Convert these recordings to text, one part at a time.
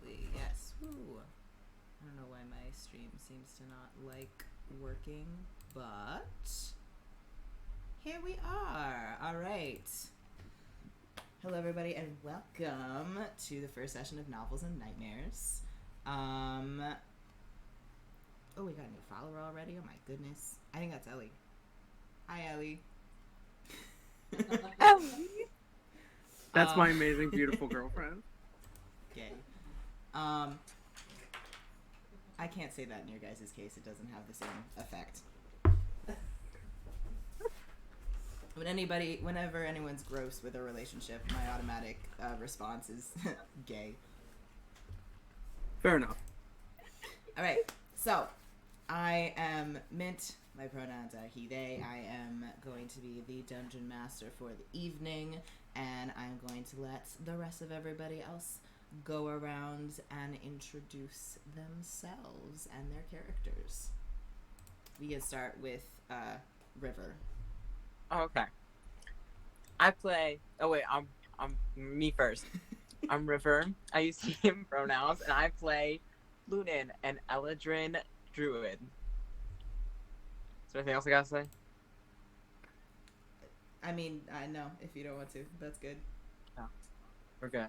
absolutely. Yes. Woo. I don't know why my stream seems to not like working, but here we are. All right. Hello, everybody, and welcome to the first session of Novels and Nightmares. Oh, we got a new follower already? Oh my goodness. I think that's Ellie. Hi, Ellie. Ellie! That's my amazing, beautiful girlfriend. Okay. I can't say that in your guys' case. It doesn't have the same effect. Whenever anyone's gross with a relationship, my automatic response is gay. Fair enough. All right, so I am Mint. My pronouns are he, they. I am going to be the dungeon master for the evening, and I'm going to let the rest of everybody else go around and introduce themselves and their characters. We can start with River. Okay. I play. Oh wait, I'm me first. I'm River. I use he/him pronouns, and I play Lunan, an Eladrin druid. Is there anything else I gotta say? I mean, I know if you don't want to. That's good. No, we're good.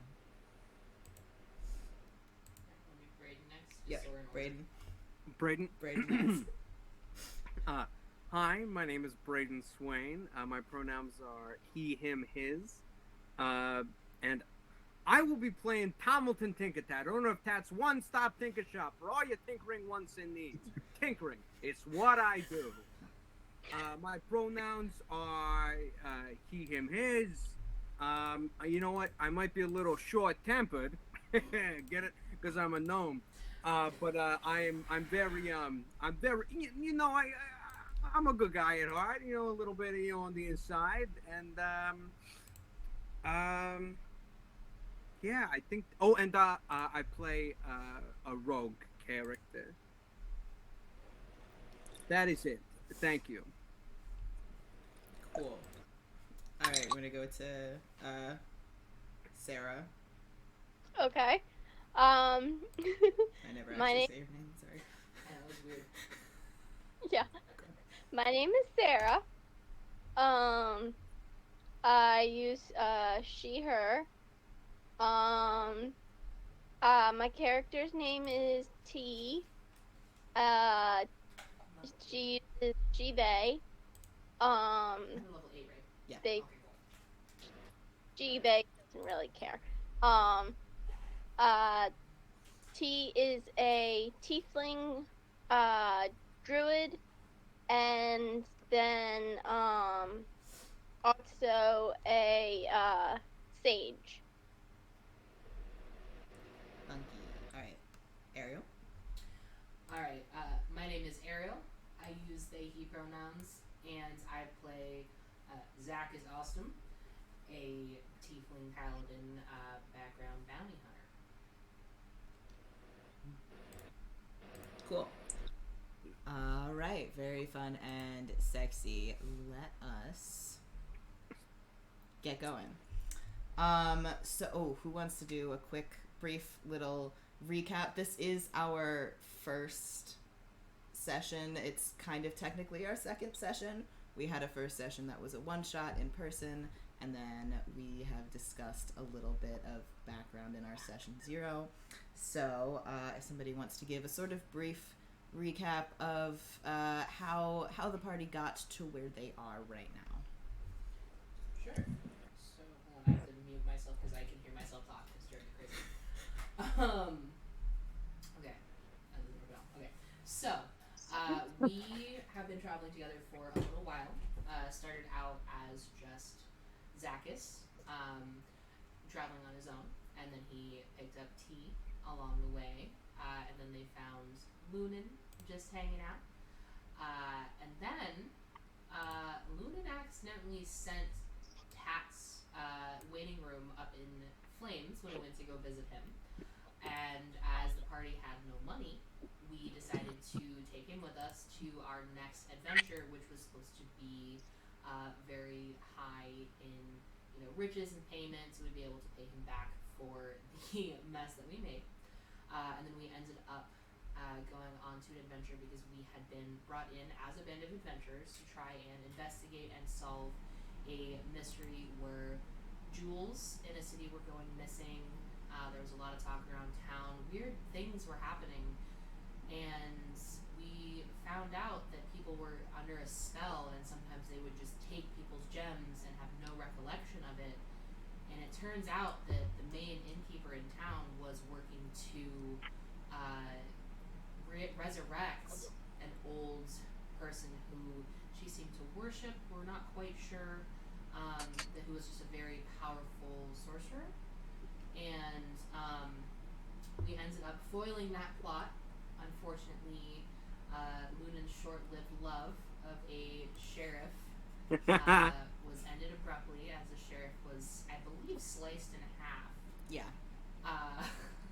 Braeden next. Yeah, Braeden. Braeden. Next. Hi, my name is Braeden Swain. My pronouns are he, him, his. And I will be playing Tomalton TinkerTat, owner of Tat's one-stop tinker shop for all your tinkering wants and needs. Tinkering, it's what I do. My pronouns are he, him, his. You know what? I might be a little short-tempered. Get it? Because I'm a gnome. But I'm very I'm a good guy at heart. A little bit on the inside, and yeah, I think. Oh, and I play a rogue character. That is it. Thank you. Cool. All right, we're gonna go to Sarah. Okay. I never actually say your name. Sorry. Yeah, that was weird. Yeah. My name is Sarah. I use she, her. My character's name is T. She is she, they. I'm level 8, right? Yeah. They, Okay, cool. she, they doesn't really care. T is a tiefling, druid, and then also a sage. Funky. All right, Ariel. Alright, my name is Ariel. I use they, he pronouns, and I play Zakkas Austem, a tiefling paladin background bounty hunter. Cool. All right, very fun and sexy. Let us get going. So, who wants to do a quick, brief little recap? This is our first session. It's kind of technically our second session. We had a first session that was a one-shot in person, and then we have discussed a little bit of background in our session 0. So, if somebody wants to give a sort of brief recap of how the party got to where they are right now. Sure. So, hold on, I have to mute myself because I can hear myself talk. It's driving me crazy. Okay. Okay. So, we have been traveling together for a little while. Started out as just Zakkas, traveling on his own, and then he picked up T along the way, and then they found Lunan just hanging out. And then Lunan accidentally sent Tat's waiting room up in flames when we went to go visit him. And as the party had no money, we decided to take him with us to our next adventure, which was supposed to be very high in riches and payments. We'd be able to pay him back for the mess that we made. And then we ended up going on to an adventure because we had been brought in as a band of adventurers to try and investigate and solve a mystery where jewels in a city were going missing. There was a lot of talk around town. Weird things were happening. And we found out that people were under a spell, and sometimes they would just take people's gems and have no recollection of it. And it turns out that the main innkeeper in town was working to resurrect an old person who she seemed to worship. We're not quite sure. Who was just a very powerful sorcerer. And we ended up foiling that plot. Unfortunately, Lunan's short-lived love of a sheriff was ended abruptly as the sheriff was, I believe, sliced in half. Yeah.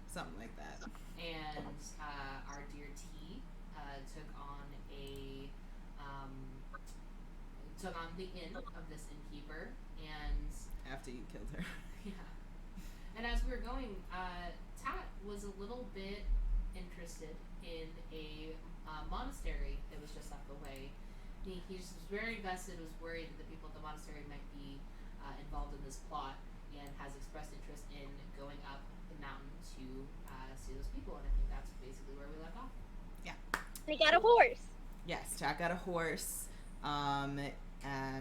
Something like that. And our dear T took on the inn of this innkeeper, and After you killed her. yeah. And as we were going, Tat was a little bit interested in a monastery that was just up the way. He just was very invested, was worried that the people at the monastery might be involved in this plot, and has expressed interest in going up the mountain to see those people, and I think that's basically where we left off. Yeah. They got a horse. Yes, Jack got a horse. I'm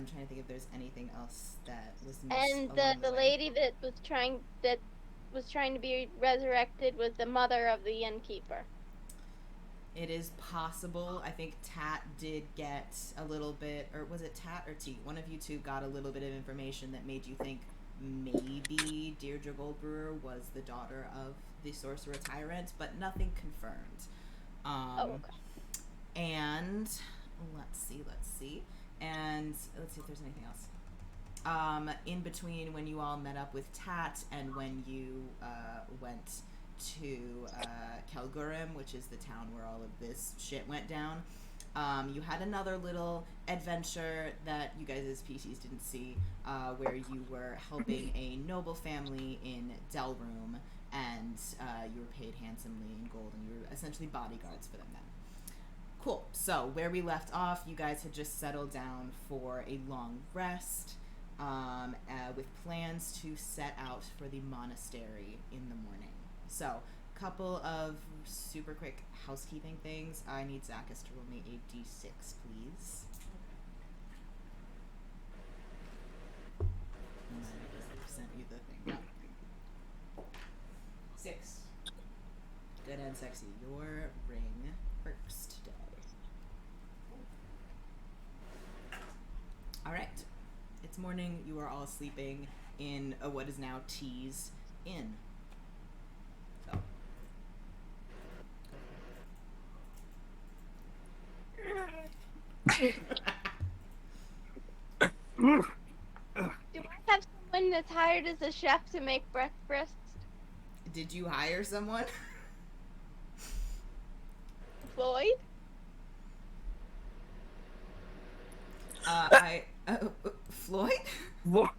trying to think if there's anything else that was missed And along the way. lady that was trying to be resurrected was the mother of the innkeeper. It is possible. I think Tat did get a little bit, or was it Tat or T? One of you two got a little bit of information that made you think maybe Deirdre Goldbrewer was the daughter of the Sorcerer Tyrant, but nothing confirmed. Okay. And let's see. And let's see if there's anything else. In between when you all met up with Tat and when you went to Kelgurim, which is the town where all of this shit went down, you had another little adventure that you guys as PCs didn't see, where you were helping a noble family in Delroom, and you were paid handsomely in gold, and you were essentially bodyguards for them then. Cool. So where we left off, you guys had just settled down for a long rest, with plans to set out for the monastery in the morning. So, couple of super quick housekeeping things. I need Zakkas to roll me a d6, please. And I sent you the thing. Yeah. 6. Good and sexy. Your ring works today. Alright. It's morning. You are all sleeping in what is now T's Inn. So. Do I have someone that's hired as a chef to make breakfast? Did you hire someone? Floyd? Floyd? What?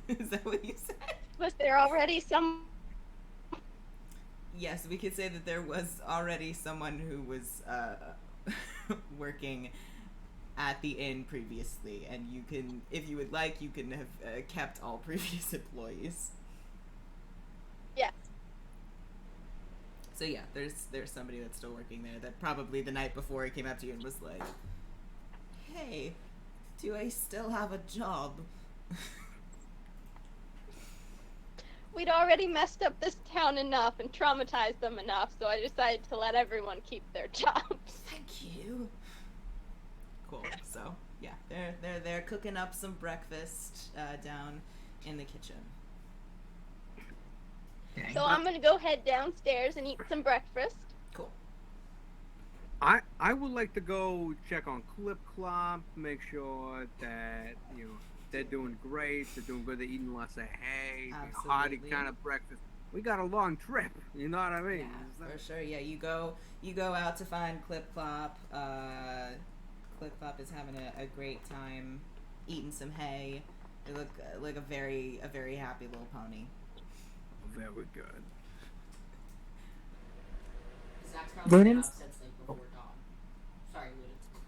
Is that what you said? Was there already some? Yes, we could say that there was already someone who was working at the inn previously, and you can, if you would like, you can have kept all previous employees. Yes. So yeah, there's somebody that's still working there that probably the night before he came up to you and was like, "Hey, do I still have a job?" We'd already messed up this town enough and traumatized them enough, so I decided to let everyone keep their jobs. Thank you. Cool. So yeah, they're cooking up some breakfast down in the kitchen. So I'm gonna go head downstairs and eat some breakfast. Cool. I would like to go check on Clip Clop, make sure that they're doing great, they're doing good, they're eating lots of hay, hearty Absolutely. kind of breakfast. We got a long trip, you know what I mean? Yeah, for sure. Yeah, you go out to find Clip Clop. Clip Clop is having a great time eating some hay. They look like a very happy little pony. very good. Zach's probably been Lunan's- up since like before dawn. Sorry, Lunan.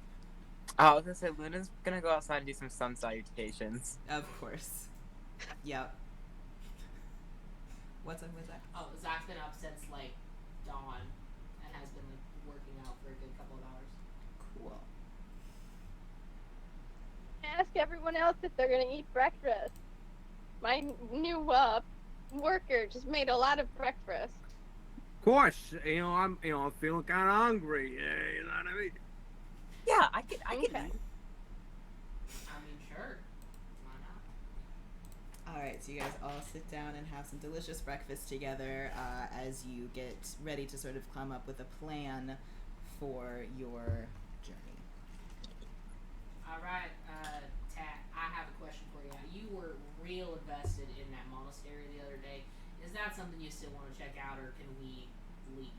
Oh, I was gonna say Lunan's gonna go outside and do some sun salutations. Of course. Yep. What's up with that? Oh, Zach's been up since like dawn and has been like working out for a good couple of hours. Cool. Ask everyone else if they're gonna eat breakfast. My new worker just made a lot of breakfast. Of course, I'm feeling kind of hungry. Yeah, you know what I mean. Yeah, I can. Okay. I mean, sure. Why not? Alright, so you guys all sit down and have some delicious breakfast together as you get ready to sort of come up with a plan for your journey. All right, Tat, I have a question for you. You were real invested in that monastery the other day. Is that something you still want to check out, or can we leave?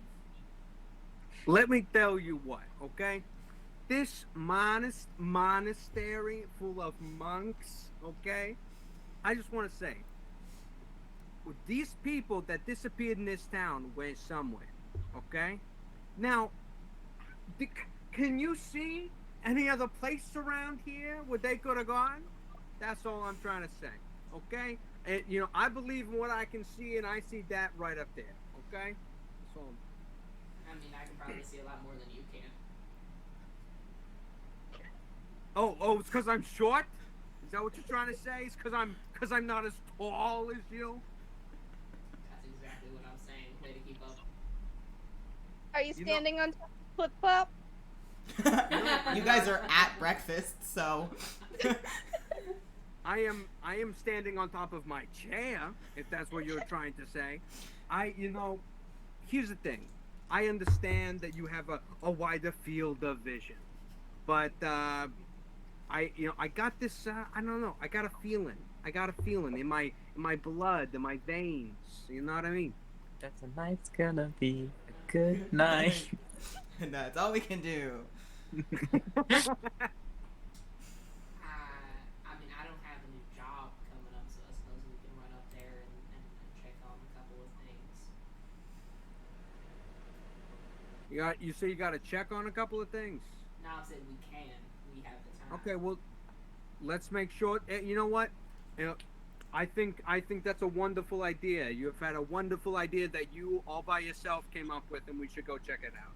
Let me tell you what, okay? This monastery full of monks, okay? I just want to say, these people that disappeared in this town went somewhere, okay? Now, can you see any other place around here where they could have gone? That's all I'm trying to say, okay? And, I believe in what I can see, and I see that right up there, okay? So, I mean, I can probably see a lot more than you can. oh, it's because I'm short? Is that what you're trying to say? It's because I'm not as tall as you? That's exactly what I'm saying. Way to keep up. Are you You know- standing on flip flop? You guys are at breakfast, so I am standing on top of my chair, if that's what you're trying to say. Here's the thing. I understand that you have a wider field of vision, but I got this. I don't know. I got a feeling. In my blood, in my veins. You know what I mean? That's a night's gonna be a good night. And that's all we can do. I mean, I don't have a new job coming up, so I suppose we can run up there and check on a couple of things. You say you got to check on a couple of things. No, I'm saying we can. We have the time. Okay, well, let's make sure. You know what? I think that's a wonderful idea. You've had a wonderful idea that you all by yourself came up with, and we should go check it out.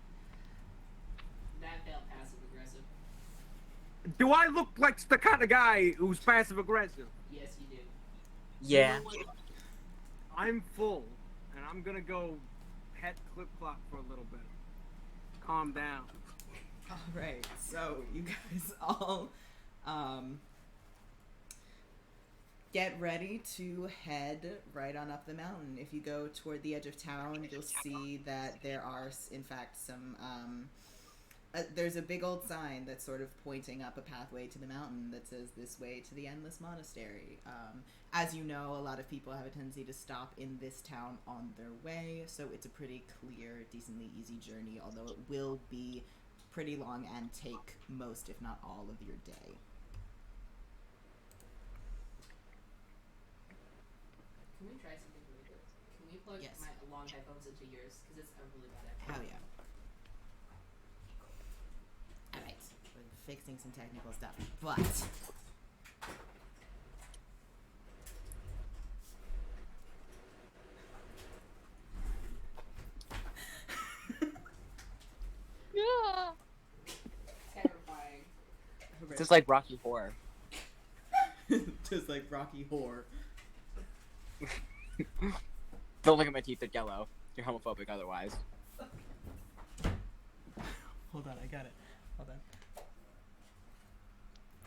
That felt passive aggressive. Do I look like the kind of guy who's passive aggressive? Yes, you do. Yeah. You know what? I'm full, and I'm gonna go pet Clip Clop for a little bit. Calm down. Alright, so you guys all get ready to head right on up the mountain. If you go toward the edge of town, you'll see that there are, in fact, some there's a big old sign that's sort of pointing up a pathway to the mountain that says "This way to the Endless Monastery." As you know, a lot of people have a tendency to stop in this town on their way, so it's a pretty clear, decently easy journey, although it will be pretty long and take most, if not all, of your day. Can we try something really quick? Can we plug Yes. my long headphones into yours? Because it's a really bad echo. Hell yeah. Alright, we're fixing some technical stuff, but Yeah. Terrifying. It's just like Rocky Horror. just like Rocky Horror. Don't look at my teeth, they're yellow. You're homophobic otherwise. Hold on, I got it. Hold on.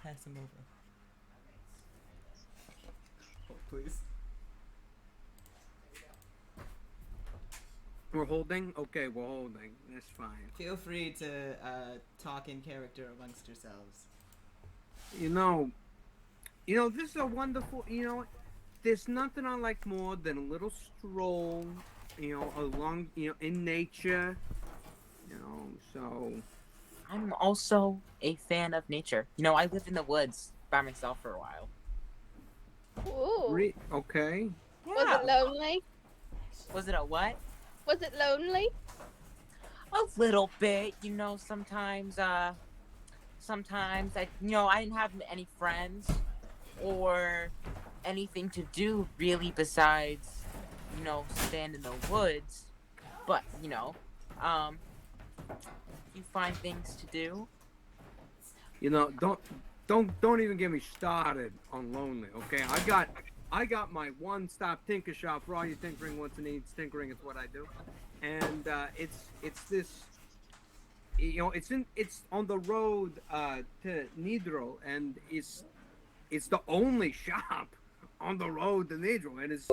Pass him over. Hold, please. We're holding? Okay, we're holding. That's fine. Feel free to talk in character amongst yourselves. This is a wonderful, there's nothing I like more than a little stroll, along, in nature, so. I'm also a fan of nature. I lived in the woods by myself for a while. Ooh. Okay. Was it lonely? Was it a what? Was it lonely? A little bit, sometimes I didn't have any friends or anything to do really besides, stand in the woods. But, um, you find things to do. Don't even get me started on lonely. Okay, I got my one-stop tinker shop for all your tinkering wants and needs. Tinkering is what I do, and it's this. It's on the road to Nidro, and it's the only shop on the road to Nidro, and it's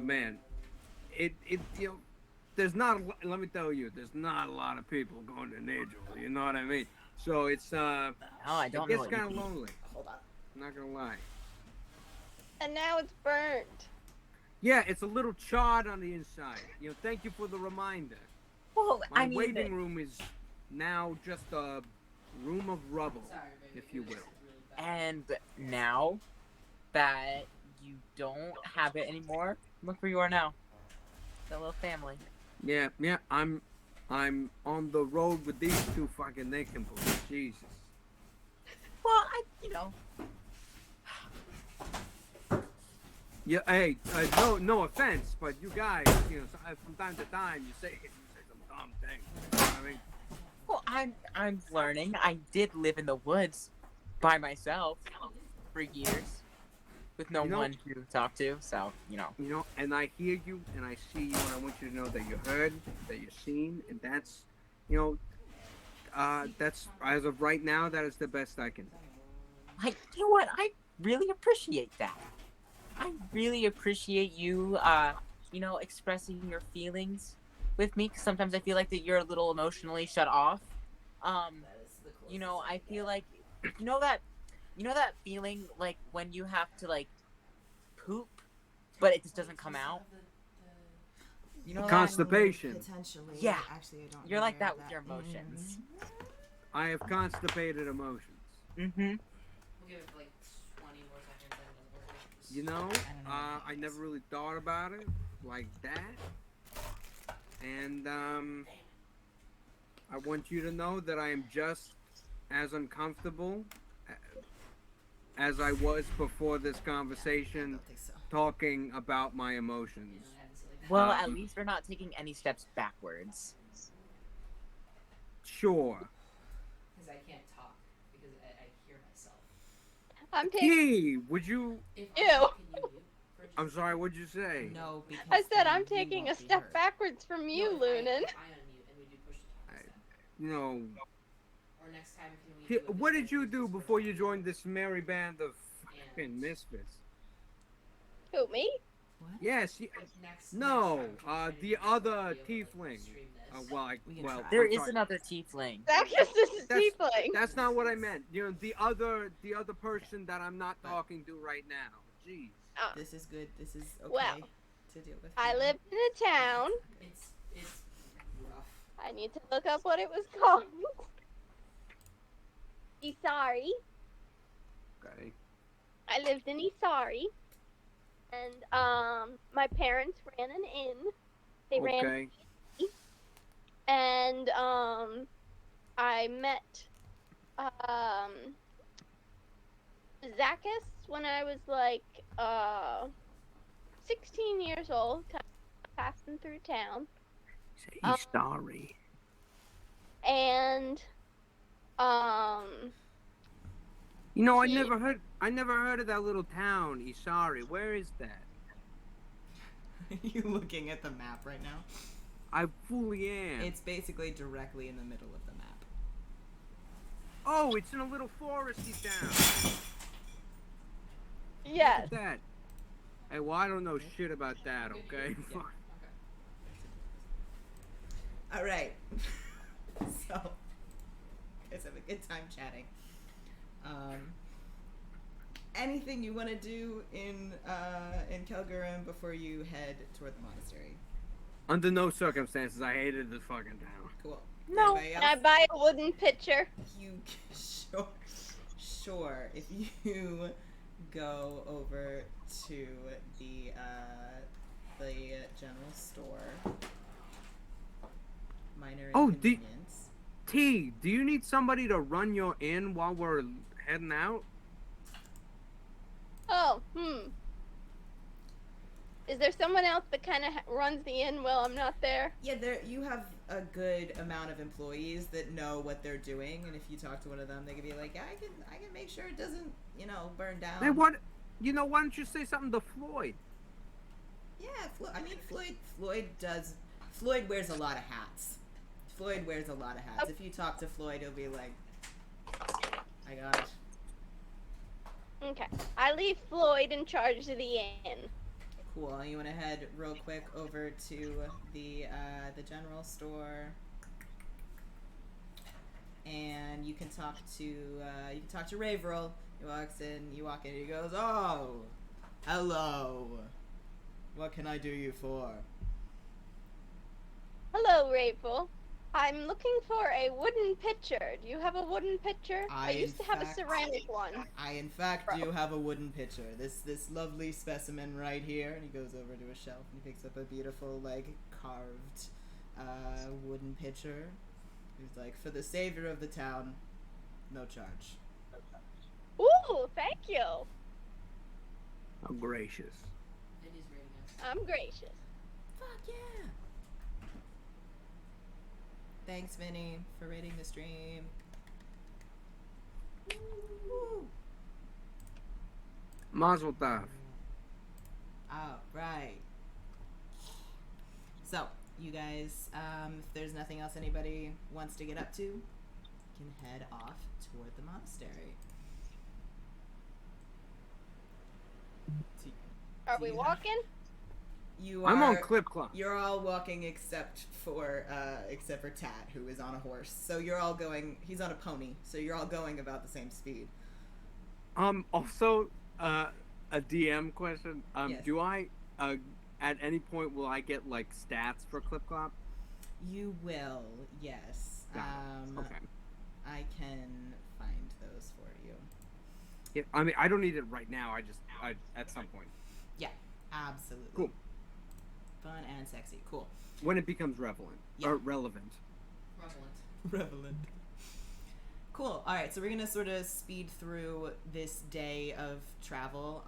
man, there's not let me tell you, there's not a lot of people going to Nidro. You know what I mean? So it's No, I don't it know gets what you kind of mean. lonely. Hold on. I'm not gonna lie. And now it's burnt. Yeah, it's a little charred on the inside. Thank you for the reminder. Well, My waiting room is now just a room of rubble, Sorry, baby. if you will. Really bad. and now that you don't have it anymore, look where you are now. The little family. Yeah, I'm on the road with these two fucking nincompoops. Jesus. Well, Yeah, hey, no offense, but you guys, from time to time, you say some dumb things. You know what I mean? Well, I'm learning. I did live in the woods by myself for years with no one to talk to, so. And I hear you, and I see you, and I want you to know that you heard, that you're seen, and that's, that's, as of right now, that is the best I can do. You know what? I really appreciate that. I really appreciate you, expressing your feelings with me, because sometimes I feel like that you're a little emotionally shut off. That is the closest I feel like, that feeling, like, when you have to, like, poop, but it just doesn't come out? You know that? Constipation. Potentially. Yeah. Actually, I don't. You're like that with that. your emotions. I have constipated emotions. Mm-hmm. We'll give it like 20 more seconds. I never really thought about it like that. And, I want you to know that I am just as uncomfortable as I was before this I conversation don't think so. talking about my emotions. Well, at least we're not taking any steps backwards. Sure. Because I can't talk because I hear myself. I'm taking. Key, would you... If Ew. I talk, can you mute? I'm sorry, what'd you say? No, because I said then I'm you taking a won't be step heard. backwards from you, No, if Lunan. I unmute and we do push to talk instead. Or next time, can we do it What with did you the do first before you person? joined this merry band of fucking And misfits? Who, me? What? Yes, next no, time, can we the try to other be able to, tiefling. stream this? We can Well, try. There I'm is sorry. another tiefling. Zakkas is a That's- tiefling. That's not what I meant. The other person that I'm not talking to right now. Jeez. This is good. This is okay Well, to deal with. I lived in a town. It's rough. I need to look up what it was called. Isari. Okay. I lived in Isari. And my parents ran an inn. They ran, Okay. and I met Zakkas when I was like 16 years old, passing through town. He's sorry. And I never heard of that little town, Isari. Where is that? Are you looking at the map right now? I fully am. It's basically directly in the middle of the map. Oh, it's in a little foresty town. yes, Look at that. Hey, well, I don't know shit about that, okay? Yeah. All right. So, guys have a good time chatting. Anything you want to do in Kelgurim before you head toward the monastery? Under no circumstances, I hated this fucking town. Cool. No. Anybody can I else? buy a wooden pitcher? You sure. If you go over to the general store. Minor Oh, inconvenience. T, do you need somebody to run your inn while we're heading out? Oh, Is there someone else that kind of runs the inn while I'm not there? Yeah, you have a good amount of employees that know what they're doing, and if you talk to one of them, they can be like, yeah, I can make sure it doesn't, burn down. Hey, what? Why don't you say something to Floyd? Yeah, Floyd wears a lot of hats. Floyd wears a lot of hats. If you talk to Floyd, he'll be like, I got it. Okay. I leave Floyd in charge of the inn. Cool. You want to head real quick over to the general store, and you can talk to Raveril. He walks in. You walk in. He goes, "Oh, hello. What can I do you for?" Hello, Rachel. I'm looking for a wooden pitcher. Do you have a wooden pitcher? I used to have a ceramic one. I in fact do have a wooden pitcher. This lovely specimen right here. And he goes over to a shelf and he picks up a beautiful, carved wooden pitcher. He's like, for the savior of the town, no charge. Ooh, thank you. How gracious. It is rating us. I'm gracious. Fuck yeah. Thanks, Vinny, for rating the stream. Woo. Mazel tov. Alright. So, you guys, if there's nothing else anybody wants to get up to, you can head off toward the monastery. Are we walking? I'm on Clip Clop. You're all walking except for Tat, who is on a horse. So you're all going. He's on a pony. So you're all going about the same speed. Also, a DM question. Yes. Do I, at any point, will I get stats for Clip Clop? You will, yes. Okay. I can find those for you. Yeah, I mean, I don't need it right now. I at some point. Yeah, absolutely. Cool. Fun and sexy. Cool. When it becomes relevant. Yeah. Or relevant. Relevant. Cool. All right, so we're going to sort of speed through this day of travel.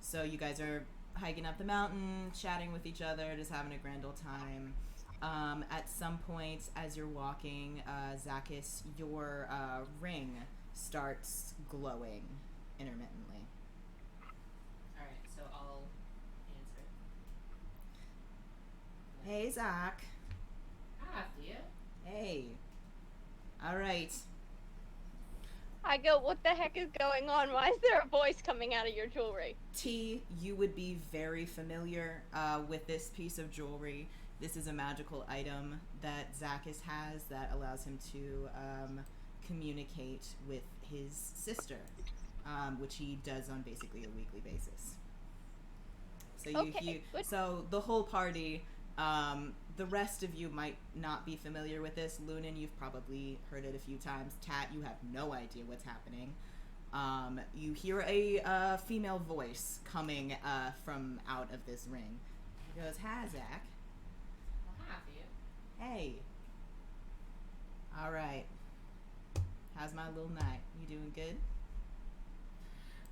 So you guys are hiking up the mountain, chatting with each other, just having a grand old time. At some point, as you're walking, Zakkas, your ring starts glowing intermittently. Alright, so I'll answer. Hey, Zach. Hi, Thea. Hey. All right. I go, what the heck is going on? Why is there a voice coming out of your jewelry? T, you would be very familiar with this piece of jewelry. This is a magical item that Zakkas has that allows him to communicate with his sister, which he does on basically a weekly basis. So so the whole party, the rest of you might not be familiar with this. Lunan, you've probably heard it a few times. Tat, you have no idea what's happening. You hear a female voice coming from out of this ring. He goes, "Hi, Zach." Well, hi, Thea. Hey. All right. How's my little night? You doing good?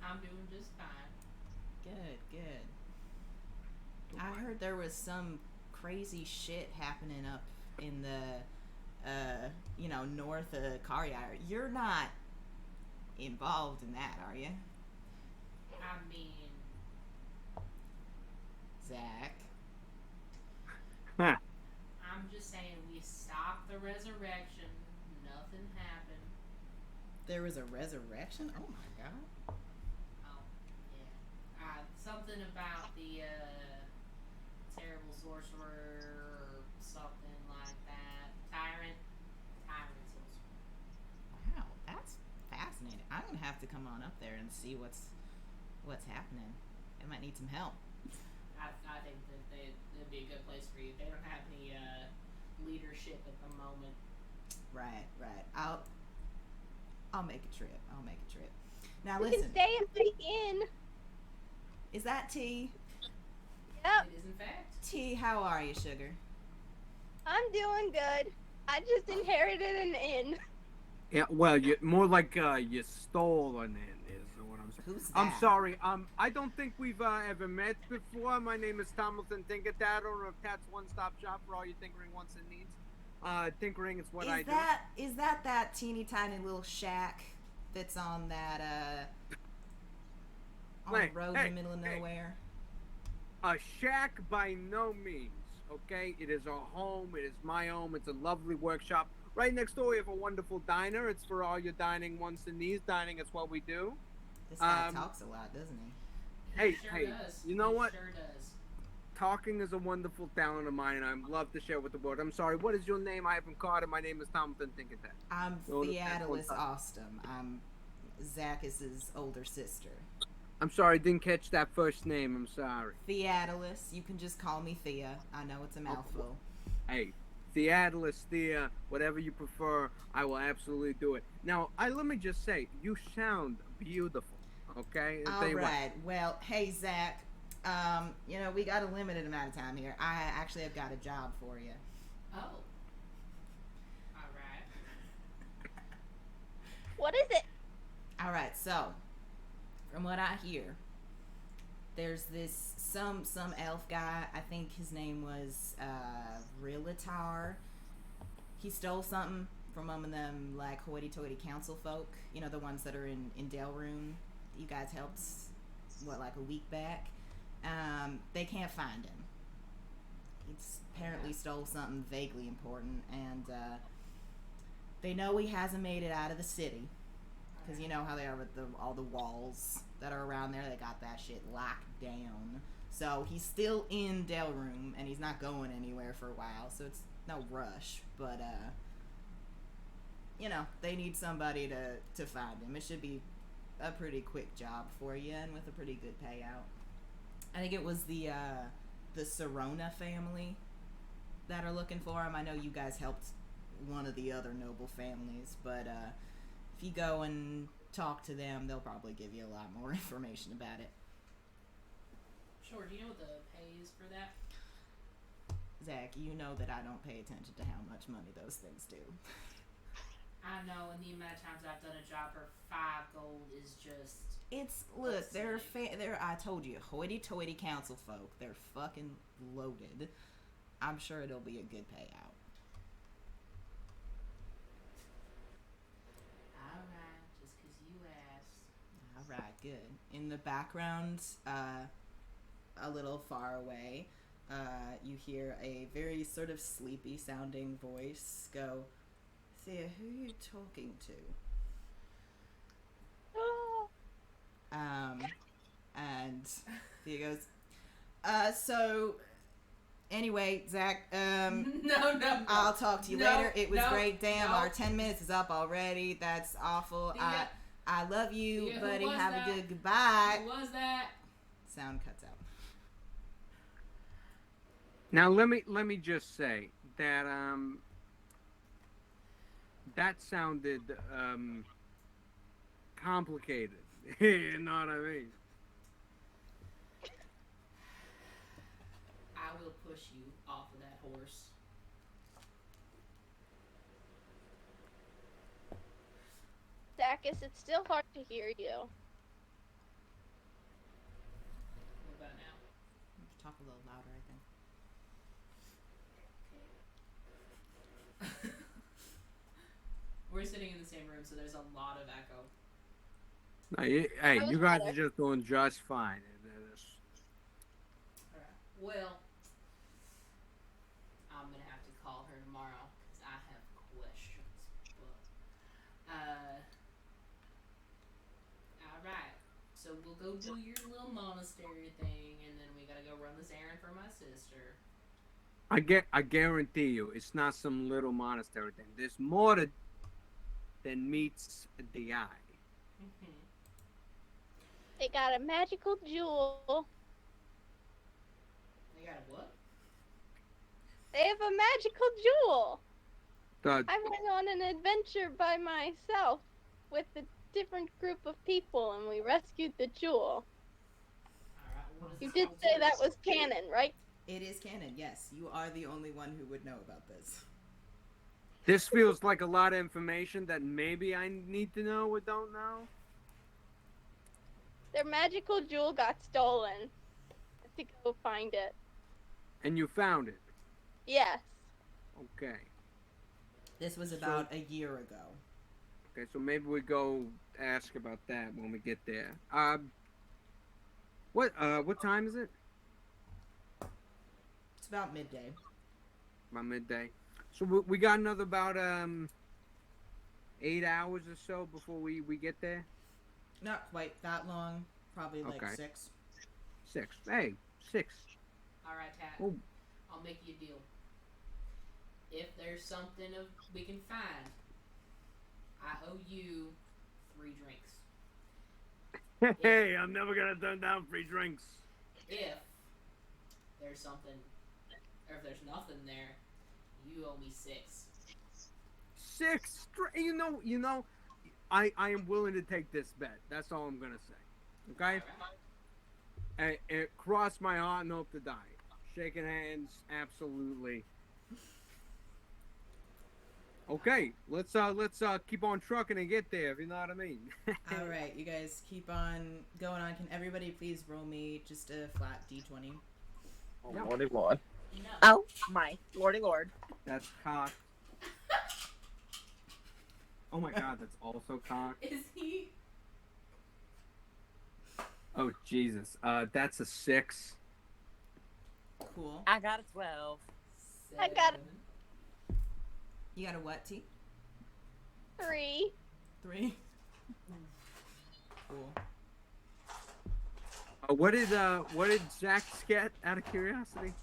I'm doing just fine. Good. I heard there was some crazy shit happening up in the, north of Karyar. You're not involved in that, are you? I mean, Zach? Huh. I'm just saying we stopped the resurrection. Nothing happened. There was a resurrection? Oh my god. Oh, yeah. Something about the, terrible sorcerer or something like that. Tyrant Sorcerer. Wow, that's fascinating. I'm gonna have to come on up there and see what's happening. I might need some help. I think that it'd be a good place for you. They don't have any leadership at the moment. Right. I'll make a trip. Now We listen. can stay at the inn. Is that T? Yep. It is, in fact. T, how are you, sugar? I'm doing good. I just inherited an inn. Yeah, well, you more like you stole an inn is what I'm saying. Who's I'm that? sorry. I don't think we've ever met before. My name is Tomalton TinkerTat. I don't know if Tat's one-stop shop for all your tinkering wants and needs. Tinkering is what I do. Is that teeny tiny little shack that's on that on Hey, the road hey, in the middle of hey. nowhere? A shack by no means. Okay, it is a home. It is my home. It's a lovely workshop. Right next door, we have a wonderful diner. It's for all your dining wants and needs. Dining is what we do. This guy talks a lot, doesn't he? Hey, Sure hey, does. you know He what? Sure does. Talking is a wonderful talent of mine, and I love to share with the world. I'm sorry, what is your name? I haven't caught it. My name is Tomalton TinkerTat. I'm No, that's one Theodolus time. Austem. I'm Zakkas' older sister. I'm sorry, I didn't catch that first name. I'm sorry. Theodolus. You can just call me Thea. I know it's a mouthful. Hey, Theodolus, Thea, whatever you prefer, I will absolutely do it. Now, let me just say, you sound beautiful. Okay. I'll tell All you what. right. Well, hey Zach. You know we got a limited amount of time here. I actually have got a job for you. Oh. All right. What is it? All right. So, from what I hear, there's this some elf guy. I think his name was Rilatar. He stole something from one of them like hoity-toity council folk. You know, the ones that are in Delroom. You guys helped like a week back. They can't find him. He's apparently stole something vaguely important, and they know he hasn't made it out of the city. Because you know how they are with all the walls that are around there. They got that shit locked down. So he's still in Delroom, and he's not going anywhere for a while. So it's no rush. But, you know, they need somebody to find him. It should be a pretty quick job for you, and with a pretty good payout. I think it was the Serona family that are looking for him. I know you guys helped one of the other noble families, but if you go and talk to them, they'll probably give you a lot more information about it. Sure. Do you know what the pay is for that? Zach, you know that I don't pay attention to how much money those things do. I know, and the amount of times I've done a job for 5 gold is just. Look, they're I told you, hoity-toity council folk. They're fucking loaded. I'm sure it'll be a good payout. Alright, just 'cause you asked. All right, good. In the background, a little far away, you hear a very sort of sleepy-sounding voice go, "Thea, who are you talking to?" And Thea goes, so, anyway, Zach, No. I'll talk to you later. It was great. Damn, no. our 10 minutes is up already. That's awful. Thea. I love you, Thea, who buddy. was Have that? a good goodbye. Who was that? Sound cuts out. Now, let me just say that that sounded complicated. You know what I mean? I will push you off of that horse. Zakkas, it's still hard to hear you. What about now? Talk a little louder, I think. We're sitting in the same room, so there's a lot of echo. No, hey, you guys are just doing just fine. Alright. Well, I'm gonna have to call her tomorrow because I have questions. But, alright. So we'll go do your little monastery thing, and then we gotta go run this errand for my sister. I guarantee you, it's not some little monastery thing. There's more than meets the eye. Mm-hmm. They got a magical jewel. They got a what? They have a magical jewel. The, I went on an adventure by myself with a different group of people, and we rescued the jewel. Alright, what is You this did whole say deal? that was canon, right? It is canon, yes. You are the only one who would know about this. This feels like a lot of information that maybe I need to know or don't know. Their magical jewel got stolen. I have to go find it. And you found it. Yes. Okay. This was about a year ago. Okay, so maybe we go ask about that when we get there. What time is it? It's about midday. About midday. So we got another about 8 hours or so before we get there. Not quite that long. Probably like Okay. 6. 6. Hey, 6. Alright, Tat. Oh. I'll make you a deal. If there's something we can find, I owe you 3 drinks. Hey, I'm never gonna turn down free drinks. If there's something, or if there's nothing there, you owe me 6. 6. You know, I am willing to take this bet. That's all I'm gonna say. Okay. And cross my heart and hope to die. Shaking hands, absolutely. Okay, let's keep on trucking and get there. If you know what I mean. All right, you guys keep on going on. Can everybody please roll me just a flat d20? Oh, lordy lord. No. Oh, my lordy lord. That's cocked. Oh my god, that's also cocked. Is he? Oh Jesus, that's a 6. Cool. I got a 12. I got it. 7. You got a what, T? 3. 3? Cool. What did Zach get out of curiosity?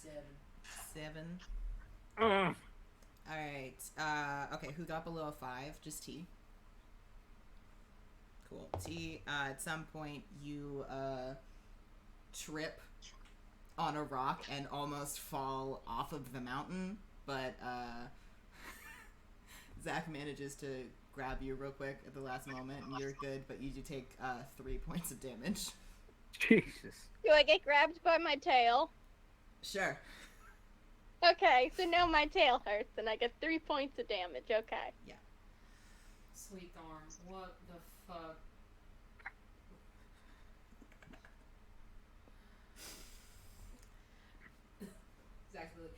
7. 7. Ugh. Alright, okay, who got below a 5? Just T. Cool. T, at some point you, trip on a rock and almost fall off of the mountain, but, Zach manages to grab you real quick at the last moment, and you're good, but you do take, 3 points of damage. Jesus. Do I get grabbed by my tail? Sure. Okay, so now my tail hurts and I get 3 points of damage. Okay. Sweet arm. What the fuck? Zach's really.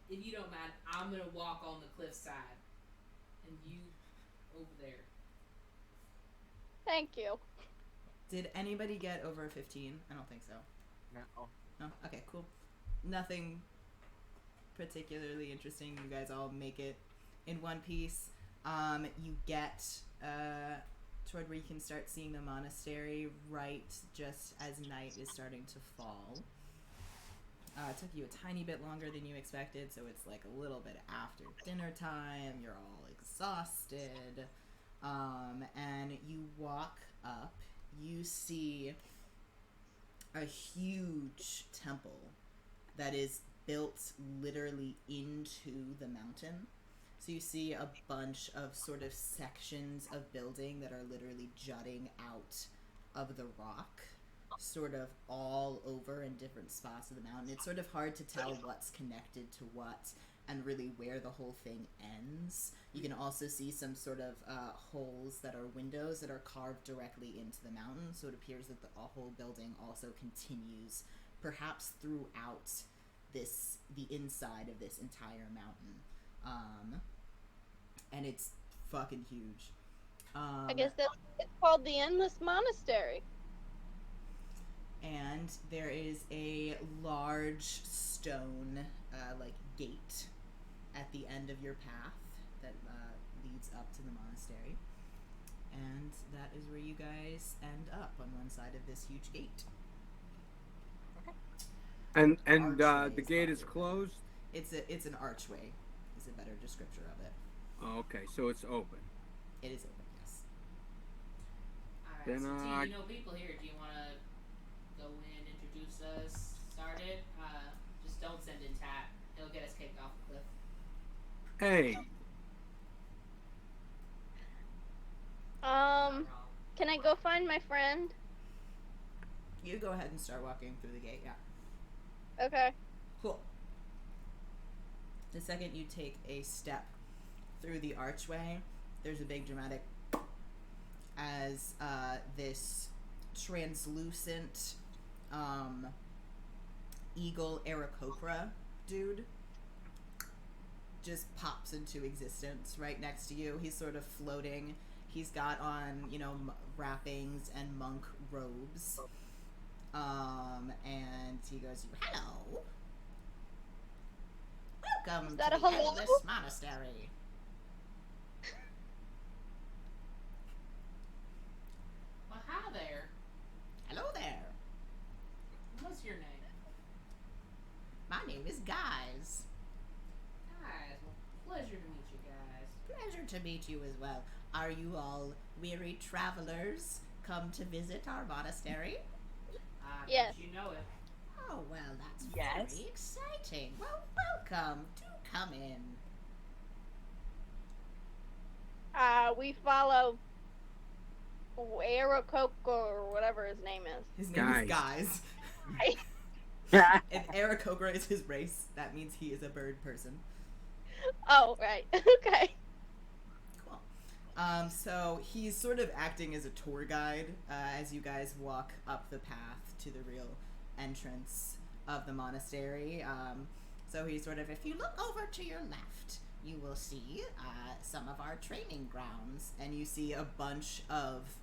If you don't mind, I'm gonna walk on the cliffside, and you over there. Thank you. Did anybody get over 15? I don't think so. No. No? Okay, cool. Nothing particularly interesting. You guys all make it in one piece. You get toward where you can start seeing the monastery right just as night is starting to fall. It took you a tiny bit longer than you expected, so it's like a little bit after dinner time. You're all exhausted. And you walk up. You see a huge temple that is built literally into the mountain. So you see a bunch of sort of sections of building that are literally jutting out of the rock, sort of all over in different spots of the mountain. It's sort of hard to tell what's connected to what and really where the whole thing ends. You can also see some sort of holes that are windows that are carved directly into the mountain, so it appears that the whole building also continues perhaps throughout the inside of this entire mountain. And it's fucking huge. I guess it's called the Endless Monastery. And there is a large stone, gate at the end of your path that leads up to the monastery. And that is where you guys end up, on one side of this huge gate. And Archway the is gate is probably closed? It's an archway, is a better descriptor of it. Oh, okay, so it's open. It is open, yes. Alright, Then, so T, you know people here. Do you want to go in, introduce us, start it? Just don't send in Tat. He'll get us kicked off the cliff. Hey, Not wrong. Can I go find my friend? You go ahead and start walking through the gate, yeah. Okay. Cool. The second you take a step through the archway, there's a big dramatic as this translucent eagle Aarakocra dude just pops into existence right next to you. He's sort of floating. He's got on, wrappings and monk robes. And he goes, "Hello. Welcome to that a the hello? Endless Monastery." Well, hi there. Hello there. What's your name? My name is Guys. Guys, well, pleasure to meet you guys. Pleasure to meet you as well. Are you all weary travelers come to visit our monastery? Yes. You know it. Oh, well, that's Yes. very exciting. Well, welcome. Do come in. We follow Aarakocra or whatever his name is. His name is Guys. And Aarakocra is his race. That means he is a bird person. Oh, right. Okay. Cool. So he's sort of acting as a tour guide as you guys walk up the path to the real entrance of the monastery. So he's sort of, if you look over to your left, you will see some of our training grounds, and you see a bunch of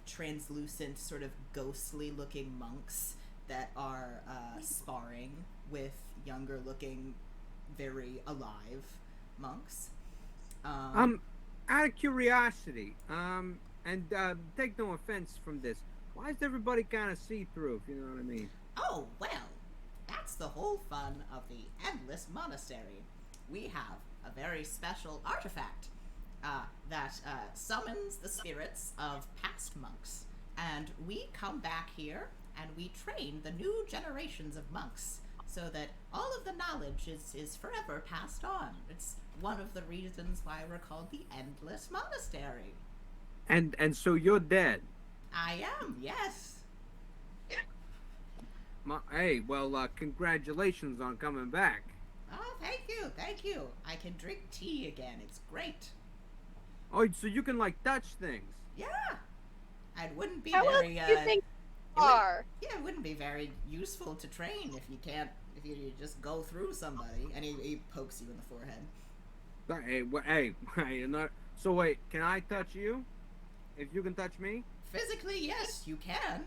translucent, sort of ghostly-looking monks that are sparring with younger-looking, very alive monks. Out of curiosity, and take no offense from this, why is everybody kind of see-through, if you know what I mean? Oh, well, that's the whole fun of the Endless Monastery. We have a very special artifact that summons the spirits of past monks. And we come back here and we train the new generations of monks so that all of the knowledge is forever passed on. It's one of the reasons why we're called the Endless Monastery. And so you're dead. I am, yes. Hey, well, congratulations on coming back. Oh, thank you. I can drink tea again. It's great. Oh, so you can, like, touch things. Yeah. It wouldn't be How else very, do you think it would- are? yeah, it wouldn't be very useful to train if you just go through somebody. And he pokes you in the forehead. Hey, you're not... So wait, can I touch you? If you can touch me? Physically, yes, you can.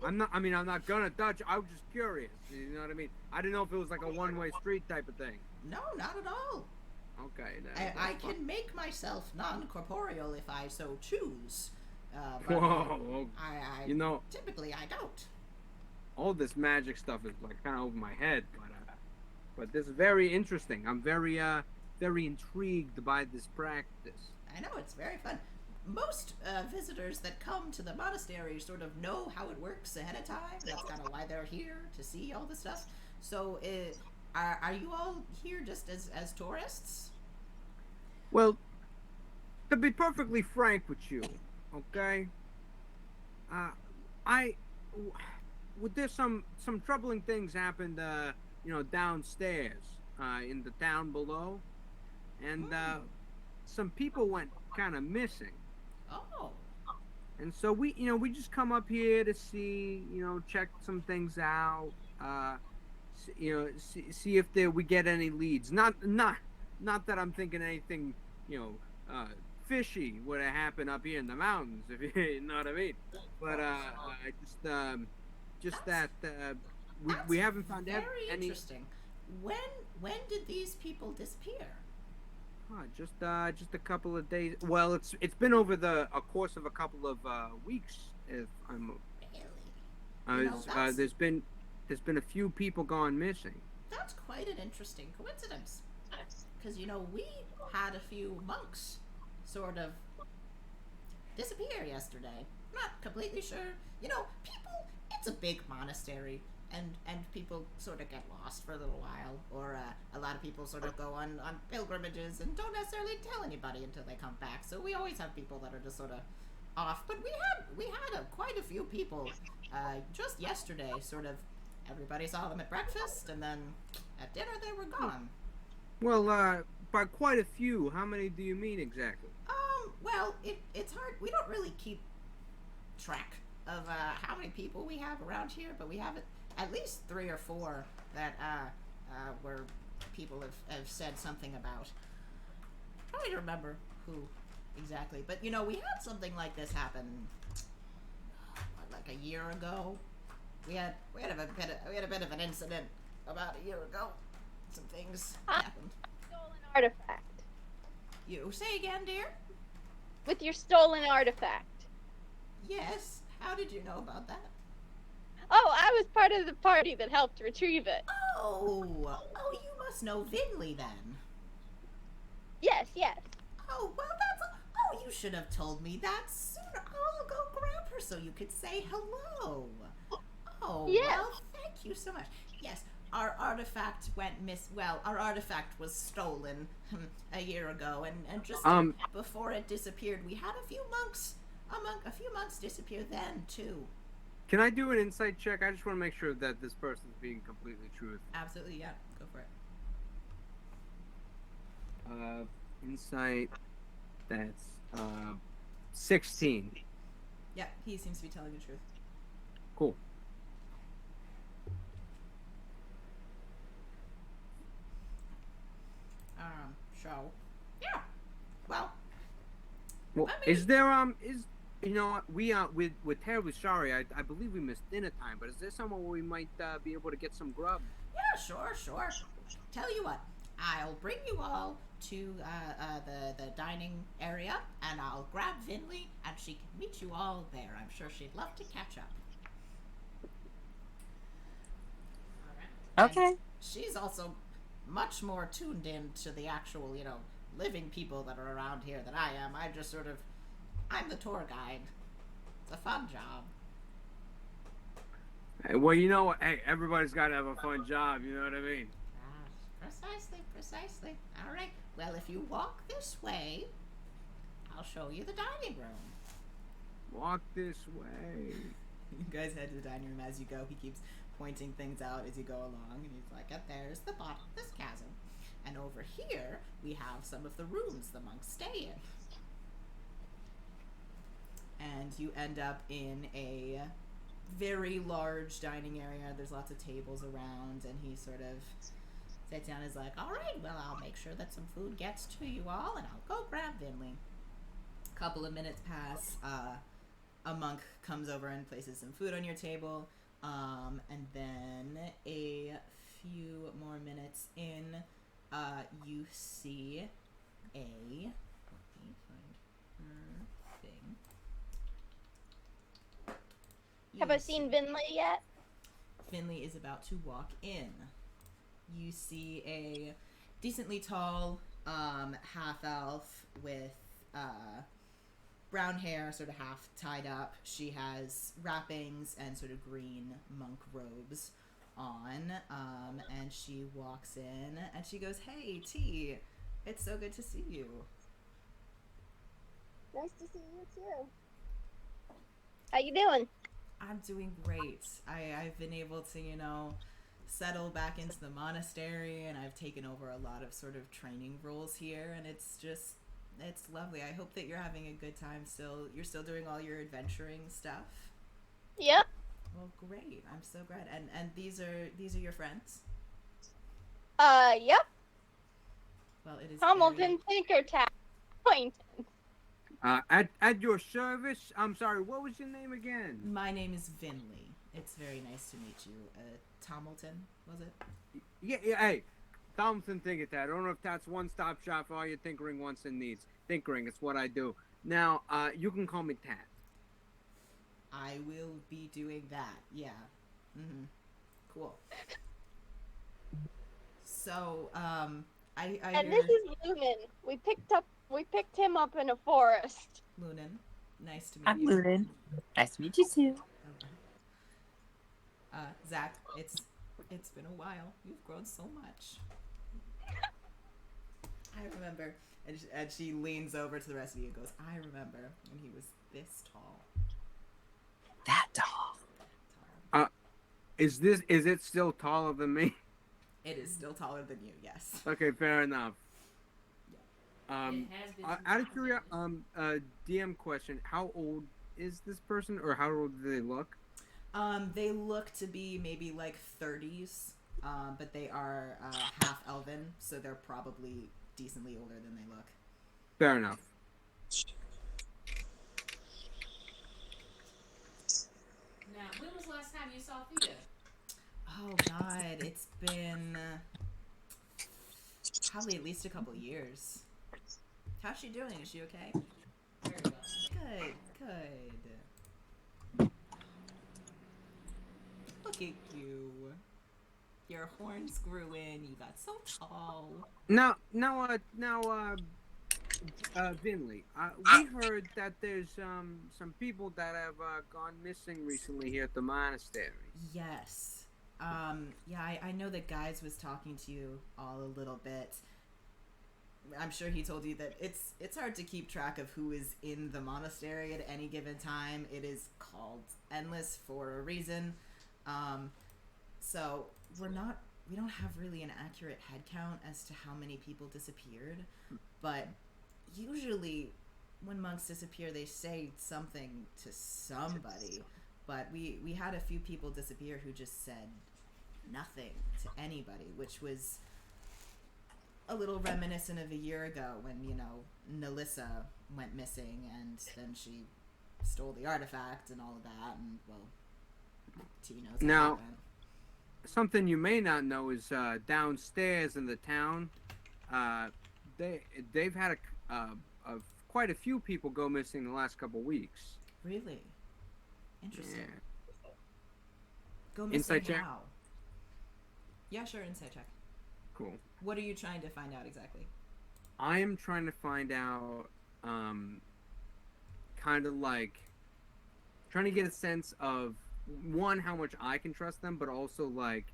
I'm not gonna touch. I was just curious. You know what I mean? I didn't know if it was like a one-way street type of thing. No, not at all. Okay. I can make myself non-corporeal if I so choose. But Whoa. I You know, typically I don't. all this magic stuff is like kind of over my head, but this is very interesting. I'm very intrigued by this practice. I know, it's very fun. Most visitors that come to the monastery sort of know how it works ahead of time. That's kind of why they're here, to see all the stuff. So, are you all here just as tourists? Well, to be perfectly frank with you, okay? There's some troubling things happened, downstairs, in the town below, and some people went kind of missing. Oh. And so we just come up here to see, check some things out, see if we get any leads. Not that I'm thinking anything, fishy would have happened up here in the mountains, if you know what I mean. But we haven't found very any. interesting. When did these people disappear? Just a couple of days. Well, it's been over a course of a couple of weeks. If I'm Really? there's been a few people gone missing. That's quite an interesting coincidence. Because, we had a few monks sort of disappear yesterday. Not completely sure. People, it's a big monastery, and people sort of get lost for a little while, or a lot of people sort of go on pilgrimages and don't necessarily tell anybody until they come back. So we always have people that are just sort of off. But we had quite a few people just yesterday sort of everybody saw them at breakfast, and then at dinner they were gone. Well, by quite a few. How many do you mean exactly? Well, it's hard. We don't really keep track of how many people we have around here, but we have at least 3 or 4 that were people have said something about. I don't even remember who exactly, but we had something like this happen like a year ago. We had a bit of an incident about a year ago. Some things happened. Stolen artifact. You say again, dear? With your stolen artifact. Yes. How did you know about that? Oh, I was part of the party that helped retrieve it. Oh, you must know Vinley then. Yes. Oh, well, you should have told me that sooner. I'll go grab her so you could say hello. Oh, yes. Well, thank you so much. Yes, our artifact went our artifact was stolen a year ago, and just before it disappeared, we had a few monks disappear then, too. Can I do an insight check? I just want to make sure that this person's being completely truthful. Absolutely, yeah. Go for it. Insight, that's 16. Yeah, he seems to be telling the truth. Cool. So, yeah. Well, is there we're terribly sorry. I believe we missed dinner time, but is there somewhere where we might be able to get some grub? Yeah, sure. Tell you what, I'll bring you all to the dining area, and I'll grab Vinley, and she can meet you all there. I'm sure she'd love to catch up. Okay. And she's also much more tuned in to the actual, living people that are around here than I am. I'm the tour guide. It's a fun job. Hey, well, hey, everybody's got to have a fun job, you know what I mean? Precisely. All right. Well, if you walk this way, I'll show you the dining room. Walk this way. You guys head to the dining room as you go. He keeps pointing things out as you go along, and he's like, there's the bottom of this chasm. And over here, we have some of the rooms the monks stay in. And you end up in a very large dining area. There's lots of tables around, and he sort of sits down and is like, all right, well, I'll make sure that some food gets to you all, and I'll go grab Vinley. A couple of minutes pass. A monk comes over and places some food on your table. And then a few more minutes in, you see let me find her thing. Have I seen Vinley yet? Finley is about to walk in. You see a decently tall half-elf with brown hair, sort of half tied up. She has wrappings and sort of green monk robes on, and she walks in and she goes, "Hey, T, it's so good to see you." Nice to see you too. How you doing? I'm doing great. I've been able to, settle back into the monastery, and I've taken over a lot of sort of training roles here, and it's lovely. I hope that you're having a good time still. You're still doing all your adventuring stuff? Yep. Well, great. I'm so glad. And these are your friends? Yep. Well, it is Tomalton, TinkerTat, acquaintance. At your service. I'm sorry, what was your name again? My name is Vinley. It's very nice to meet you. Tomalton, was it? Yeah, hey. Tomalton TinkerTat. I don't know if that's one-stop shop for all your tinkering wants and needs. Tinkering, it's what I do. Now, you can call me Tat. I will be doing that. Yeah. Mm-hmm. Cool. So, I And hear... this is Lunan. We picked him up in a forest. Lunan. Nice to meet I'm you. Lunan. Nice to meet you too. Zach, it's been a while. You've grown so much. I remember. And she leans over to the rest of you and goes, I remember when he was this tall. That tall. Is it still taller than me? It is still taller than you, yes. Okay, fair enough. It has been Out some of curiosity, DM question: how old is this person, or how old do they look? They look to be maybe like 30s, but they are half elven, so they're probably decently older than they look. Fair enough. Now, when was the last time you saw Thea? Oh God, it's been probably at least a couple years. How's she doing? Is she okay? Very well. Good, good. Look at you. Your horns grew in. You got so tall. Now, Vinley, we heard that there's some people that have gone missing recently here at the monastery. Yes. Yeah, I know that Guys was talking to you all a little bit. I'm sure he told you that it's hard to keep track of who is in the monastery at any given time. It is called Endless for a reason. So we don't have really an accurate head count as to how many people disappeared, but usually when monks disappear they say something to somebody, but we had a few people disappear who just said nothing to anybody, which was a little reminiscent of a year ago when, Nalissa went missing and then she stole the artifact and all of that, and well, T knows what Now, happened. something you may not know is downstairs in the town, they've had quite a few people go missing the last couple weeks. Really? Interesting. Yeah. Go missing Insight check? how? Yeah, sure, insight check. Cool. What are you trying to find out exactly? I am trying to find out, kind of like, trying to get a sense of, one, how much I can trust them, but also like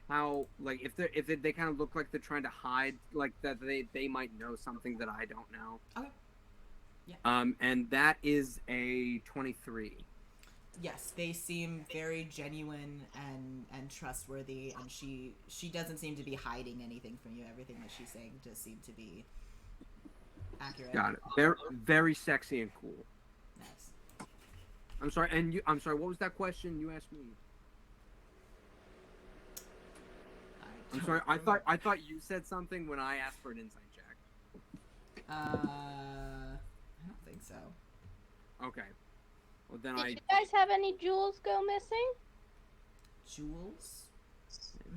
how, like, if they kind of look like they're trying to hide, like that they might know something that I don't know. Okay. Yeah. And that is a 23. Yes, they seem very genuine and trustworthy, and she doesn't seem to be hiding anything from you. Everything that she's saying does seem to be accurate. Got it. Very, very sexy and cool. Nice. I'm sorry, I'm sorry, what was that question you asked me? I'm sorry, I thought you said something when I asked for an insight check. I don't think so. Okay. Well, then Did you guys have any jewels go missing? Jewels?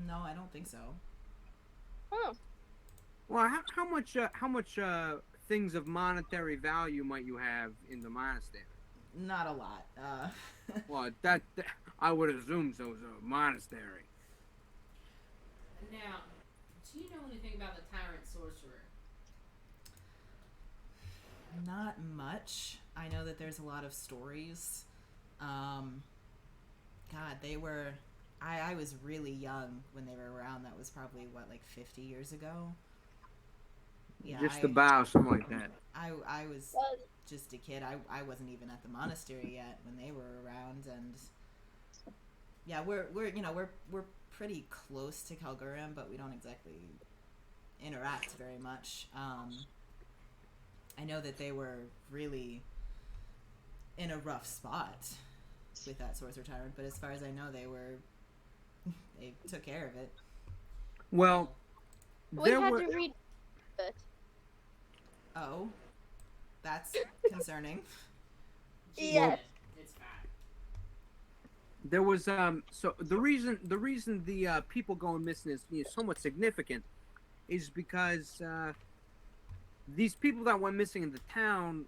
No, I don't think so. Oh. Well, how much things of monetary value might you have in the monastery? Not a lot. Well, that I would assume so. It's a monastery. Now, do you know anything about the Tyrant Sorcerer? Not much. I know that there's a lot of stories. God, they were... I was really young when they were around. That was probably, what, like 50 years ago? Yeah, Just about, something like that. I was just a kid. I wasn't even at the monastery yet when they were around, and yeah, we're pretty close to Kalguram, but we don't exactly interact very much. I know that they were really in a rough spot with that Sorcerer Tyrant, but as far as I know, they took care of it. Well, We had to read it. Oh, that's concerning. Yes. It's bad. There was so the reason the people going missing is somewhat significant is because these people that went missing in the town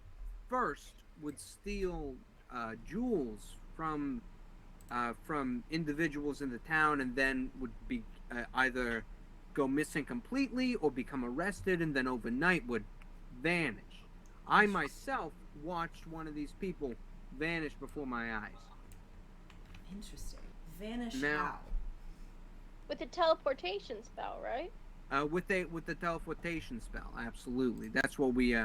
first would steal jewels from individuals in the town, and then would be either go missing completely or become arrested, and then overnight would vanish. I myself watched one of these people vanish before my eyes. Interesting. Vanish Now- how? With a teleportation spell, right? With the teleportation spell, absolutely. That's what we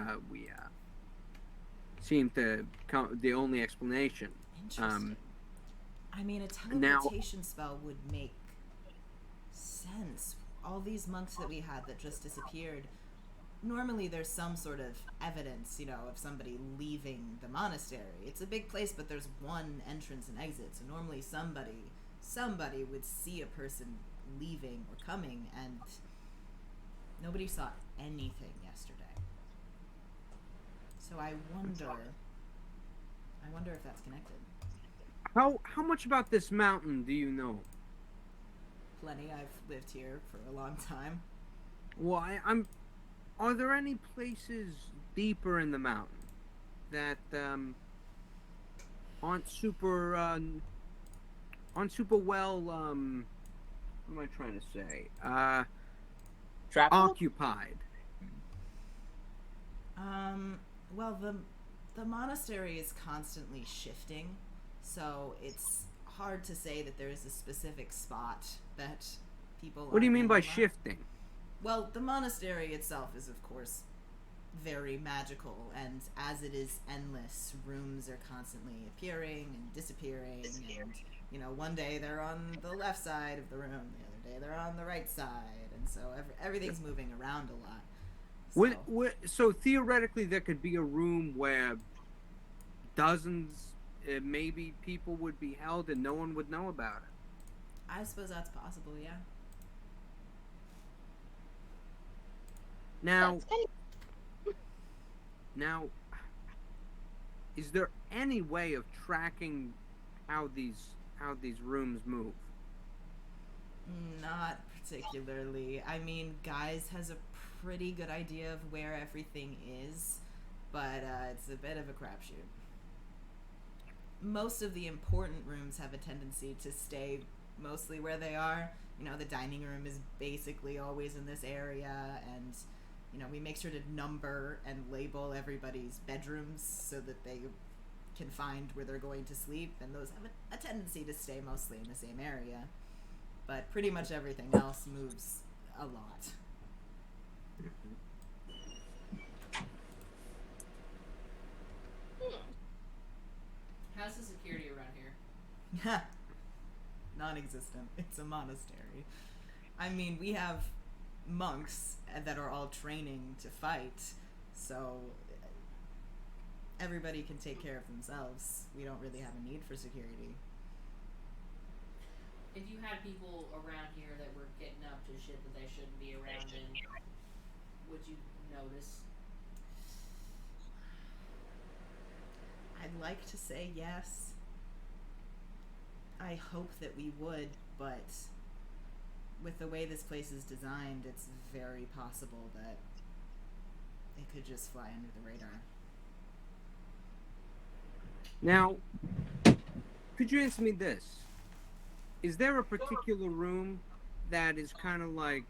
seem to come the only explanation. Interesting. I mean, a Now- teleportation spell would make sense. All these monks that we had that just disappeared, normally there's some sort of evidence, you know, of somebody leaving the monastery. It's a big place, but there's one entrance and exit, so normally somebody would see a person leaving or coming, and nobody saw anything yesterday. So I wonder if that's connected. How much about this mountain do you know? Plenty. I've lived here for a long time. Well, I'm. Are there any places deeper in the mountain that aren't super well what am I trying to say? Travel? Occupied. Well, the monastery is constantly shifting, so it's hard to say that there is a specific spot that people. What do you aren't mean in by a lot. shifting? Well, the monastery itself is, of course, very magical, and as it is endless, rooms are constantly appearing and disappearing. And, you know, one day they're on the left side of the room, the other day they're on the right side, and so everything's moving around a lot. So theoretically, there could be a room where dozens, maybe people would be held, and no one would know about it. I suppose that's possible, yeah. Now, That's kind of Now, is there any way of tracking how these rooms move? Not particularly. I mean, Guys has a pretty good idea of where everything is, but it's a bit of a crapshoot. Most of the important rooms have a tendency to stay mostly where they are. You know, the dining room is basically always in this area, and you know, we make sure to number and label everybody's bedrooms so that they can find where they're going to sleep, and those have a tendency to stay mostly in the same area. But pretty much everything else moves a lot. How's the security around here? Non-existent. It's a monastery. I mean, we have monks that are all training to fight, so everybody can take care of themselves. We don't really have a need for security. If you had people around here that were getting up to shit that they shouldn't be around in, would you notice? I'd like to say yes. I hope that we would, but with the way this place is designed, it's very possible that it could just fly under the radar. Now, could you answer me this? Is there a particular room that is kind of like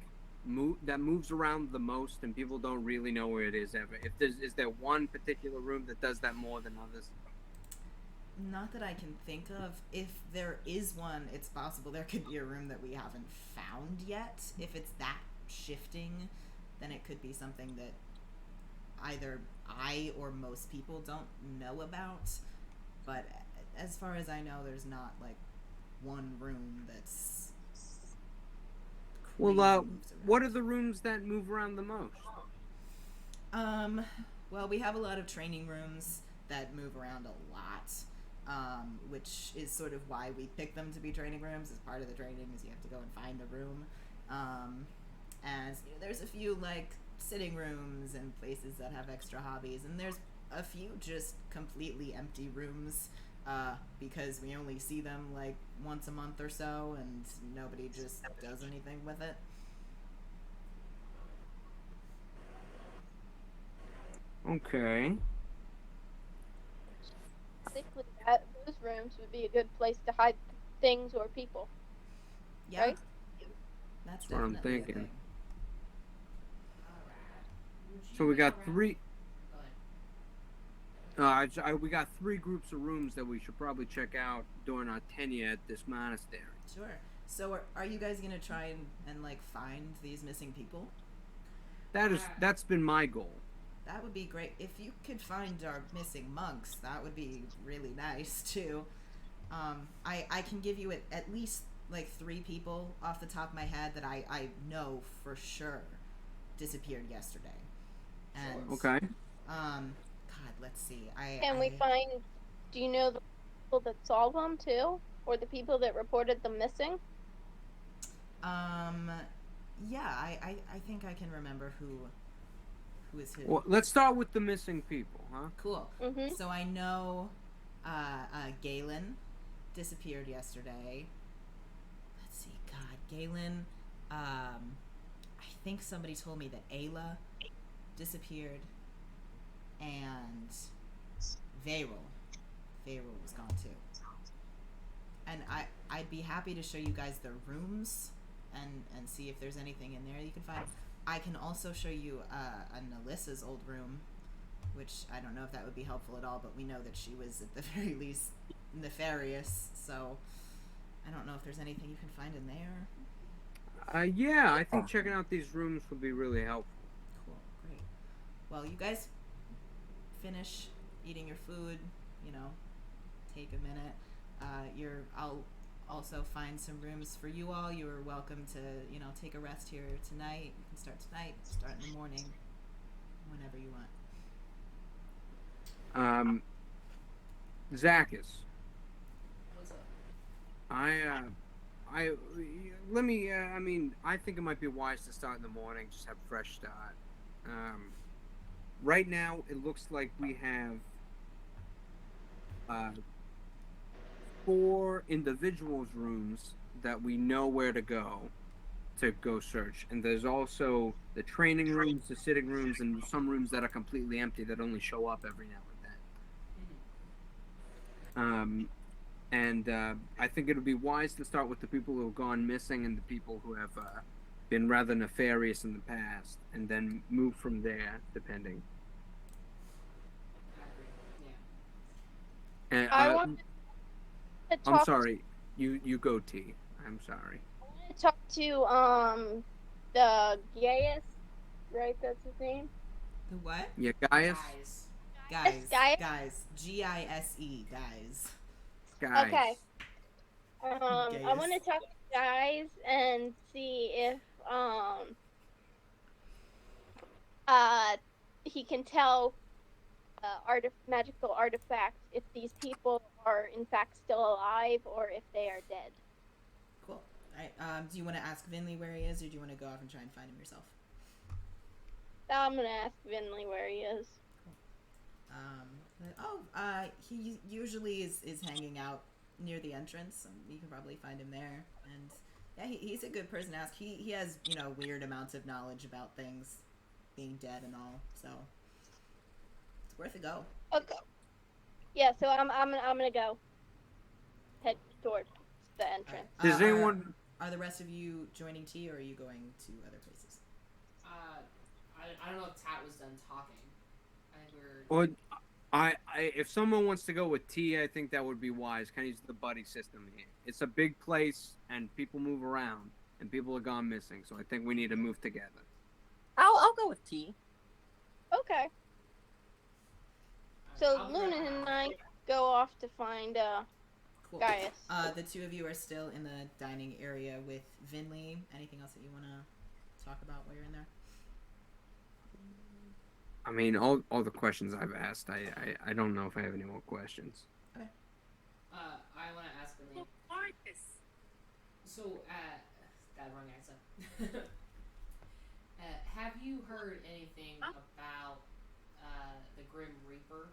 that moves around the most and people don't really know where it is ever? Is there one particular room that does that more than others? Not that I can think of. If there is one, it's possible there could be a room that we haven't found yet. If it's that shifting, then it could be something that either I or most people don't know about. But as far as I know, there's not like one room that's Well, moves around. what are the rooms that move around the most? Well, we have a lot of training rooms that move around a lot, which is sort of why we pick them to be training rooms. As part of the training is you have to go and find a room. And you know, there's a few like sitting rooms and places that have extra hobbies, and there's a few just completely empty rooms because we only see them like once a month or so, and nobody just does anything with it. Okay. basically those rooms would be a good place to hide things or people. Yeah, Right? that's what I'm definitely a thinking. thing. So we got Go three. ahead. We got three groups of rooms that we should probably check out during our tenure at this monastery. Sure. So are you guys gonna try and like find these missing people? That's been my goal. That would be great. If you could find our missing monks, that would be really nice too. I can give you at least like 3 people off the top of my head that I know for sure disappeared yesterday. And Okay. God, let's see. Can we find? Do you know the people that saw them too, or the people that reported them missing? Yeah, I think I can remember who is who. Well, let's start with the missing people, huh? Cool. Mm-hmm. So I know Galen disappeared yesterday. Let's see. God, Galen. I think somebody told me that Ayla disappeared, and Varel was gone too. And I'd be happy to show you guys the rooms and see if there's anything in there you can find. I can also show you Alyssa's old room, which I don't know if that would be helpful at all, but we know that she was at the very least nefarious, so I don't know if there's anything you can find in there. Yeah, I think checking out these rooms would be really helpful. Cool, great. Well, you guys finish eating your food, take a minute. I'll also find some rooms for you all. You're welcome to, take a rest here tonight. You can start tonight, start in the morning, whenever you want. Zakkas, What's up? I think it might be wise to start in the morning, just have a fresh start. Right now, it looks like we have 4 individuals' rooms that we know where to go search. And there's also the training rooms, the sitting rooms, and some rooms that are completely empty that only show up every now and then. I think it would be wise to start with the people who have gone missing and the people who have been rather nefarious in the past, and then move from there, depending. I agree. Yeah. And, I want to talk. I'm sorry. You go, T. I'm sorry. I want to talk to the Gaius, right? That's his name. The what? Yeah, Gaius? Guys. Guys. Gaius? Gise, guys. Guys. Okay. I want to talk to guys and see if he can tell magical artifacts if these people are in fact still alive or if they are dead. Cool. Alright, do you want to ask Vinley where he is, or do you want to go off and try and find him yourself? I'm gonna ask Vinley where he is. He usually is hanging out near the entrance. You can probably find him there. And yeah, he's a good person to ask. He has, weird amounts of knowledge about things being dead and all, so it's worth a go. Okay. Yeah, so I'm gonna go head towards the entrance. Does anyone... Are the rest of you joining T, or are you going to other places? I don't know if Tat was done talking. I think we're. Or, if someone wants to go with T, I think that would be wise. Kind of use the buddy system here. It's a big place, and people move around, and people have gone missing. So I think we need to move together. I'll go with T. Okay. So Lunan and I go off to find Cool. Gaius. The two of you are still in the dining area with Vinley. Anything else that you want to talk about while you're in there? I mean, all the questions I've asked, I don't know if I have any more questions. Okay. I want to ask Billy. So, that wrong accent. Have you heard anything about the Grim Reaper?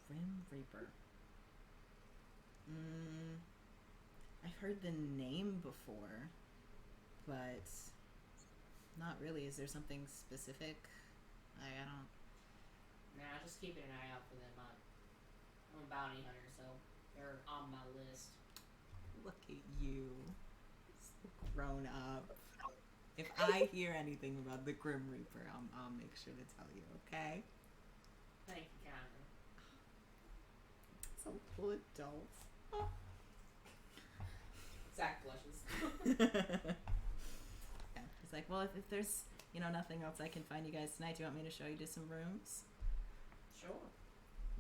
Grim Reaper. I've heard the name before, but not really. Is there something specific? I don't. Nah, just keeping an eye out for them. I'm a bounty hunter, so they're on my list. Look at you, so grown up. If I hear anything about the Grim Reaper, I'll make sure to tell you. Okay? Thank you, kindly. It's a little adult. Oh. Zach blushes. Yeah, he's like, well, if there's nothing else I can find you guys tonight, do you want me to show you to some rooms? Sure.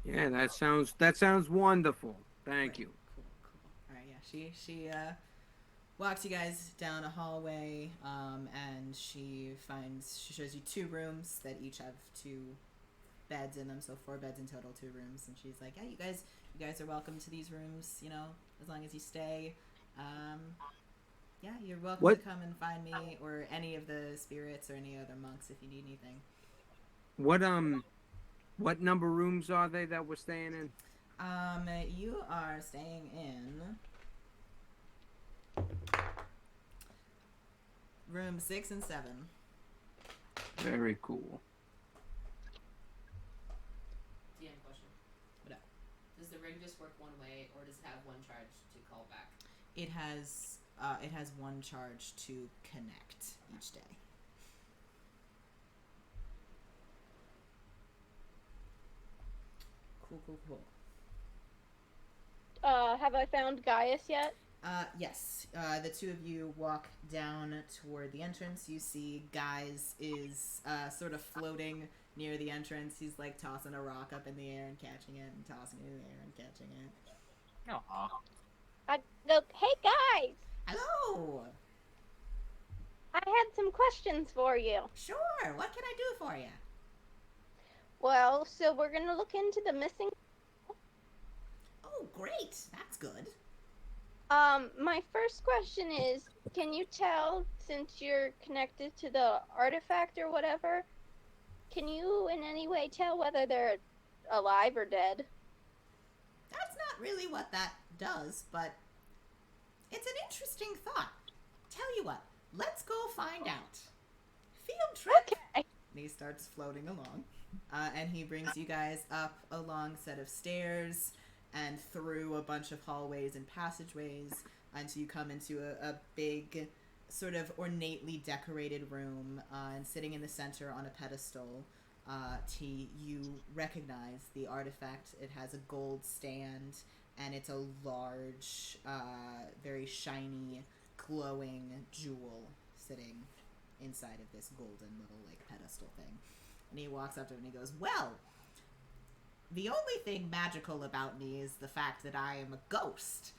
Yeah, that sounds wonderful. Thank Right. you. Cool. All right. Yeah. She walks you guys down a hallway, and she shows you 2 rooms that each have 2 beds in them, so 4 beds in total, 2 rooms. And she's like, yeah, you guys are welcome to these rooms, as long as you stay. Yeah, you're welcome What to come and find me or any of the spirits or any other monks if you need anything. what number rooms are they that we're staying in? You are staying in room 6 and 7. Very cool. DM question. What up? Does the ring just work one way, or does it have one charge to call back? It has 1 charge to connect each day. Cool. Have I found Gaius yet? Yes. The 2 of you walk down toward the entrance. You see Guys is sort of floating near the entrance. He's like tossing a rock up in the air and catching it, and tossing it in the air and catching it. Aw. I go, hey guys! Hello! I had some questions for you. Sure, what can I do for you? Well, so we're gonna look into the missing. Oh, great. That's good. My first question is, can you tell, since you're connected to the artifact or whatever, can you in any way tell whether they're alive or dead? That's not really what that does, but it's an interesting thought. Tell you what, let's go find out. Field trip. Okay. And he starts floating along, and he brings you guys up a long set of stairs and through a bunch of hallways and passageways until you come into a big, sort of ornately decorated room, and sitting in the center on a pedestal, you recognize the artifact. It has a gold stand, and it's a large, very shiny, glowing jewel sitting inside of this golden little, pedestal thing. And he walks up to it and he goes, well, the only thing magical about me is the fact that I am a ghost.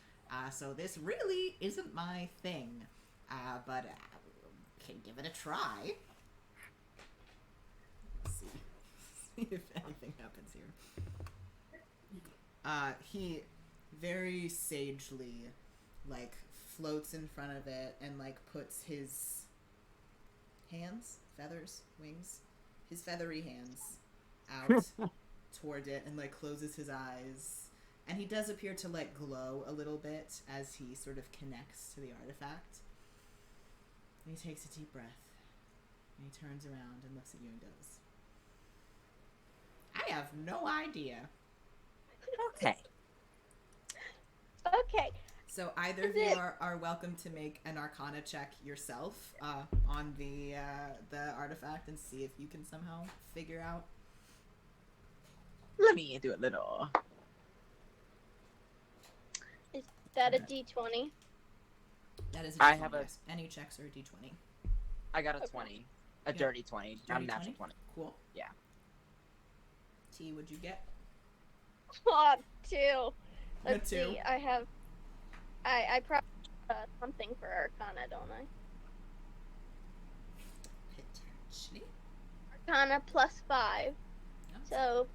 So this really isn't my thing. But can give it a try. Let's see. See if anything happens here. He very sagely, floats in front of it and, puts his hands, feathers, wings, his feathery hands out toward it and closes his eyes, and he does appear to glow a little bit as he sort of connects to the artifact. And he takes a deep breath and he turns around and looks at you and goes, I have no idea. Okay. Okay. So either of you are welcome to make an Arcana check yourself on the artifact and see if you can somehow figure out. Let me do a little. Is that a D20? That is a I D20, have a- yes. Any checks are a D20. I got a Okay. 20. A Yeah. dirty 20. Not a Dirty natural 20? 20. Cool. Yeah. T, what'd you get? Oh, 2. You got Let's 2? see. I probably something for Arcana, don't I? Potentially. Arcana plus 5. No. So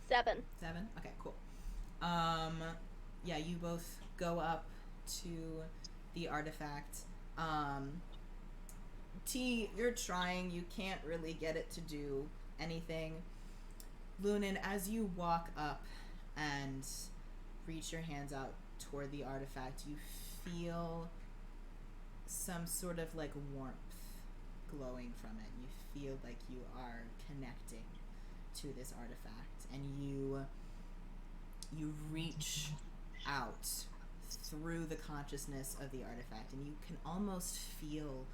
7. 7? Okay, cool. Yeah, you both go up to the artifact. T, you're trying. You can't really get it to do anything. Lunan, as you walk up and reach your hands out toward the artifact, you feel some sort of warmth glowing from it. You feel like you are connecting to this artifact, and you reach out through the consciousness of the artifact, and you can almost feel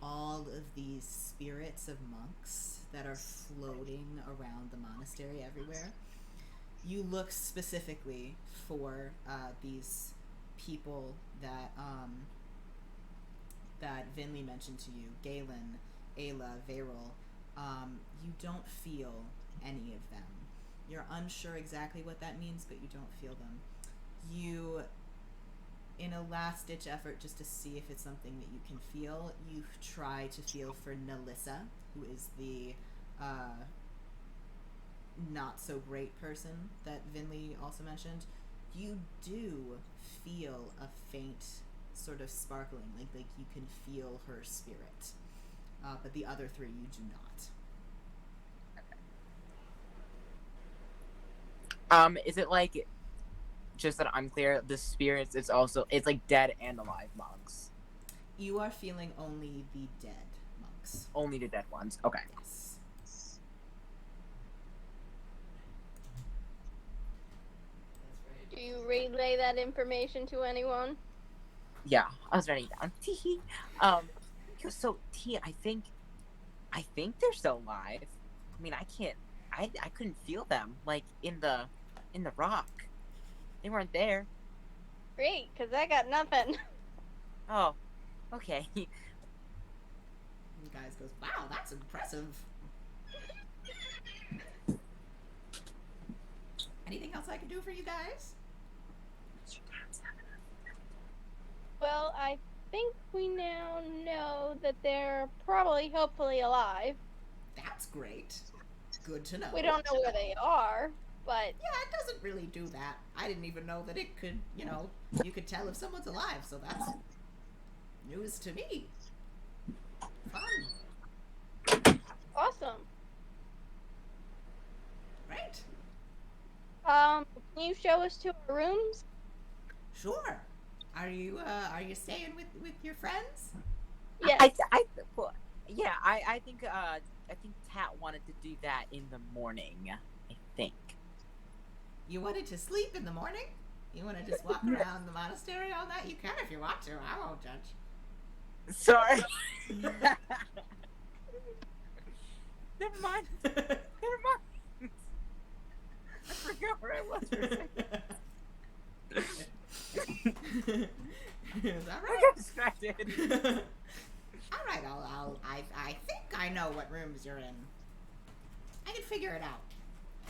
all of these spirits of monks that are floating around the monastery everywhere. You look specifically for these people that Vinley mentioned to you, Galen, Ayla, Varel. You don't feel any of them. You're unsure exactly what that means, but you don't feel them. you, in a last-ditch effort just to see if it's something that you can feel, you try to feel for Nelissa, who is the not-so-great person that Vinley also mentioned. You do feel a faint sort of sparkling, like you can feel her spirit. But the other three you do not. Is it like, just that I'm clear, the spirits, it's like dead and alive monks? You are feeling only the dead monks. Only the dead ones, okay. Yes. Do you relay that information to anyone? Yeah, I was writing it down. So T, I think they're still alive. I mean, I couldn't feel them, like, in the rock. They weren't there. Great, because I got nothing. Oh, okay. You guys goes, wow, that's impressive. Anything else I can do for you guys? Well, I think we now know that they're probably, hopefully, alive. That's great. Good to know. We don't know where they are, but... Yeah, it doesn't really do that. I didn't even know that it could, you could tell if someone's alive, so that's news to me. Fun. Awesome. Right. Can you show us to our rooms? Sure. Are you staying with your friends? Yes. I think Tat wanted to do that in the morning. I think. You wanted to sleep in the morning? You want to just walk around the monastery all night? You can if you want to. I won't judge. Sorry. Never mind. I forgot where I was for a second. Is that I right? got distracted. All right, I think I know what rooms you're in. I can figure it out.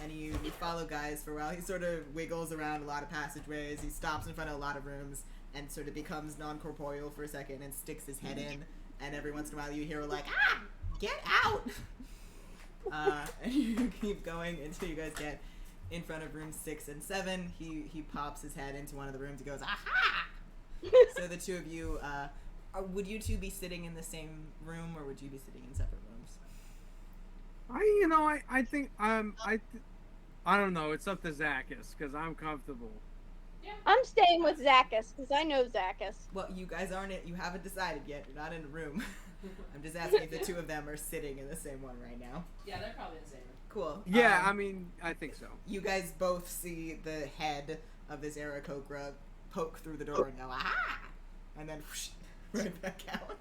And you follow guys for a while. He sort of wiggles around a lot of passageways. He stops in front of a lot of rooms and sort of becomes non-corporeal for a second and sticks his head in. And every once in a while you hear like, get out! And you keep going until you guys get in front of rooms 6 and 7. He pops his head into one of the rooms. He goes, aha! So the two of you, would you two be sitting in the same room, or would you be sitting in separate rooms? I think I don't know. It's up to Zakkas because I'm comfortable. Yeah. I'm staying with Zakkas, because I know Zakkas. Well, you guys aren't. You haven't decided yet. You're not in a room. I'm just asking if the two of them are sitting in the same one right now. Yeah, they're probably in the same room. Cool. Yeah, I mean, I think so. You guys both see the head of this Aarakocra poke through the door and go, aha! And then whoosh, right back out.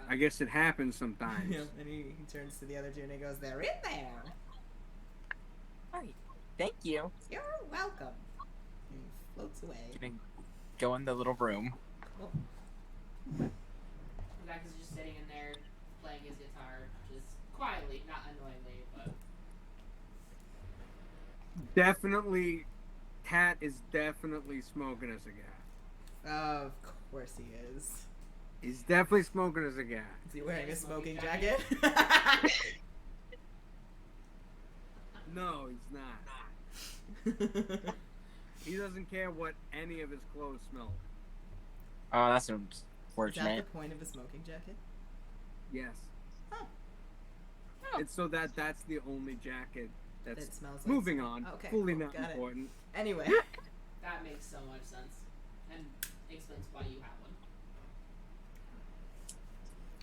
I guess it happens sometimes. Yeah, and he turns to the other two and he goes, they're in there! All right. Thank you. You're welcome. And he floats away. Go in the little room. Cool. Zakkas is just sitting in there playing his guitar, just quietly, not annoyingly, but... Definitely, Tat is definitely smoking a cigar. Of course he is. He's definitely smoking a cigar. Is he wearing a smoking jacket? No, he's not. He doesn't care what any of his clothes smell. Oh, that's Is that unfortunate. the point of a smoking jacket? Yes. Oh. It's so that's the only jacket that's That smells like moving smoke. on. Okay, Fully cool, not got it. important. Anyway. That makes so much sense. And explains why you have one.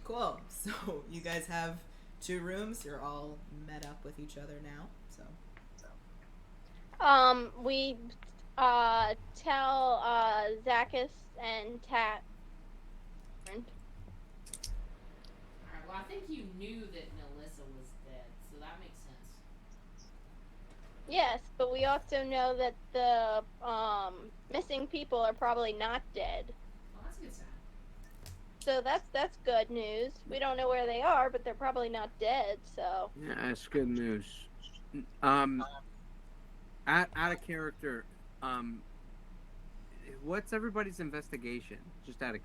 Cool. So you guys have 2 rooms. You're all met up with each other now. So. We tell Zakkas and Tat. Alright, well, I think you knew that Nelissa was dead, so that makes sense. Yes, but we also know that the missing people are probably not dead. Well, that's a good sign. So that's good news. We don't know where they are, but they're probably not dead. So Yeah, that's good news. Out of character, Um, what's everybody's investigation? Just out of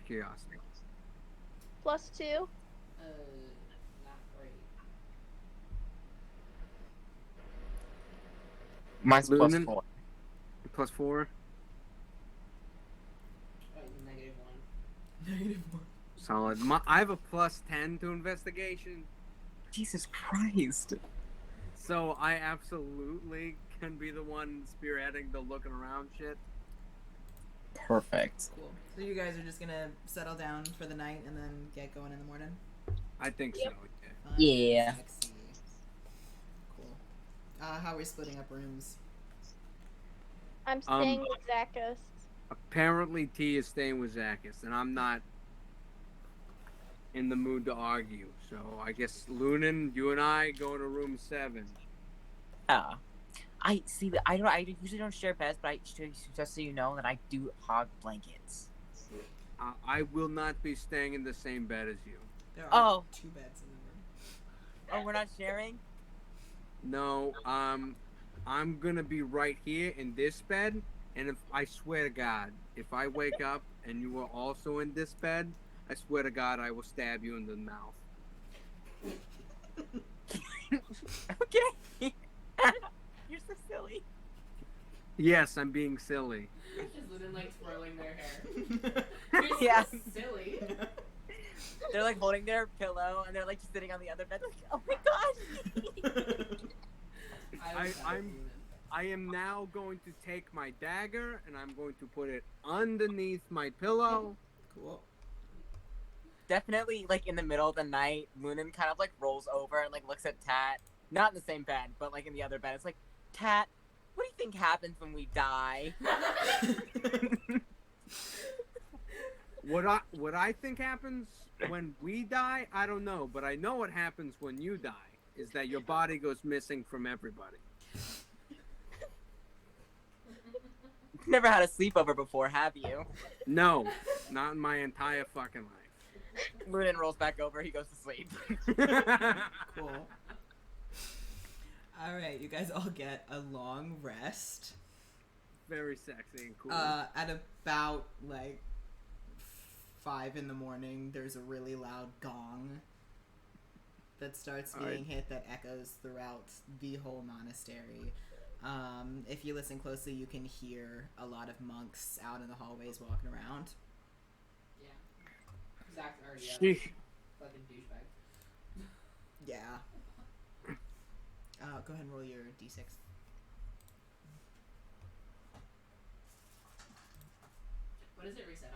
curiosity. +2. Not great. Mine's Lunan? +4. +4. -1. -1. Solid. I have a +10 to investigation, Jesus Christ. so I absolutely can be the one spearheading the looking around shit. Perfect. Cool. So you guys are just gonna settle down for the night and then get going in the morning? I think Yep. so. Yeah. Fun, Yeah. Sexy. Cool. How are we splitting up rooms? I'm staying with Zakkas. Apparently, T is staying with Zakkas, and I'm not in the mood to argue. So I guess Lunan, you and I go to room 7. I see that I usually don't share beds, but just so you know that I do hog blankets. I will not be staying in the same bed as you. There are Oh. 2 beds in the room. Oh, we're not sharing? No, I'm gonna be right here in this bed, and if I swear to God, if I wake up and you are also in this bed, I swear to God, I will stab you in the mouth. Okay. You're so silly. Yes, I'm being silly. Is Lunan like twirling their hair? You're Yeah. so silly. They're like holding their pillow and they're like just sitting on the other bed like, oh my gosh. I am now going to take my dagger and I'm going to put it underneath my pillow. Cool. Definitely like in the middle of the night, Lunan kind of like rolls over and like looks at Tat. Not in the same bed, but like in the other bed. It's like, Tat, what do you think happens when we die? What I think happens when we die, I don't know, but I know what happens when you die is that your body goes missing from everybody. Never had a sleepover before, have you? No, not in my entire fucking life. Lunan rolls back over, he goes to sleep. Cool. Alright, you guys all get a long rest. Very sexy and cool. At about, like, 5 in the morning, there's a really loud gong that starts being hit that echoes throughout the whole monastery. If you listen closely, you can hear a lot of monks out in the hallways walking around. Yeah. Zach's already out. Sheesh. Fucking douchebag. Yeah. Go ahead and roll your d6. What does it reset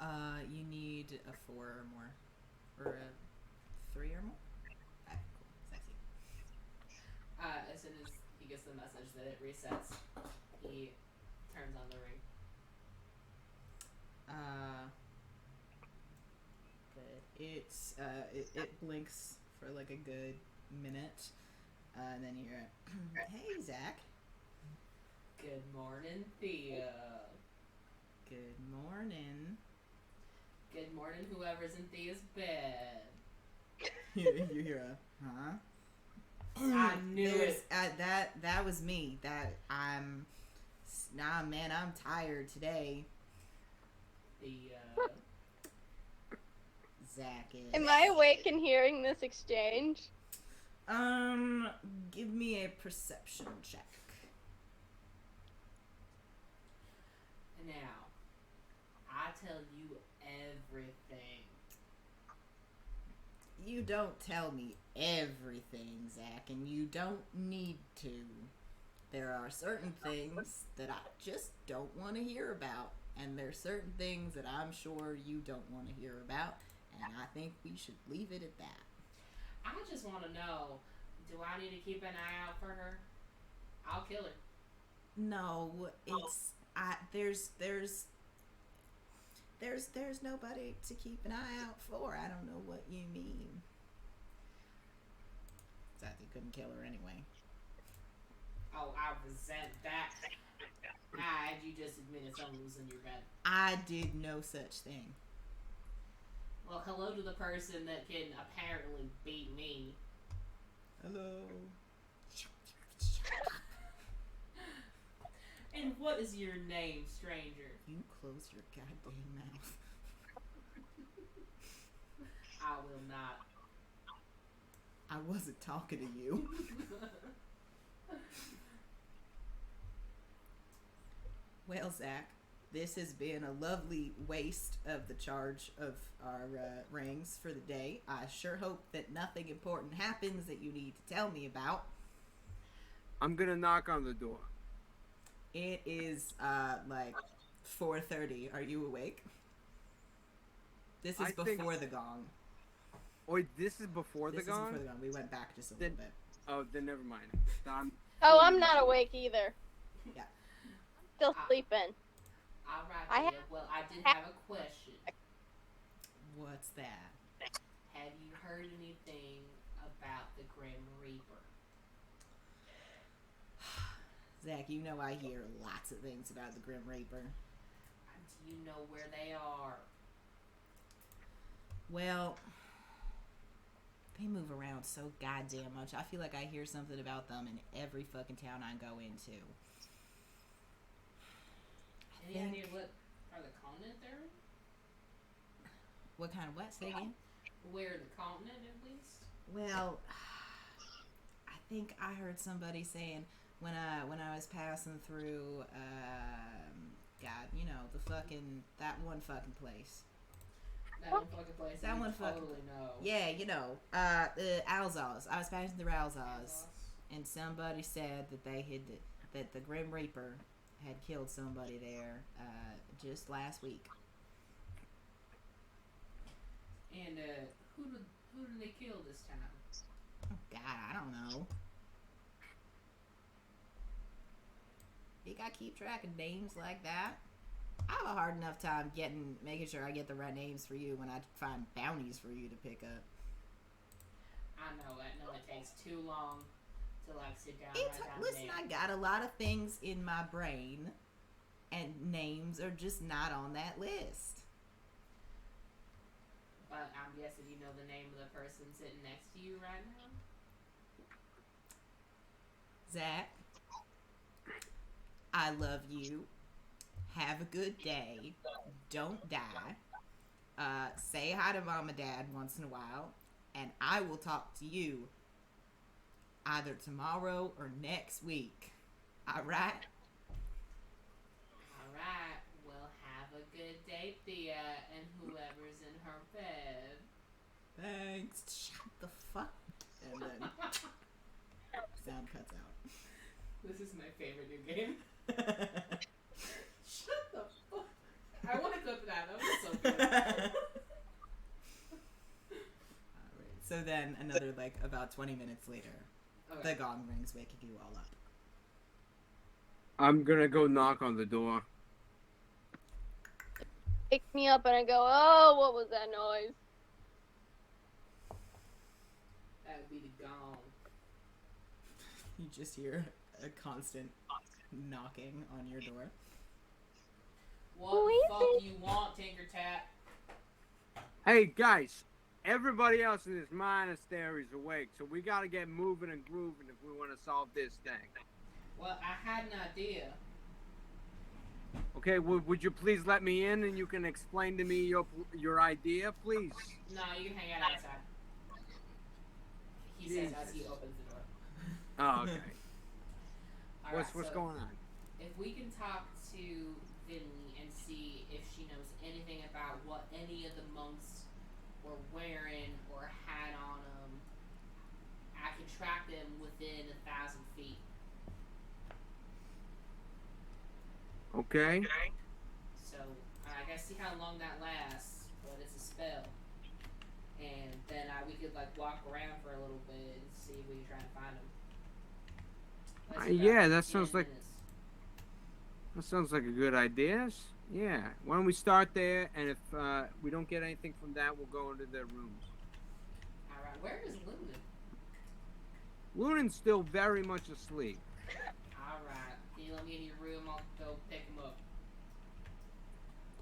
on? You need a 4 or more. Or a 3 or more? Alright, cool. Sexy. As soon as he gets the message that it resets, he turns on the ring. Good. It blinks for like a good minute. And then you're hey, Zach. Good morning, Theo. Good morning. Good morning, whoever's in Thea's bed. You hear a, huh? I knew it. That was me. Nah, man, I'm tired today. Zach is. Am I awake and hearing this exchange? Give me a perception check. Now, I tell you everything. You don't tell me everything, Zach, and you don't need to. There are certain things that I just don't want to hear about, and there's certain things that I'm sure you don't want to hear about, and I think we should leave it at that. I just want to know, do I need to keep an eye out for her? I'll kill her. No, there's nobody to keep an eye out for. I don't know what you mean. Zach, you couldn't kill her anyway. Oh, I resent that. Had you just admitted something was in your bed. I did no such thing. Well, hello to the person that can apparently beat me. Hello. And what is your name, stranger? You close your goddamn mouth. I will not. I wasn't talking to you. Well, Zach, this has been a lovely waste of the charge of our rings for the day. I sure hope that nothing important happens that you need to tell me about. I'm gonna knock on the door. It is like 4:30. Are you awake? This is I think- before the gong. Wait, this is before This the is gong? before the gong. We went back just a Then- little bit. Oh, then never mind. Oh, I'm not awake either. Yeah. Still sleeping. All right, I Leah. have- Well, I did have a question. What's that? Have you heard anything about the Grim Reaper? Zach, you know I hear lots of things about the Grim Reaper. Do you know where they are? Well, they move around so goddamn much. I feel like I hear something about them in every fucking town I go into. Any idea what part of the continent they're in? What kind of what, say again? Where the continent, at least? Well, I think I heard somebody saying when I was passing through, God, you know, that one fucking place. That one fucking place. That you one fucking- totally know. Yeah, you know, Alzaz. I was passing through Alzaz, and somebody said that that the Grim Reaper had killed somebody there just last week. And who did they kill this time? Oh, God, I don't know. You gotta keep track of names like that. I have a hard enough time making sure I get the right names for you when I find bounties for you to pick up. I know it takes too long to like sit down. It's, Write down listen, names. I got a lot of things in my brain, and names are just not on that list. But I'm guessing you know the name of the person sitting next to you right now. Zach, I love you. Have a good day. Don't die. Say hi to mom and dad once in a while, and I will talk to you either tomorrow or next week. All right? All right. Well, have a good day, Thea, and whoever's in her bed. Thanks. Shut the fuck. And then sound cuts out. This is my favorite new game. Shut the fuck. I want to clip that. That was so good. Alright, so then another, like, about 20 minutes later, Okay. the gong rings, waking you all up. I'm gonna go knock on the door. Pick me up and I go, oh, what was that noise? That would be the gong. You just hear a constant knocking on your door. What Who the is fuck it? you want, TinkerTat? Hey guys, everybody else in this monastery is awake, so we gotta get moving and grooving if we want to solve this thing. Well, I had an idea. Okay, would you please let me in and you can explain to me your idea, please? No, you can hang out outside. He says as he Jesus. opens the door. Oh, okay. Alright, What's so going on? if we can talk to Finley and see if she knows anything about what any of the monks were wearing or had on them, I can track them within 1,000 feet. Okay. So I gotta see how long that lasts, but it's a spell. And then we could like walk around for a little bit and see if we can try and find them. Yeah, that sounds like- That sounds like a good idea. Yeah. Why don't we start there, and if we don't get anything from that, we'll go into their rooms. Alright, where is Lunan? Lunan's still very much asleep. Alright, can you let me in your room? I'll go pick him up.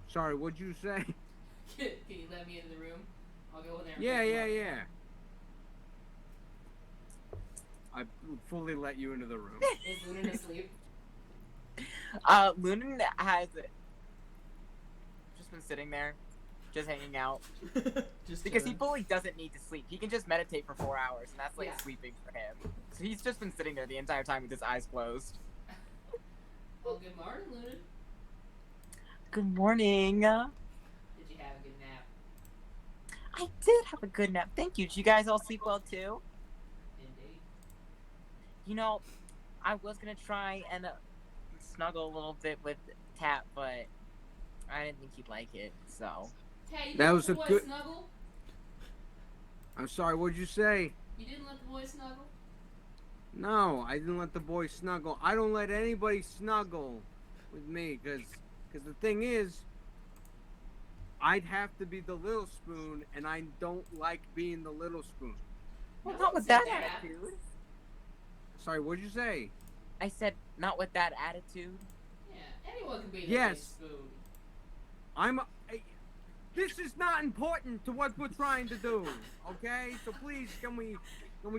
Sorry, what'd you say? Can you let me into the room? I'll go in there and Yeah, pick him yeah, up. yeah. I fully let you into the room. Is Lunan asleep? Lunan has just been sitting there, just hanging out. Just Because he chilling. fully doesn't need to sleep. He can just meditate for 4 hours, and that's like Yeah. sleeping for him. So he's just been sitting there the entire time with his eyes closed. Well, good morning, Lunan. Good morning. Did you have a good nap? I did have a good nap. Thank you. Did you guys all sleep well too? Indeed. You know, I was gonna try and snuggle a little bit with Tat, but I didn't think he'd like it. So Hey, you That didn't was let a the boy good- snuggle? I'm sorry, what'd you say? You didn't let the boy snuggle? No, I didn't let the boy snuggle. I don't let anybody snuggle with me, because the thing is, I'd have to be the little spoon, and I don't like being the little spoon. well, No not one with said that that. attitude. Sorry, what'd you say? I said not with that attitude. Yeah, anyone can be the Yes. big spoon. This is not important to what we're trying to do, okay? So please, can we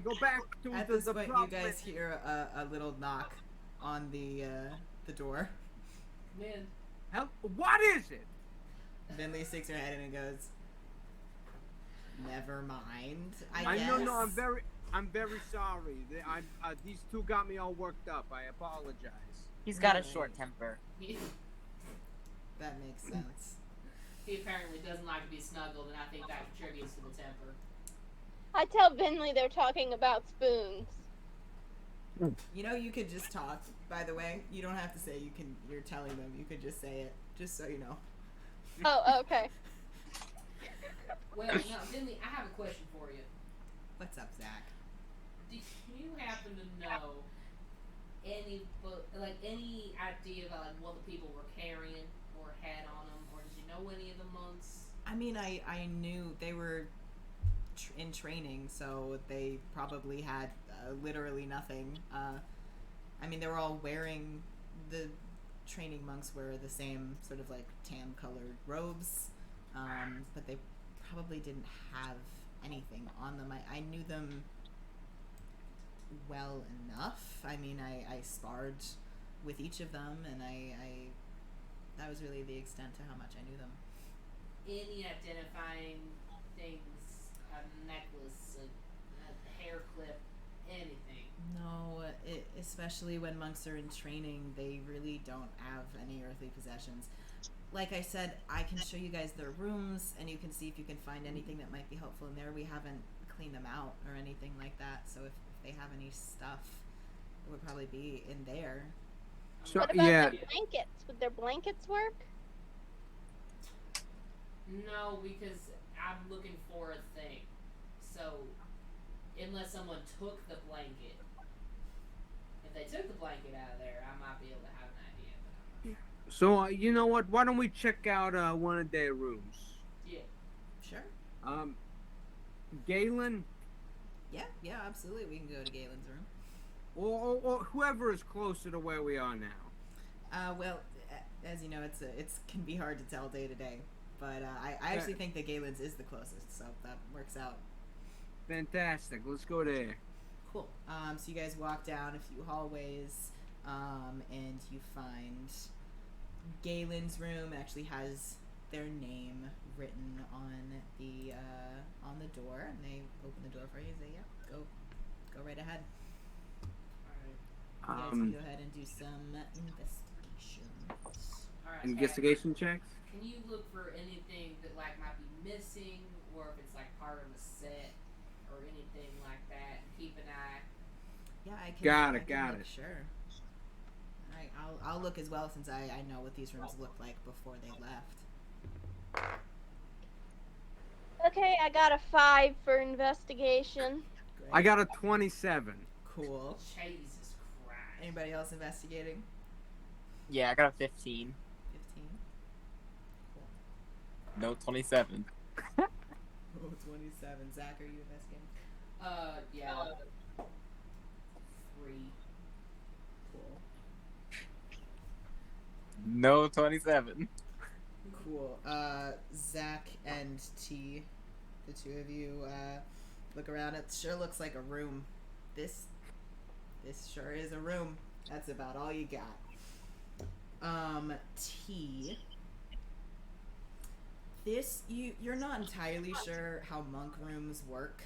go back to At the this point, you problem? guys hear a little knock on the door. Man, Help? What is it? Bentley sticks her head in and goes, "Never mind. I I guess." no, I'm very sorry. These two got me all worked up. I apologize. He's got a Right. short temper. he That makes sense. apparently doesn't like to be snuggled, and I think that contributes to the temper. I tell Binley they're talking about spoons. You know, you could just talk. By the way, you don't have to say you're telling them. You could just say it, just so you know. Oh, okay. Well, now, Finley, I have a question for you. What's up, Zach? Do you happen to know any idea about like what the people were carrying or had on them, or did you know any of the monks? I mean, I knew they were in training, so they probably had literally nothing. I mean, they were all wearing the training monks wear the same sort of like tan colored robes, but they probably didn't have anything on them. I knew them well enough. I mean, I sparred with each of them, and I that was really the extent to how much I knew them. Any identifying things? A necklace, a hair clip, anything? No, especially when monks are in training, they really don't have any earthly possessions. Like I said, I can show you guys their rooms, and you can see if you can find anything that might be helpful in there. We haven't cleaned them out or anything like that, so if they have any stuff, it would probably be in there. So What about yeah, their blankets? Would their blankets work? No, because I'm looking for a thing. So, unless someone took the blanket, if they took the blanket out of there, I might be able to have an idea. But I'm not so you know what? Why don't we check out one of their rooms? sure. Yeah. Sure. Galen, Yeah, absolutely. We can go to Galen's room. or whoever is closer to where we are now. Well, as you know, it can be hard to tell day to day, but I actually think that Galen's is the closest, so that works out. Fantastic. Let's go there. Cool. So you guys walk down a few hallways, and you find Galen's room. It actually has their name written on the door, and they open the door for you. And say, "Yeah, go right ahead." You guys can go ahead and do some investigation. Alright. Investigation checks. Can you look for anything that like might be missing, or if it's like part of a set, or anything like that? And keep an eye. Yeah, I can. Got I it, can got look, it. Sure. All right, I'll look as well since I know what these rooms looked like before they left. Okay, I got a 5 for investigation. Great. I got a 27. Cool. Jesus Christ. Anybody else investigating? Yeah, I got a 15. 15. No, 27. Oh, 27. Zach, are you investigating? Yeah. 3. Cool. No, 27. Cool. Zach and T, the two of you, look around. It sure looks like a room. This sure is a room. That's about all you got. T. This you're not entirely sure how monk rooms work,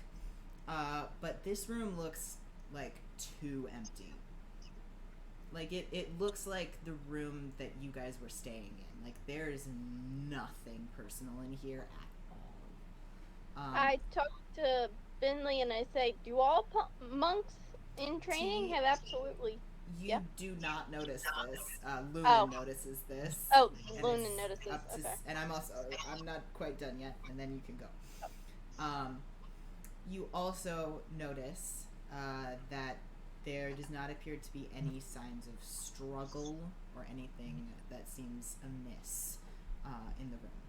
but this room looks like too empty. Like it looks like the room that you guys were staying in. Like there is nothing personal in here at all. I talked to Finley and I say, do all monks in training T- have absolutely... You Yeah. do not notice this. Lunan Oh. notices this. Oh, and Lunan it's notices. up to, Okay. and I'm not quite done yet, and then you can go. You also notice that there does not appear to be any signs of struggle or anything that seems amiss in the room.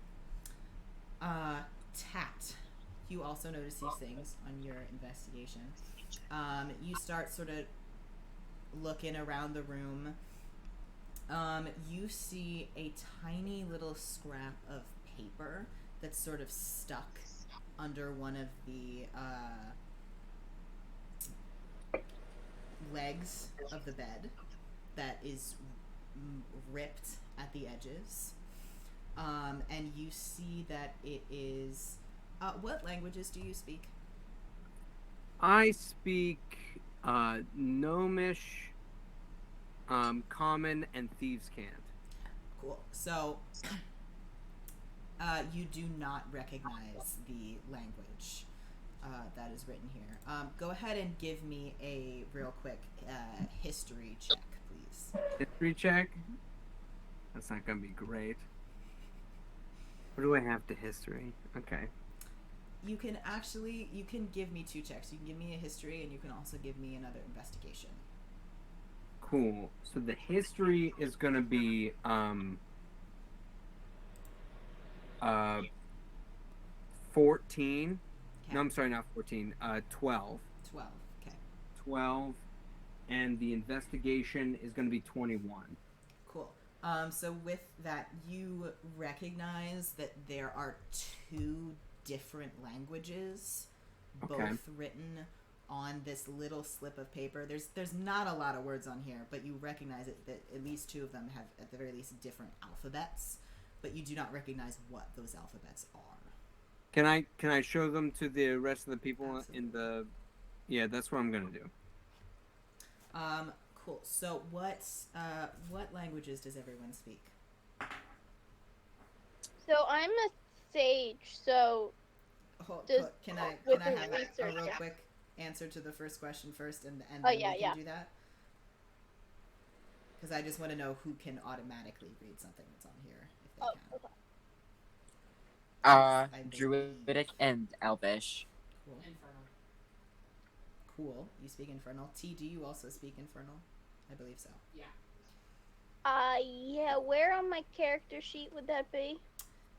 Tat. You also notice these things on your investigation. You start sort of looking around the room. You see a tiny little scrap of paper that's sort of stuck under one of the legs of the bed that is ripped at the edges. And you see that it is... what languages do you speak? I speak Gnomish, Common, and Thieves' Cant. Cool. So, you do not recognize the language that is written here. Go ahead and give me a real quick history check, please. History check? That's not going to be great. What do I have to history? Okay. You can give me 2 checks. You can give me a history, and you can also give me another investigation. Cool. So the history is going to be 14. Okay. No, I'm sorry, not 14. 12. 12. Okay. 12. And the investigation is going to be 21. Cool. So with that, you recognize that there are 2 different languages, Okay. both written on this little slip of paper. There's not a lot of words on here, but you recognize it that at least 2 of them have at the very least different alphabets, but you do not recognize what those alphabets are. Can I show them to the rest of the people Absolutely. in the... Yeah, that's what I'm going to do. Cool. So what languages does everyone speak? So I'm a sage, so Can I with have the a research, real yeah. quick answer to the first question first, and then Oh, we yeah, can yeah. do that? Because I just want to know who can automatically read something that's on here if they can. okay. I believe. Druidic and Elvish. Cool. Infernal. Cool. You speak Infernal. T, do you also speak Infernal? I believe so. Yeah. Yeah, where on my character sheet would that be?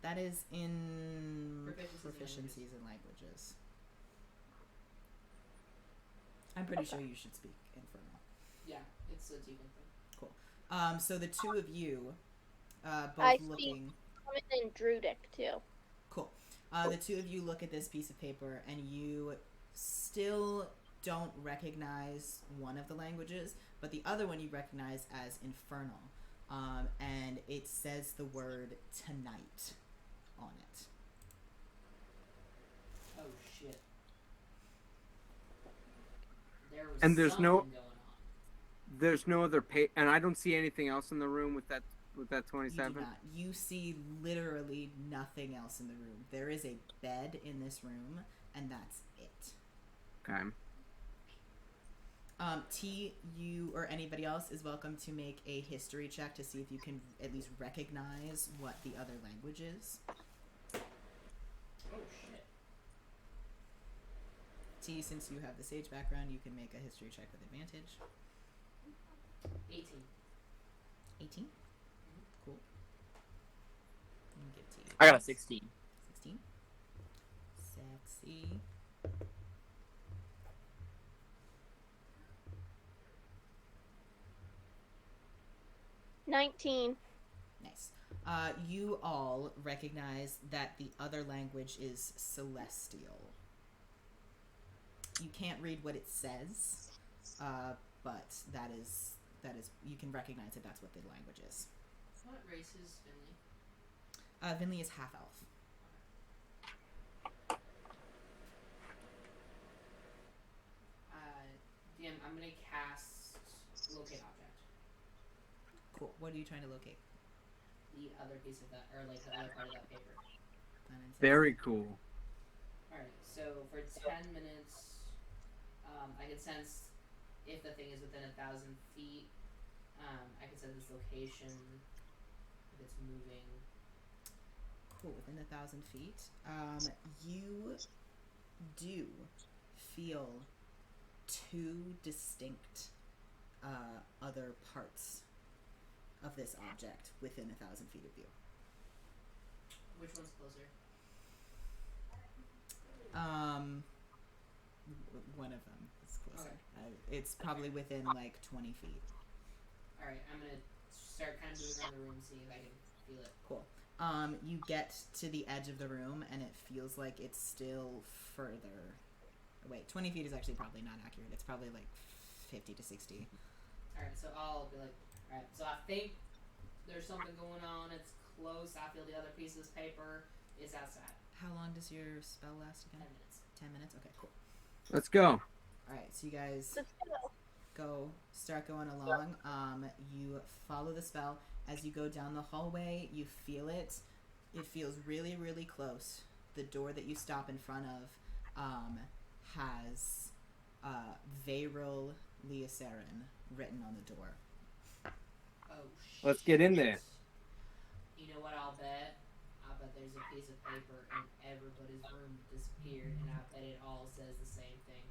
That is in Proficiencies proficiencies in languages. I'm pretty sure you should speak Infernal. Yeah, it's a Tiefling thing. Cool. So the 2 of you, both I speak looking... Common and Druidic, too. Cool. The 2 of you look at this piece of paper, and you still don't recognize one of the languages, but the other one you recognize as Infernal. And it says the word tonight on it. Oh shit. There was And there's something no- going on. There's no other and I don't see anything else in the room with that You do 27. not. You see literally nothing else in the room. There is a bed in this room, and that's it. Okay. T, you or anybody else is welcome to make a history check to see if you can at least recognize what the other language is. Oh shit. T, since you have the sage background, you can make a history check with advantage. 18. 18? Cool. Let me give T. I got a 16. 16? Sexy. $19. Nice. You all recognize that the other language is Celestial. You can't read what it says, but that is you can recognize that that's what the language is. What race is Finley? Vinley is half elf. DM, I'm gonna cast locate object. Cool. What are you trying to locate? The other piece of that, or like the other part of that paper. Very cool. Alright, so for 10 minutes, I can sense if the thing is within 1,000 feet. I can sense its location, if it's moving. Cool. Within 1,000 feet. You do feel two distinct other parts of this object within 1,000 feet of you. Which one's closer? One of them is closer. Okay. It's probably within like 20 feet. Alright, I'm gonna start kind of moving around the room, seeing if I can feel it. Cool. You get to the edge of the room and it feels like it's still further. Wait, 20 feet is actually probably not accurate. It's probably like 50 to 60. Alright, so I'll be like, alright, so I think there's something going on. It's close. I feel the other piece of this paper is outside. How long does your spell last 10 again? minutes. 10 minutes? Okay, cool. Let's go. Alright, so you guys Let's go. start going along. You follow the spell. As you go down the hallway, you feel it. It feels really, really close. The door that you stop in front of has Vayril Leosarin written on the door. Oh, shit. Let's get in there. You know what I'll bet? I'll bet there's a piece of paper in everybody's room disappeared, and I bet it all says the same thing.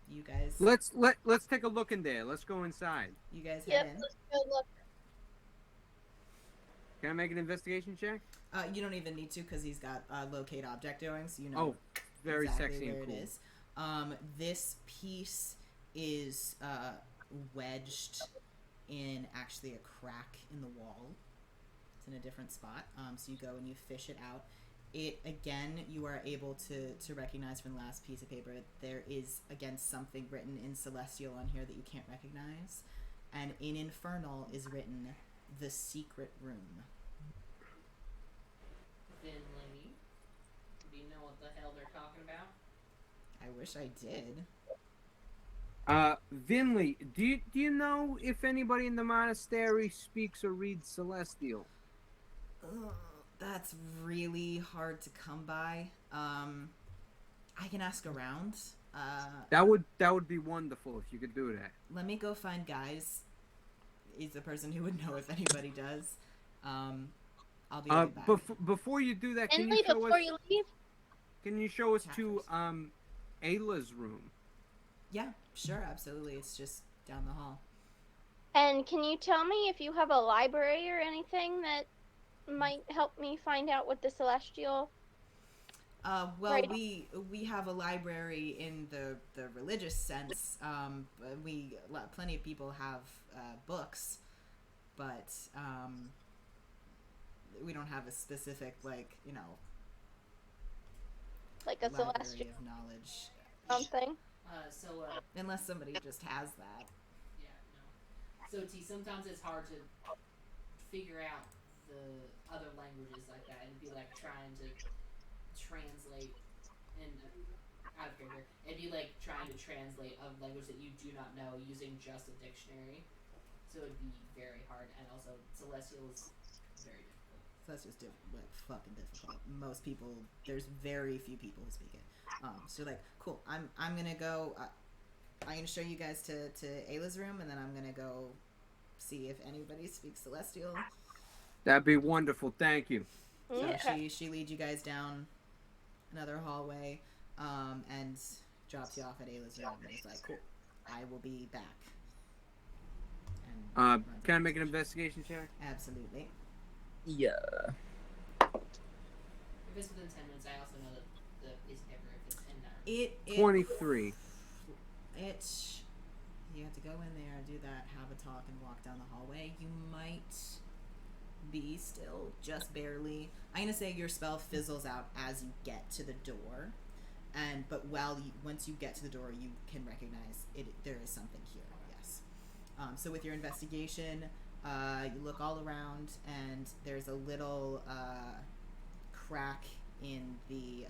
You guys Let's take a look in there. Let's go inside. you guys head Yep, in. let's go look. Can I make an investigation check? You don't even need to because he's got locate object doing, so you know Oh, very exactly sexy where and cool. it is. This piece is wedged in actually a crack in the wall. It's in a different spot. So you go and you fish it out. It again, you are able to recognize from the last piece of paper. There is again something written in Celestial on here that you can't recognize, and in Infernal is written the secret room. Finley, do you know what the hell they're talking about? I wish I did. Vinley, do you know if anybody in the monastery speaks or reads Celestial? Ugh, that's really hard to come by. I can ask around. That would be wonderful if you could do that. Let me go find Guys. He's the person who would know if anybody does. I'll be right back. Before you do that, can Finley, you show before us? you leave, Can you show us to Chapters. Ayla's room? Yeah, sure, absolutely. It's just down the hall. and can you tell me if you have a library or anything that might help me find out what the Celestial... Well, Right. we have a library in the religious sense. But plenty of people have books, but we don't have a specific like a library Celestial of knowledge. something? Unless somebody just has that. Yeah, no. So, T, sometimes it's hard to figure out the other languages like that and be like trying to translate in out of character. It'd be like trying to translate a language that you do not know using just a dictionary. So it'd be very hard, and also Celestial is very difficult. So that's just fucking difficult. Most people, there's very few people who speak it. So like, cool. I'm gonna go. I'm gonna show you guys to Ayla's room, and then I'm gonna go see if anybody speaks Celestial. That'd be wonderful. Thank you. So Okay. she leads you guys down another hallway, and drops you off at Ayla's room. And he's like, cool. I will be back. And runs Can I out. make an investigation check? Absolutely. Yeah. If it's within 10 minutes, I also know that the piece of paper, if it's in there. It 23. You have to go in there, do that, have a talk, and walk down the hallway. You might be still just barely. I'm gonna say your spell fizzles out as you get to the door, but once you get to the door, you can recognize it. There is something here. Yes. So with your investigation, You look all around, and there's a little crack in the.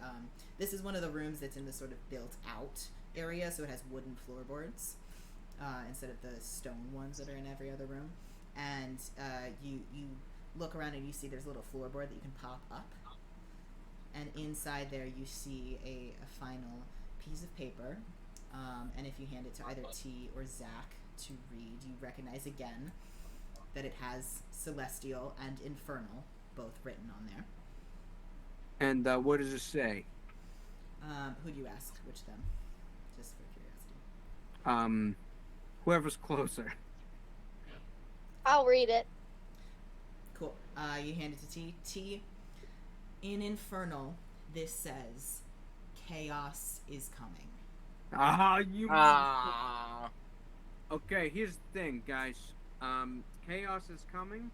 This is one of the rooms that's in the sort of built-out area, so it has wooden floorboards instead of the stone ones that are in every other room. And you look around and you see there's a little floorboard that you can pop up. And inside there you see a final piece of paper. And if you hand it to either T or Zach to read, you recognize again that it has Celestial and Infernal both written on there. And what does it say? Who do you ask? Which of them? Just for curiosity. Whoever's closer. I'll read it. Cool. You hand it to T. T, in Infernal, this says, chaos is coming. You. Ah. Okay, here's the thing, guys. Chaos is coming.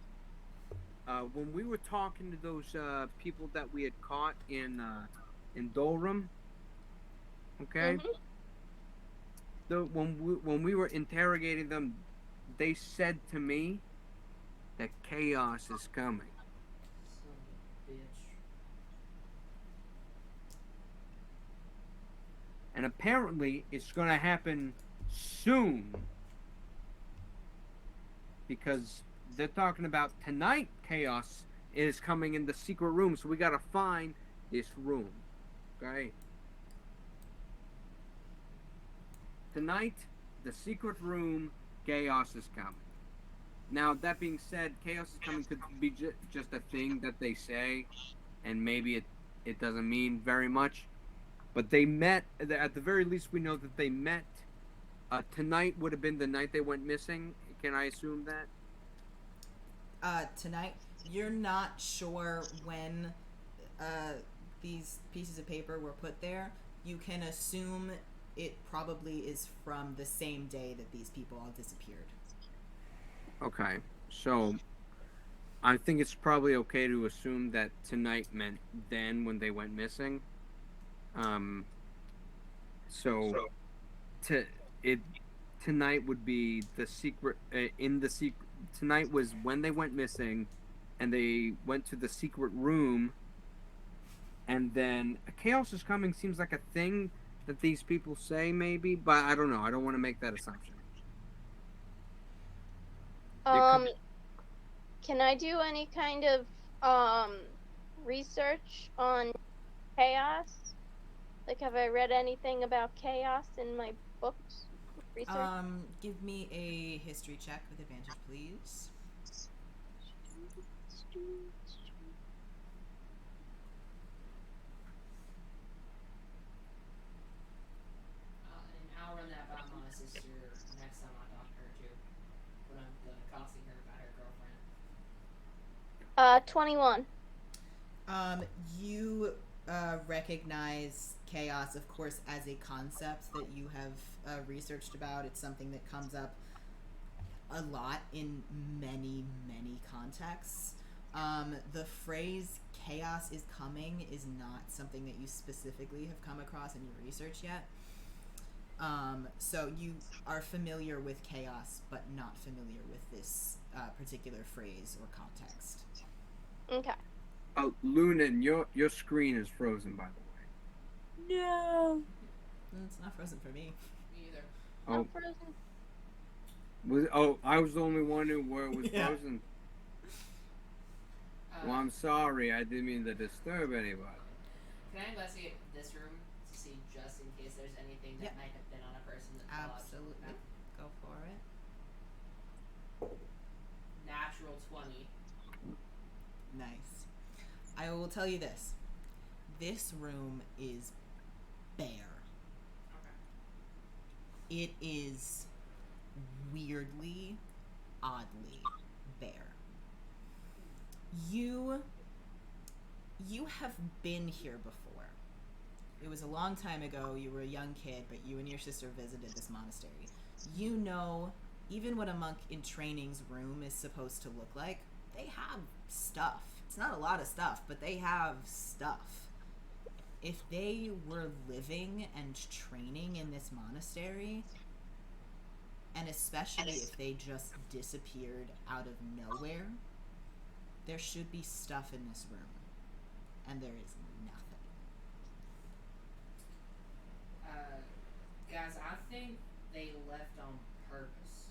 When we were talking to those people that we had caught in Dolrum, okay. When we were interrogating them, they said to me that chaos is coming. Son of a bitch. And apparently it's going to happen soon. Because they're talking about tonight chaos is coming in the secret room. So we got to find this room. Okay? Tonight, the secret room, chaos is coming. Now, that being said, chaos is coming could be just a thing that they say. And maybe it doesn't mean very much. But they met, at the very least we know that they met. Tonight would have been the night they went missing. Can I assume that? Tonight, you're not sure when these pieces of paper were put there. You can assume it probably is from the same day that these people all disappeared. Okay, so I think it's probably okay to assume that tonight meant then when they went missing. Tonight would be the secret. Tonight was when they went missing, and they went to the secret room. And then chaos is coming seems like a thing that these people say, maybe, but I don't know. I don't want to make that assumption. Can I do any kind of research on chaos? Like, have I read anything about chaos in my books? Research? Give me a history check with advantage, please. And I'll run that by my sister next time I talk to her too. When I'm accosting her about her girlfriend. 21. You recognize chaos, of course, as a concept that you have researched about. It's something that comes up a lot in many, many contexts. The phrase chaos is coming is not something that you specifically have come across in your research yet. So you are familiar with chaos, but not familiar with this particular phrase or context. Okay. Oh, Lunan, your screen is frozen, by the way. No. It's not frozen for me. Me either. Oh, Frozen. I was the only one where it was Yeah. frozen. Well, I'm sorry. I didn't mean to disturb anybody. Can I investigate this room to see just in case there's anything that Yep. might have been on a person that fell out? Absolutely. Go for it. Natural 20. Nice. I will tell you this. This room is bare. Okay. It is weirdly, oddly bare. You have been here before. It was a long time ago. You were a young kid, but you and your sister visited this monastery. You know, even what a monk in training's room is supposed to look like, they have stuff. It's not a lot of stuff, but they have stuff. If they were living and training in this monastery, And especially if they just disappeared out of nowhere, there should be stuff in this room. And there is nothing. Guys, I think they left on purpose.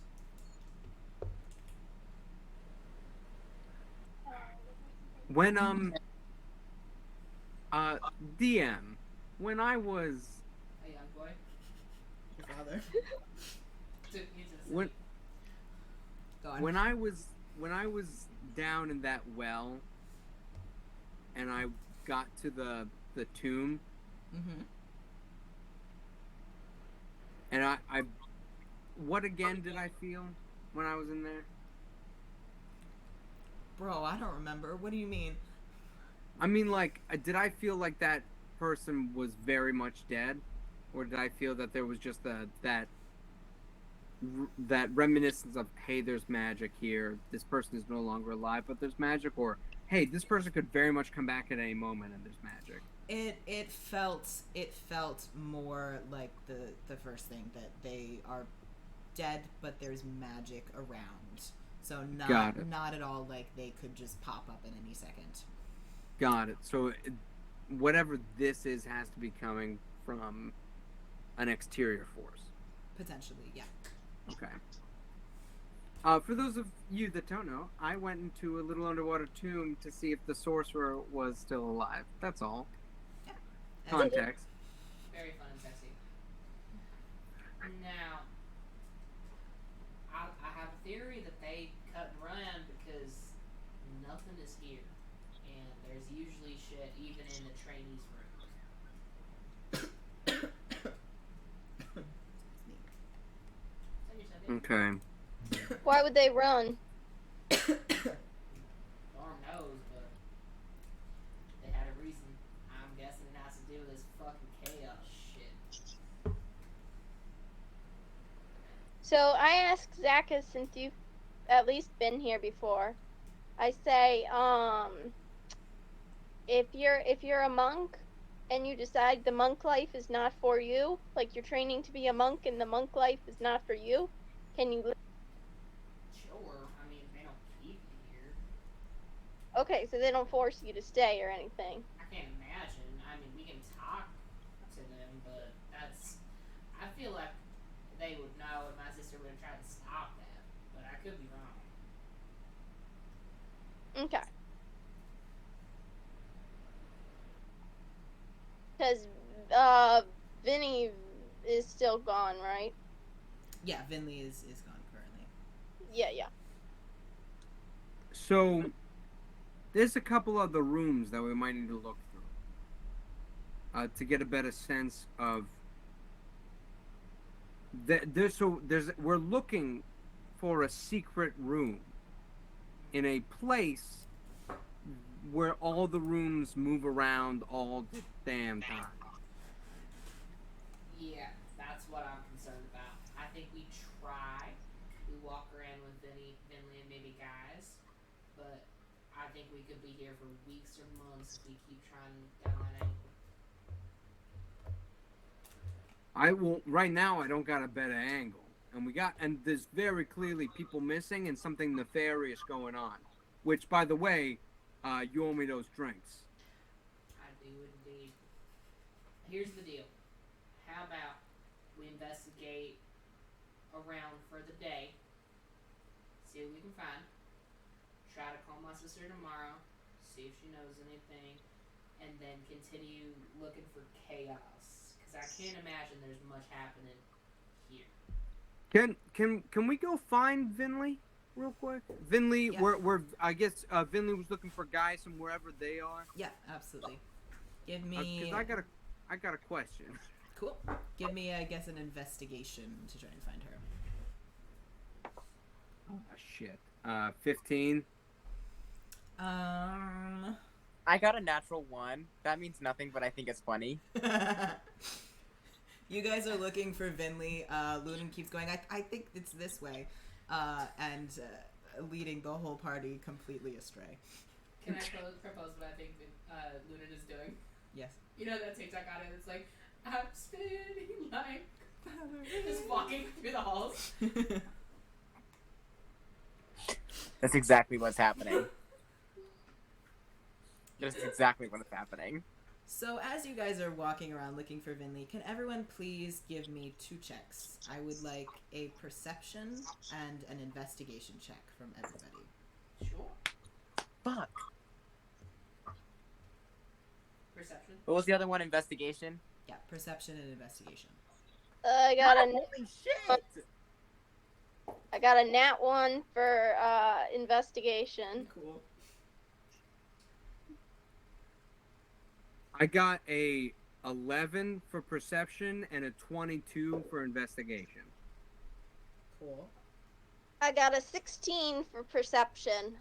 When DM, when I was A young boy. Your father. Took you to the when city. Go on. when I was down in that well, and I got to the tomb, Mm-hmm. and I what again did I feel when I was in there? Bro, I don't remember. What do you mean? I mean, like, did I feel like that person was very much dead, or did I feel that there was just that reminiscence of, hey, there's magic here. This person is no longer alive, but there's magic, or hey, this person could very much come back at any moment and there's magic. It felt more like the first thing, that they are dead, but there's magic around. So Got it. not at all like they could just pop up at any second. Got it. So whatever this is has to be coming from an exterior force. Potentially, yeah. Okay. For those of you that don't know, I went into a little underwater tomb to see if the sorcerer was still alive. That's all. Yeah. Context. Very fun and sexy. Now, I have a theory that they cut and ran because nothing is here, and there's usually shit even in the trainees' rooms. Tell yourself, yeah. Okay. Why would they run? Lord knows, but they had a reason. I'm guessing it has to do with this fucking chaos shit. So I asked Zakkas, since you've at least been here before, I say, if you're a monk and you decide the monk life is not for you, like you're training to be a monk and the monk life is not for you, can you? Sure, I mean, they don't keep you here. Okay, so they don't force you to stay or anything. I can't imagine. I mean, we can talk to them, but that's. I feel like they would know, and my sister would have tried to stop that, but I could be wrong. Okay. Because Vinny is still gone, right? Yeah, Vinley is gone currently. Yeah. So, there's a couple other rooms that we might need to look through to get a better sense of. We're looking for a secret room in a place where all the rooms move around all the damn time. Yeah, that's what I'm concerned about. I think we walk around with Vinley and maybe guys, but I think we could be here for weeks or months if we keep trying down that angle. Right now I don't got a better angle. And there's very clearly people missing and something nefarious going on. Which, by the way, you owe me those drinks. I do indeed. Here's the deal. How about we investigate around for the day, see what we can find, try to call my sister tomorrow, see if she knows anything, and then continue looking for chaos. Because I can't imagine there's much happening here. Can we go find Vinley real quick? Vinley, Yeah. we're I guess Vinley was looking for guys from wherever they are. Yeah, absolutely. Give me. Because I got a question. Cool. Give me, I guess, an investigation to try and find her. Oh shit. 15. I got a natural 1. That means nothing, but I think it's funny. You guys are looking for Vinley. Lunan keeps going, I think it's this way. And leading the whole party completely astray. Can I propose what I think Lunan is doing? Yes. You know that TikTok on it? It's like, I'm spinning like Just walking through the halls. That's exactly what's happening. That's exactly what is happening. So as you guys are walking around looking for Vinley, can everyone please give me 2 checks? I would like a perception and an investigation check from everybody. Sure. Fuck. Perception. What was the other one? Investigation? Yeah, perception and investigation. I got a Holy shit! I got a nat 1 for investigation. Cool. I got a 11 for perception and a 22 for investigation. Cool. I got a 16 for perception.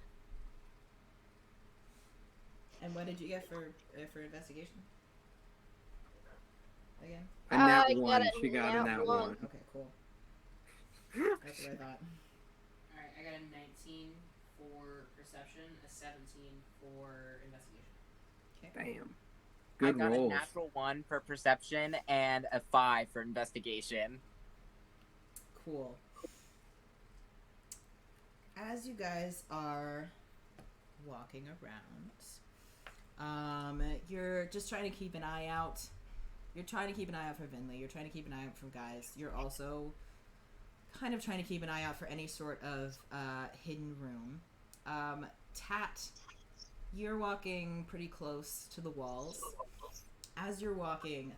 And what did you get for investigation? Again? A nat I 1. got a She got a nat nat 1. one. Okay, cool. That's what I thought. Alright, I got a 19 for perception, a 17 for investigation. Damn. Good I got rolls. a natural 1 for perception and a 5 for investigation. Cool. As you guys are walking around, you're just trying to keep an eye out. You're trying to keep an eye out for Vinley. You're trying to keep an eye out for guys. You're also kind of trying to keep an eye out for any sort of hidden room. Tat, you're walking pretty close to the walls. As you're walking,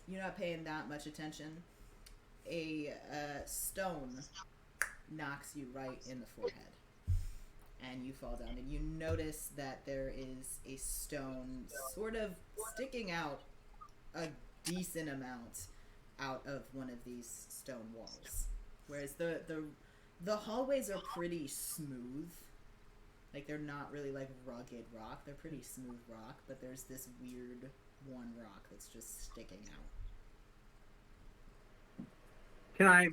you're not paying that much attention. A stone knocks you right in the forehead, and you fall down. And you notice that there is a stone sort of sticking out a decent amount out of one of these stone walls. Whereas the hallways are pretty smooth. Like, they're not really, like, rugged rock. They're pretty smooth rock, but there's this weird one rock that's just sticking out. Can I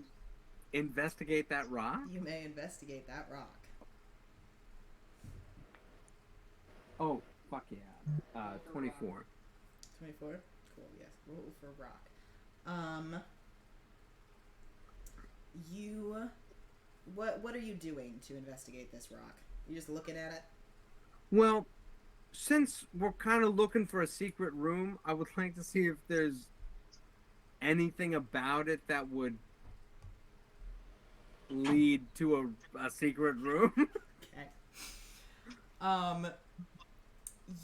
investigate that rock? You may investigate that rock. Oh, fuck yeah. 24. 24? Cool, yes. Roll for rock. What are you doing to investigate this rock? You just looking at it? Well, since we're kind of looking for a secret room, I would like to see if there's anything about it that would lead to a secret room. Okay.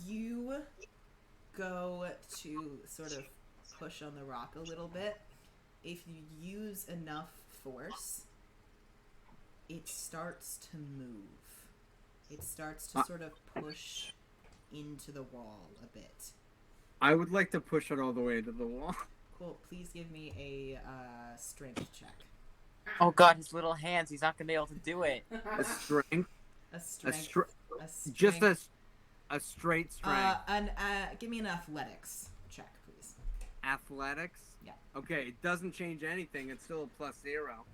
You go to sort of push on the rock a little bit. If you use enough force, it starts to move. It starts to sort of push into the wall a bit. I would like to push it all the way to the wall. Cool. Please give me a strength check. Oh god, his little hands, he's not gonna be able to do it. A strength. A strength. Just a straight strength. Give me an athletics check, please. Athletics? Yeah. Okay, it doesn't change anything. It's still a +0.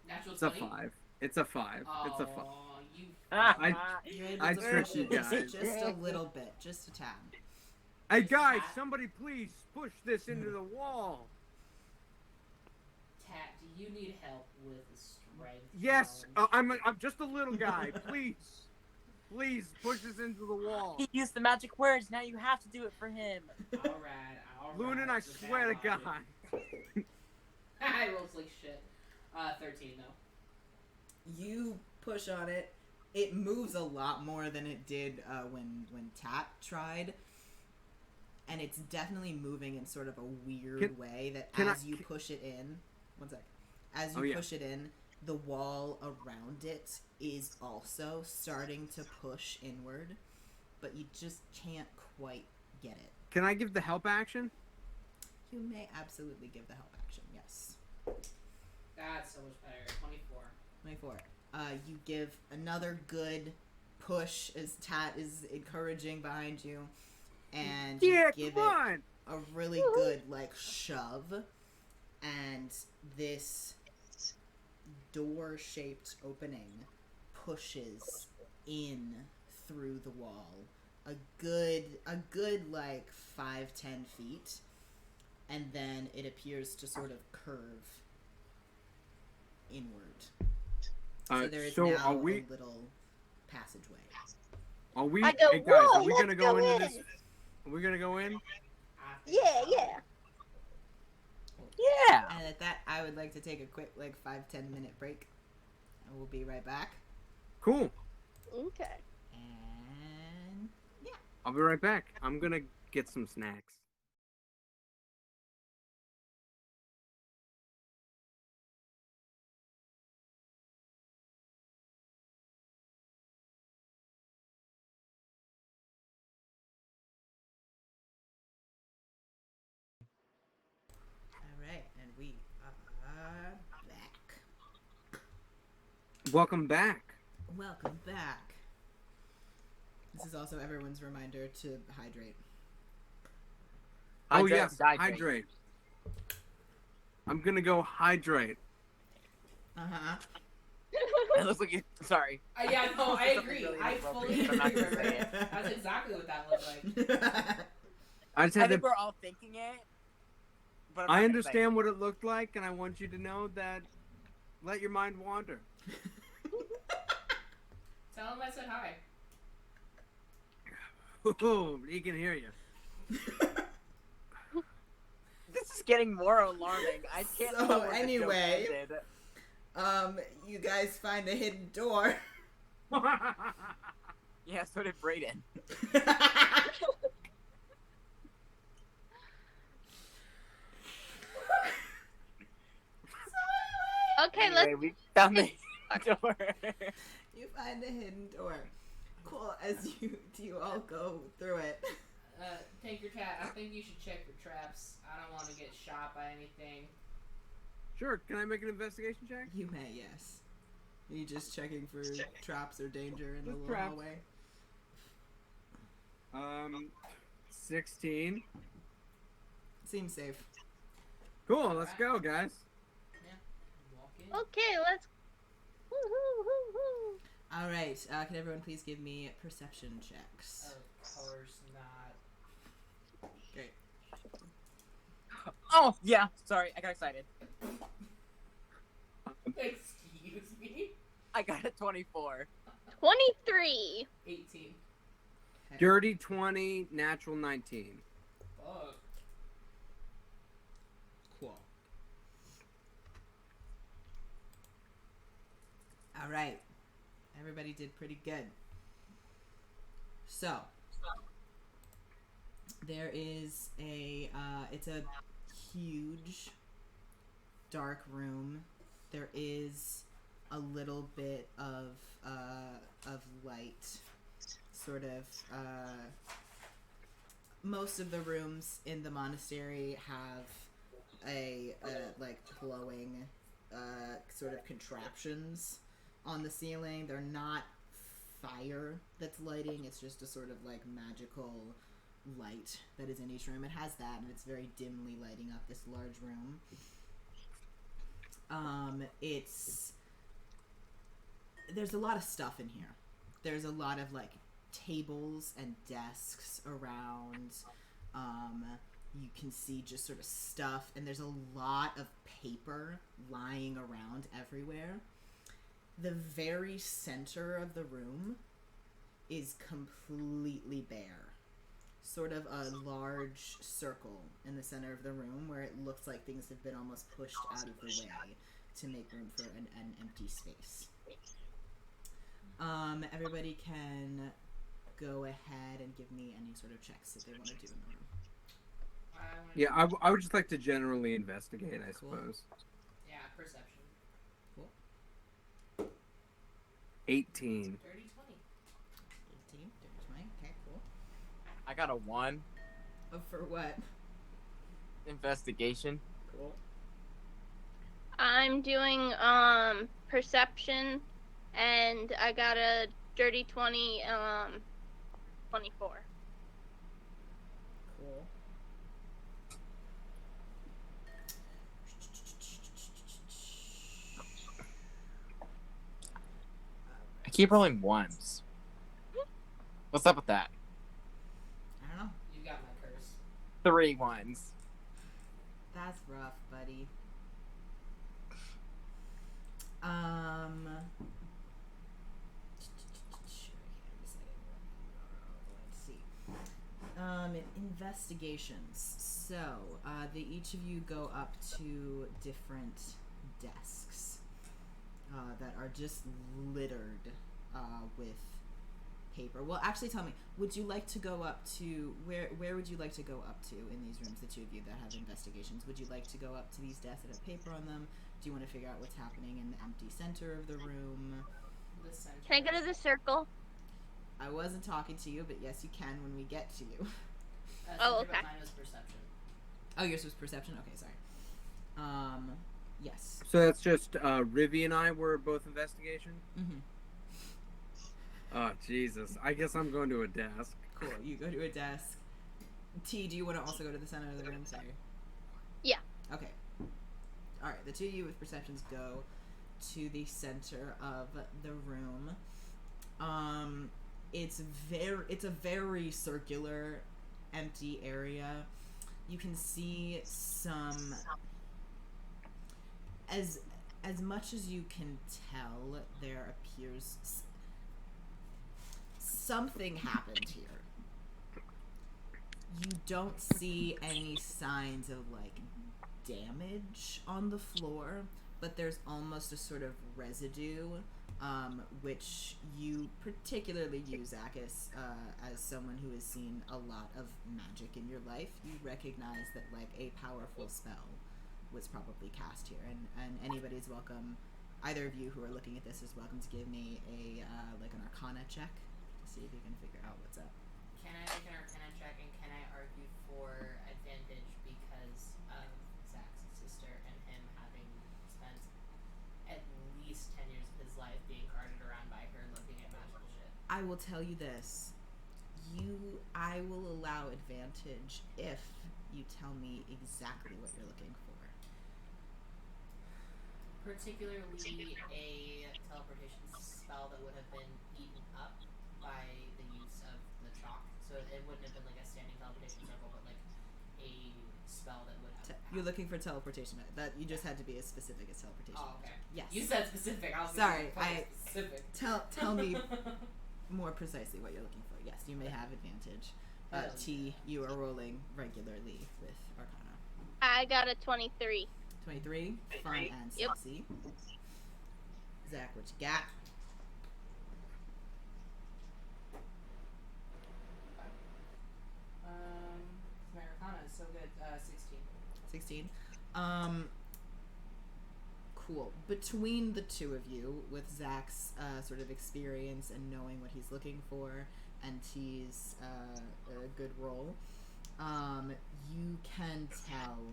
Natural It's a 20? 5. It's a 5. It's a 5. Oh, you. You're able I to tricked push you it guys. just a little bit, just a tad. Hey guys, somebody please push this into the wall. Tat, do you need help with the strength? Yes, challenge? I'm just a little guy. Please push this into the wall. He used the magic words, now you have to do it for him. Alright. Lunan, I It's a bad swear to logic. God. I rolls like shit. 13 though. You push on it. It moves a lot more than it did when Tat tried. And it's definitely moving in sort of a weird way that as you push it in... One sec. As you push it in, the wall around it is also starting to push inward. But you just can't quite get it. Can I give the help action? You may absolutely give the help action, yes. That's so much better. 24. 24. You give another good push as Tat is encouraging behind you. And you give it a really good, like, shove. And this door-shaped opening pushes in through the wall a good like 5-10 feet, and then it appears to sort of curve inward. So there is now a little passageway. Are we? I go, Hey guys, "Whoa, are we let's gonna go go into in." this? Are we gonna go in? Yeah, yeah. Yeah. And at that, I would like to take a quick, like, 5-10 minute break. And we'll be right back. Cool. Okay. And yeah. I'll be right back. I'm gonna get some snacks. All right, and we are back. Welcome back. Welcome back. This is also everyone's reminder to hydrate. Oh Hydrate, yes, hydrate. I'm gonna go hydrate. Uh-huh. It looks like you. Sorry. Yeah, no, I Something agree. really I fully inappropriate, I'm not agree. gonna say it. That's exactly what that looked like. I just I had think to. we're all thinking it. But I'm not I gonna say understand what it looked like, and I want you to know that. Let your mind wander. Tell him I said hi. He can hear you. it. This is getting more alarming. I can't So, tell where anyway. the joke ended. You guys find a hidden door. Yeah, so did Braeden. Okay, Anyway, we found the door. You find a hidden door. Cool. As you all go through it. TinkerTat, I think you should check your traps. I don't want to get shot by anything. Sure. Can I make an investigation check? You may, yes. Are you just checking for traps or danger in the Just little traps. hallway? 16. Seems safe. Cool. Let's go, guys. Walk in. Okay, let's. Woo-hoo-hoo-hoo. All right. Can everyone please give me perception checks? Of course not. Great. Oh, yeah. Sorry, I got excited. Excuse me. I got a 24. 23. 18. Okay. Dirty 20, natural 19. Fuck. Cool. All right. Everybody did pretty good. So, there is it's a huge, dark room. There is a little bit of light, sort of. Most of the rooms in the monastery have a like glowing sort of contraptions on the ceiling. They're not fire that's lighting. It's just a sort of like magical light that is in each room. It has that, and it's very dimly lighting up this large room. There's a lot of stuff in here. There's a lot of like tables and desks around. You can see just sort of stuff, and there's a lot of paper lying around everywhere. The very center of the room is completely bare. Sort of a large circle in the center of the room where it looks like things have been almost pushed out of the way to make room for an empty space. Everybody can go ahead and give me any sort of checks that they want to do in the room. Yeah, I would just like to generally investigate, I Cool. suppose. Yeah, perception. Cool. 18. Dirty 20. 18, 20. Okay, cool. I got a 1. For what? Investigation. Cool. I'm doing perception, and I got a dirty 20, 24. Cool. I keep rolling 1s. What's up with that? 3 ones. That's rough, buddy. Let's see. Investigations. So, each of you go up to different desks that are just littered with paper. Well, actually, tell me, would you like to go up to where would you like to go up to in these rooms? The two of you that have investigations. Would you like to go up to these desks that have paper on them? Do you want to figure out what's happening in the empty center of the room? The center. Can I go to the circle? I wasn't talking to you, but yes, you can when we get to you. Oh, Center, but okay. Mine was perception. Oh, yours was perception? Okay, sorry. Yes. So that's just Rivy and I were both investigation? Mm-hmm. Oh, Jesus. I guess I'm going to a desk. Cool. You go to a desk. T, do you want to also go to the center of the room? Sorry. Yeah. Okay. All right. The two of you with perceptions go to the center of the room. It's a very circular, empty area. You can see some. As much as you can tell, there appears something happened here. You don't see any signs of like damage on the floor, but there's almost a sort of residue, which you particularly use, Zakkas, as someone who has seen a lot of magic in your life. You recognize that like a powerful spell was probably cast here, and anybody's welcome. Either of you who are looking at this is welcome to give me a like an Arcana check to see if you can figure out what's up. Can I make an Arcana check, and can I argue for advantage because of Zach's sister and him having spent at least 10 years of his life being carted around by her looking at magical shit? I will tell you this. I will allow advantage if you tell me exactly what you're looking for. Particularly a teleportation spell that would have been eaten up by the use of the chalk. So it wouldn't have been like a standing teleportation circle, but like a spell that would have. You're looking for teleportation. That you just had to be as specific as teleportation. Oh, okay. Yes. You said specific. I was Sorry, specific. Tell me more precisely what you're looking for. Yes, you may have advantage. T, you are rolling regularly with Arcana. I got a 23. 23, fun and Yep. sexy. Zach, what you got? My Arcana is so good. 16. 16. Cool. Between the two of you, with Zach's sort of experience and knowing what he's looking for, and T's a good roll, you can tell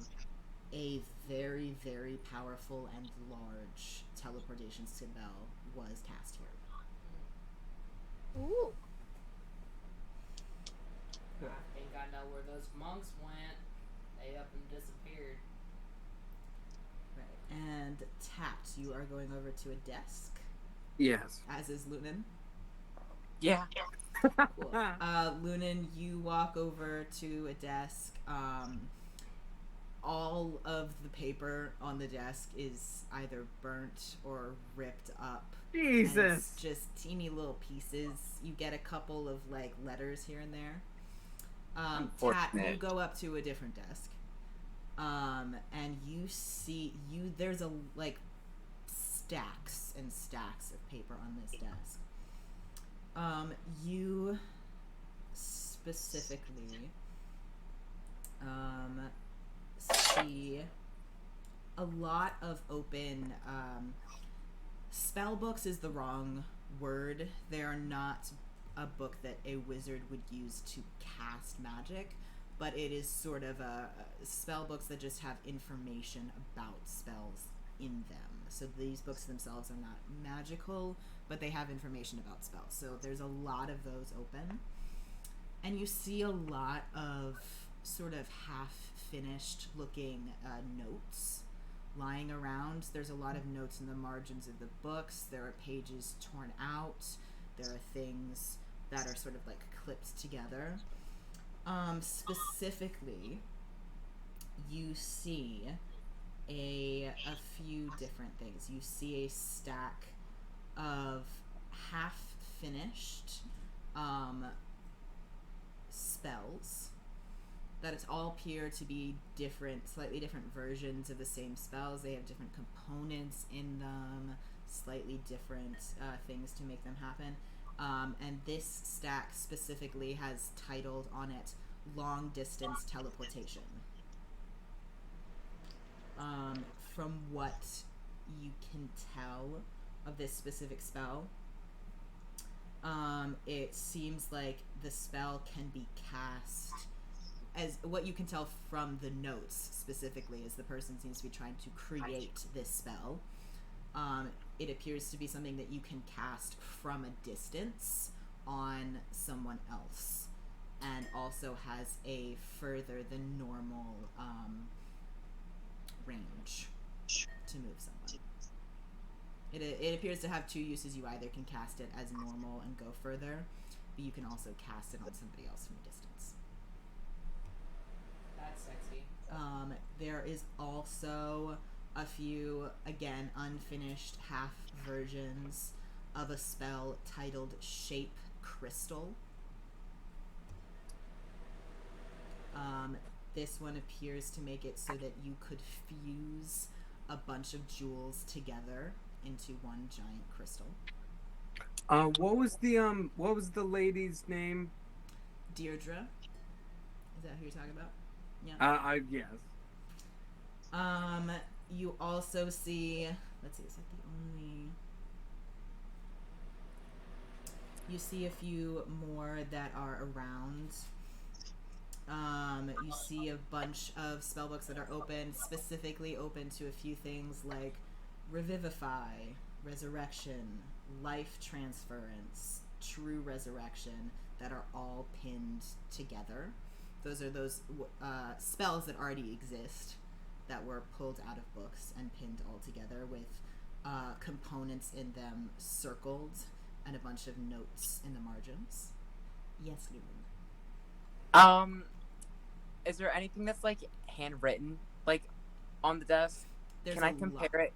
a very, very powerful and large teleportation spell was cast here. Ooh. I think I know where those monks went. They up and disappeared. Right. And Tat, you are going over to a desk, Yes. as is Lunan. Yeah. Cool. Lunan, you walk over to a desk. All of the paper on the desk is either burnt or ripped up. And Jesus. it's just teeny little pieces. You get a couple of like letters here and there. Tat, you Unfortunate. go up to a different desk. And you see there's a like stacks and stacks of paper on this desk. You specifically see a lot of open spell books is the wrong word. They are not a book that a wizard would use to cast magic, but it is sort of a spell books that just have information about spells in them. So these books themselves are not magical, but they have information about spells. So there's a lot of those open. And you see a lot of sort of half-finished looking notes lying around. There's a lot of notes in the margins of the books. There are pages torn out. There are things that are sort of like clipped together. Specifically, you see a few different things. You see a stack of half-finished spells that it's all appear to be slightly different versions of the same spells. They have different components in them, slightly different things to make them happen. And this stack specifically has titled on it Long Distance Teleportation. From what you can tell of this specific spell, it seems like the spell can be cast, as what you can tell from the notes specifically, is the person seems to be trying to create this spell. It appears to be something that you can cast from a distance on someone else, and also has a further than normal range to move someone. It appears to have two uses. You either can cast it as normal and go further, but you can also cast it on somebody else from a distance. That's sexy. There is also a few, again, unfinished half versions of a spell titled Shape Crystal. This one appears to make it so that you could fuse a bunch of jewels together into one giant crystal. What was the lady's name? Deirdre. Is that who you're talking about? Yeah. Yes. You also see, let's see, is that the only... You see a few more that are around. You see a bunch of spellbooks that are open, specifically open to a few things like Revivify, Resurrection, Life Transference, True Resurrection, that are all pinned together. Those are those spells that already exist that were pulled out of books and pinned all together with components in them circled and a bunch of notes in the margins. Yes, Lunan. Is there anything that's like handwritten, like on the desk? There's Can I a compare lot. it?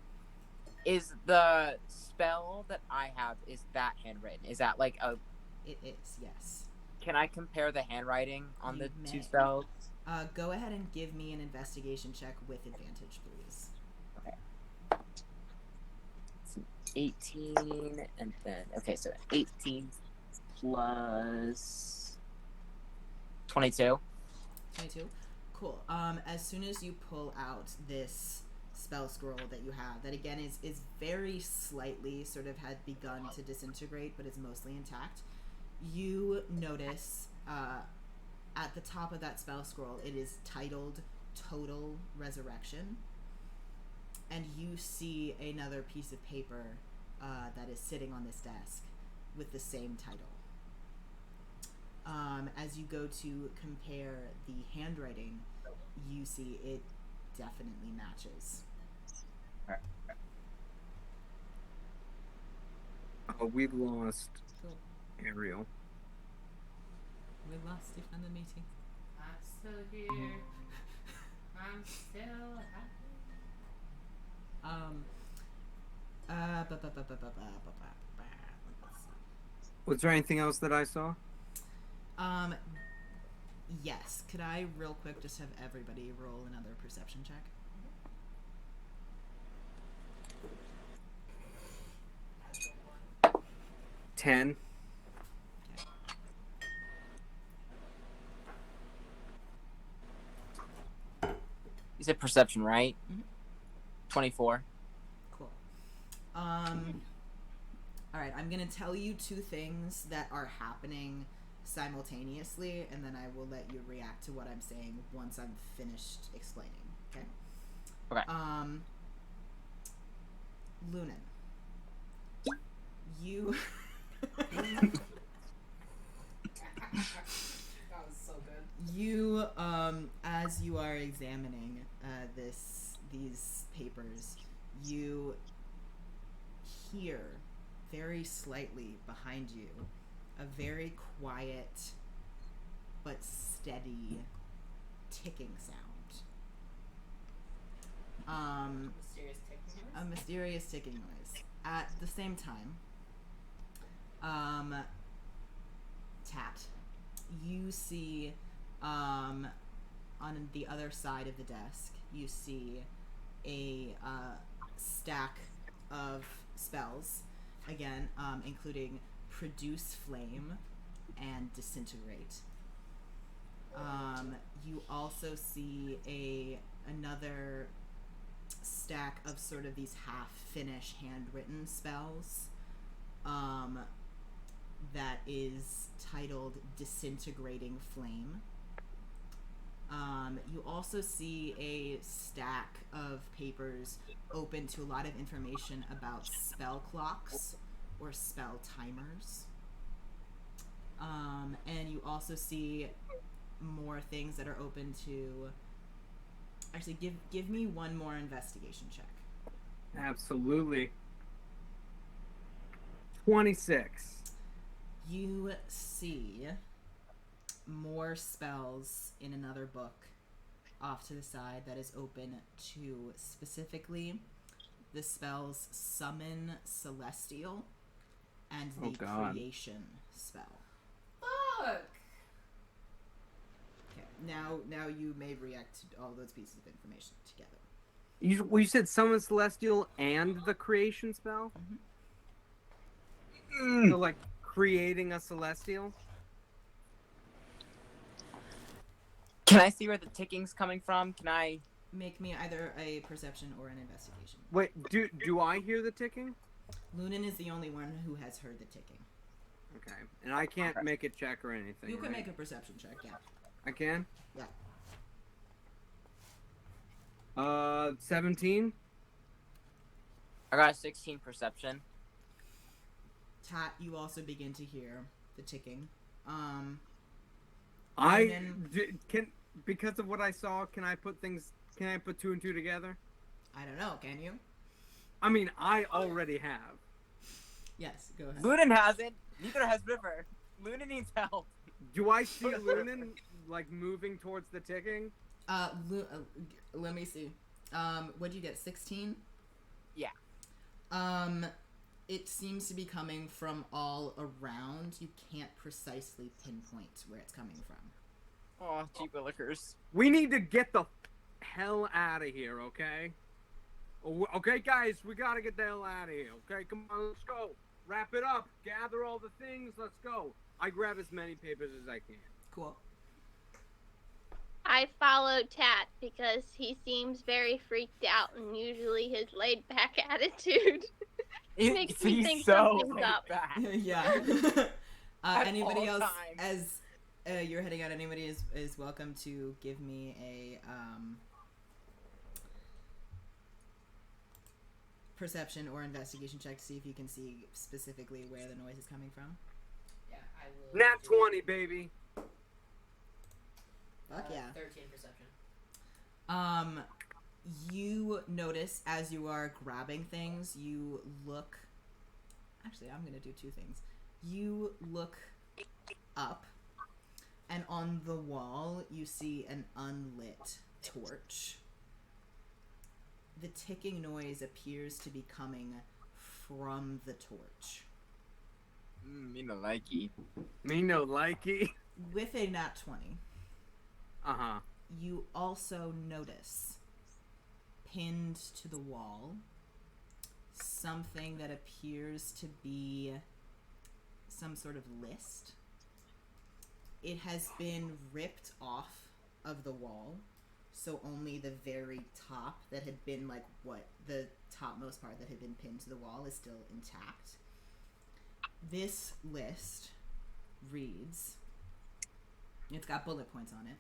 Is the spell that I have, is that handwritten? Is that like a... It is, yes. Can I compare the handwriting on You the may. two spells? Go ahead and give me an investigation check with advantage, please. Okay. It's an 18, and then... Okay, so 18 plus 22. 22? Cool. As soon as you pull out this spell scroll that you have, that again is very slightly sort of had begun to disintegrate, but is mostly intact, you notice at the top of that spell scroll, it is titled Total Resurrection, and you see another piece of paper that is sitting on this desk with the same title. As you go to compare the handwriting, you see it definitely matches. We've lost Cool. Ariel. We lost you from the meeting. I'm still here. I'm still happy. Let's see. Was there anything else that I saw? Yes. Could I real quick just have everybody roll another perception check? 10. You said perception, right? Mhm. 24. Cool. Alright, I'm gonna tell you two things that are happening simultaneously, and then I will let you react to what I'm saying once I'm finished explaining, okay? Okay. Lunan. You... That was so good. You, as you are examining these papers, you hear very slightly behind you a very quiet but steady ticking sound. Mysterious ticking noise. A mysterious ticking noise. At the same time, Tat, you see, on the other side of the desk, you see a stack of spells, again, including Produce Flame and Disintegrate. You also see another stack of sort of these half-finished handwritten spells that is titled Disintegrating Flame. You also see a stack of papers open to a lot of information about spell clocks or spell timers. And you also see more things that are open to... Actually, give me one more investigation check. Absolutely. 26. You see more spells in another book off to the side that is open to specifically the spells Summon Celestial and the Creation spell. Fuck! Okay, now you may react to all those pieces of information together. You said Summon Celestial and the Creation spell? So, like, creating a Celestial? Can I see where the ticking's coming from? Can I... Make me either a perception or an investigation. Wait, do I hear the ticking? Lunan is the only one who has heard the ticking. Okay, and I can't make a check or anything. You can right? make a perception check, yeah. I can? Yeah. 17? I got a 16 perception. Tat, you also begin to hear the ticking. Because of what I saw, can I put two and two together? I don't know, can you? I mean, I already have. Yes, go ahead. Lunan hasn't. Neither has River. Lunan needs help. Do I see Lunan, like, moving towards the ticking? Let me see. What'd you get, 16? Yeah. It seems to be coming from all around. You can't precisely pinpoint where it's coming from. Oh, cheap liquors. We need to get the hell out of here, okay? Okay, guys, we gotta get the hell out of here, okay? Come on, let's go. Wrap it up. Gather all the things. Let's go. I grab as many papers as I can. Cool. I follow Tat because he seems very freaked out, and usually his laid-back attitude makes me think something's up. Yeah. At Anybody all else, times. as you're heading out, anybody is welcome to give me a perception or investigation check to see if you can see specifically where the noise is coming from. Yeah, I will. Nat 20, baby. Fuck yeah. 13 perception. You notice as you are grabbing things, you look... Actually, I'm gonna do two things. You look up, and on the wall, you see an unlit torch. The ticking noise appears to be coming from the torch. Me no likey. Me no likey. With a nat 20, Uh-huh. you also notice, pinned to the wall, something that appears to be some sort of list. It has been ripped off of the wall, so only the very top that had been, like, the topmost part that had been pinned to the wall is still intact. This list reads, it's got bullet points on it.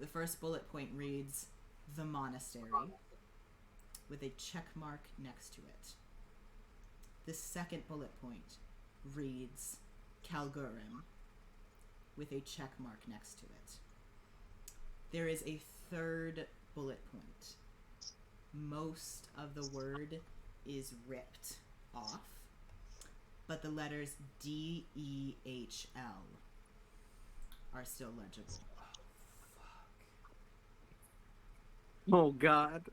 The first bullet point reads, the monastery, with a check mark next to it. The second bullet point reads, Kalgurim, with a check mark next to it. There is a third bullet point. Most of the word is ripped off, but the letters D-E-H-L are still legible. Oh God.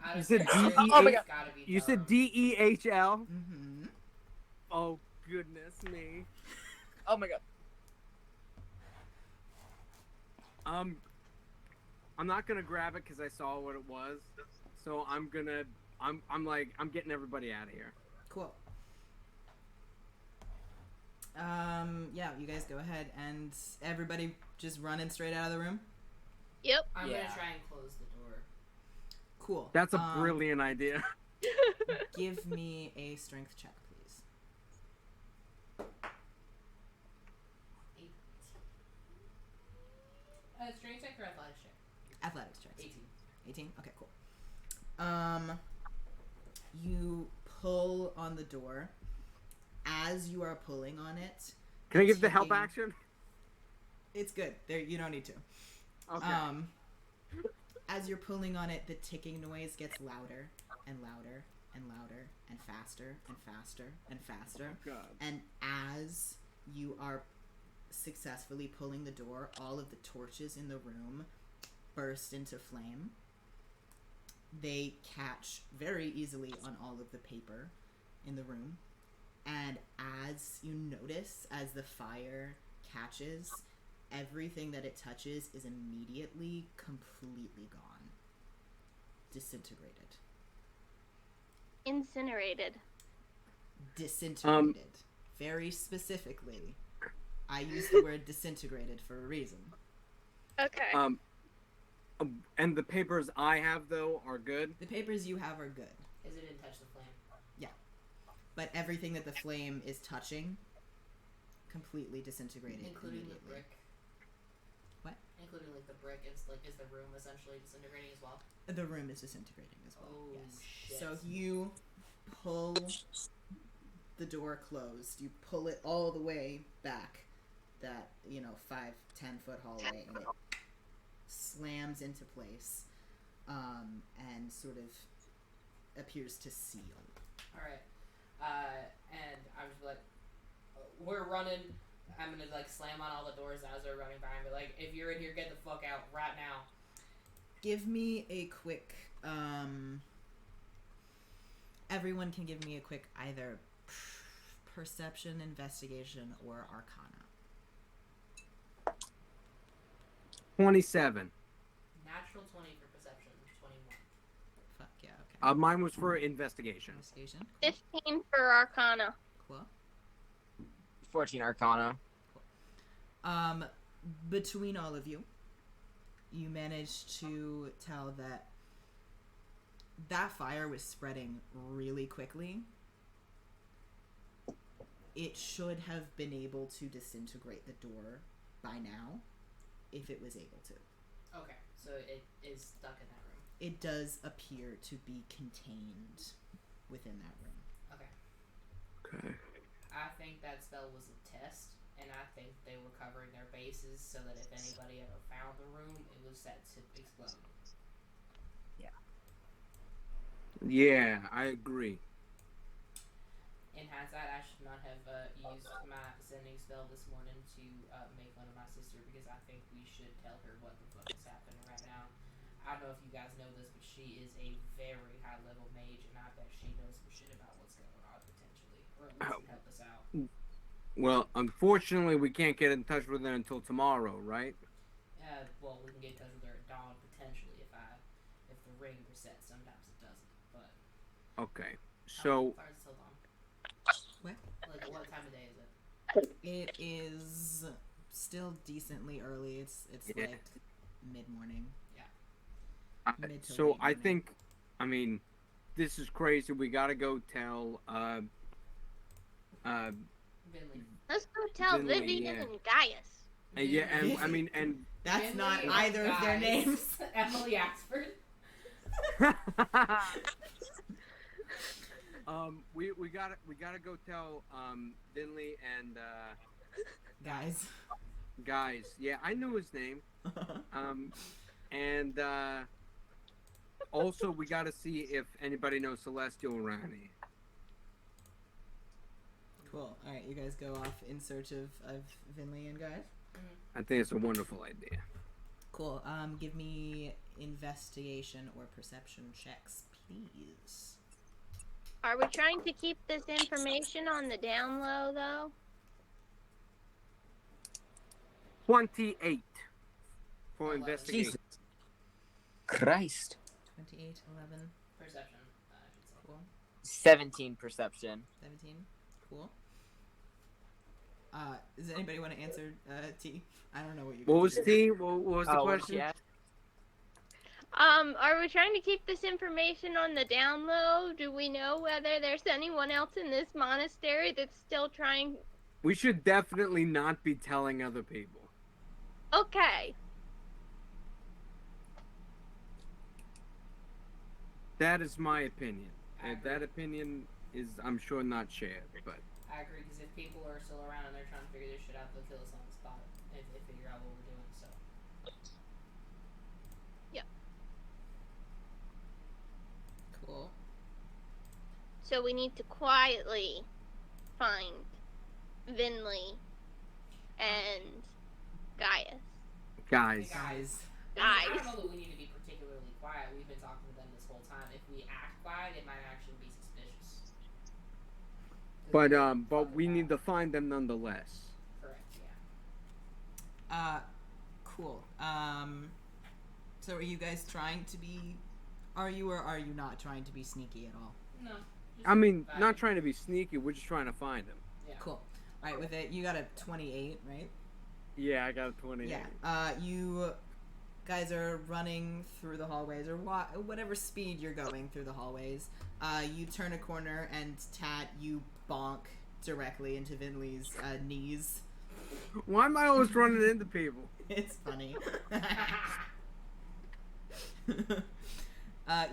Out You of said character, D-E-H- Oh my God. it's gotta be You said dumb. DEHL. Mm-hmm. Oh goodness me. Oh my god. I'm not gonna grab it because I saw what it was. So I'm getting everybody out of here. Cool. Yeah, you guys go ahead and everybody just running straight out of the room. Yep. I'm Yeah. gonna try and close the door. Cool. That's a brilliant idea. Give me a strength check, please. 8. Strength check or athletics check? Athletics checks. 18. 18? Okay, cool. You pull on the door. As you are pulling on it, Can I give the help ticking- action? It's good. There, you don't need to. Okay. As you're pulling on it, the ticking noise gets louder and louder and louder and faster and faster and faster. Oh, God. And as you are successfully pulling the door, all of the torches in the room burst into flame. They catch very easily on all of the paper in the room. And as you notice, as the fire catches, everything that it touches is immediately completely gone. Disintegrated. Incinerated. Disintegrated. Very specifically. I use the word disintegrated for a reason. Okay. And the papers I have though are good. The papers you have are good, Is it didn't touch the flame? but everything that the flame is touching completely disintegrated Including immediately. the brick. What? Including like the brick is the room essentially disintegrating as well? The room is disintegrating as well. Oh, yes. shit. So you pull the door closed. You pull it all the way back that, 5-10 foot hallway, and it slams into place, and sort of appears to seal. Alright. And I was like, we're running. I'm gonna like slam on all the doors as they're running by and be like, if you're in here, get the fuck out right now. Give me a quick, everyone can give me a quick either perception, investigation, or arcana. 27. Natural 20 for perception, 21. Fuck yeah, okay. Mine was for investigation. Investigation. Cool. 15 for Arcana. Cool. 14 Arcana. Between all of you, you managed to tell that fire was spreading really quickly. It should have been able to disintegrate the door by now, if it was able to. Okay, so it is stuck in that room. It does appear to be contained within that room. Okay. Okay. I think that spell was a test, and I think they were covering their bases so that if anybody ever found the room, it was set to explode. Yeah, I agree. In hindsight, I should not have used my sending spell this morning to make fun of my sister, because I think we should tell her what the fuck is happening right now. I don't know if you guys know this, but she is a very high level mage, and I bet she knows some shit about what's going on potentially, or at least can help us out. Well, unfortunately, we can't get in touch with her until tomorrow, right? Well, we can get in touch with her at dawn potentially if the ring resets. Sometimes it doesn't, but Okay. So, far it's still dawn. What? Like, what time of day is it? It is still decently early. It's Yeah. like mid-morning. Mid to so late I morning. think, I mean, this is crazy. We gotta go tell, Vinley. Let's go tell Vinley, Vivian yeah. and Gaius. yeah, and I mean, and That's Vinley not and either of their Guys. names. Emily Axford. we gotta go tell Vinley and Guys. guys. Yeah, I knew his name. And also we gotta see if anybody knows Celestial around here. Cool. Alright, you guys go off in search of Vinley and Guys. I think it's a wonderful idea. Cool. Give me investigation or perception checks, please. Are we trying to keep this information on the down low, though? 28 for 11. investigation. Jesus Christ. 28, 11. Perception, I should say. Cool. 17 perception. 17. Cool. Does anybody want to answer T? I don't know what you. What was did. T? What was the Oh, question? yeah. Are we trying to keep this information on the down low? Do we know whether there's anyone else in this monastery that's still trying? We should definitely not be telling other people. Okay. That is my opinion. I And that opinion is, I'm sure, not shared. But I agree, because if people are still around and they're trying to figure this shit out, they'll kill us on the spot if they figure out what we're doing, so. Cool. So we need to quietly find Vinley and Gaius. guys, Guys. I don't Guys. know that we need to be particularly quiet. We've been talking to them this whole time. If we act quiet, it might actually be suspicious. but we need to find them nonetheless. Correct, yeah. Cool. So are you guys trying to be? Are you or are you not trying to be sneaky at all? No. I mean, just not trying to be sneaky. We're just trying to find them. Yeah. Cool. All right. With it, you got a 28, right? Yeah, I got a 28. Yeah. You guys are running through the hallways, or whatever speed you're going through the hallways. You turn a corner, and Tat, you bonk directly into Vinley's knees. Why am I always running into people? It's funny.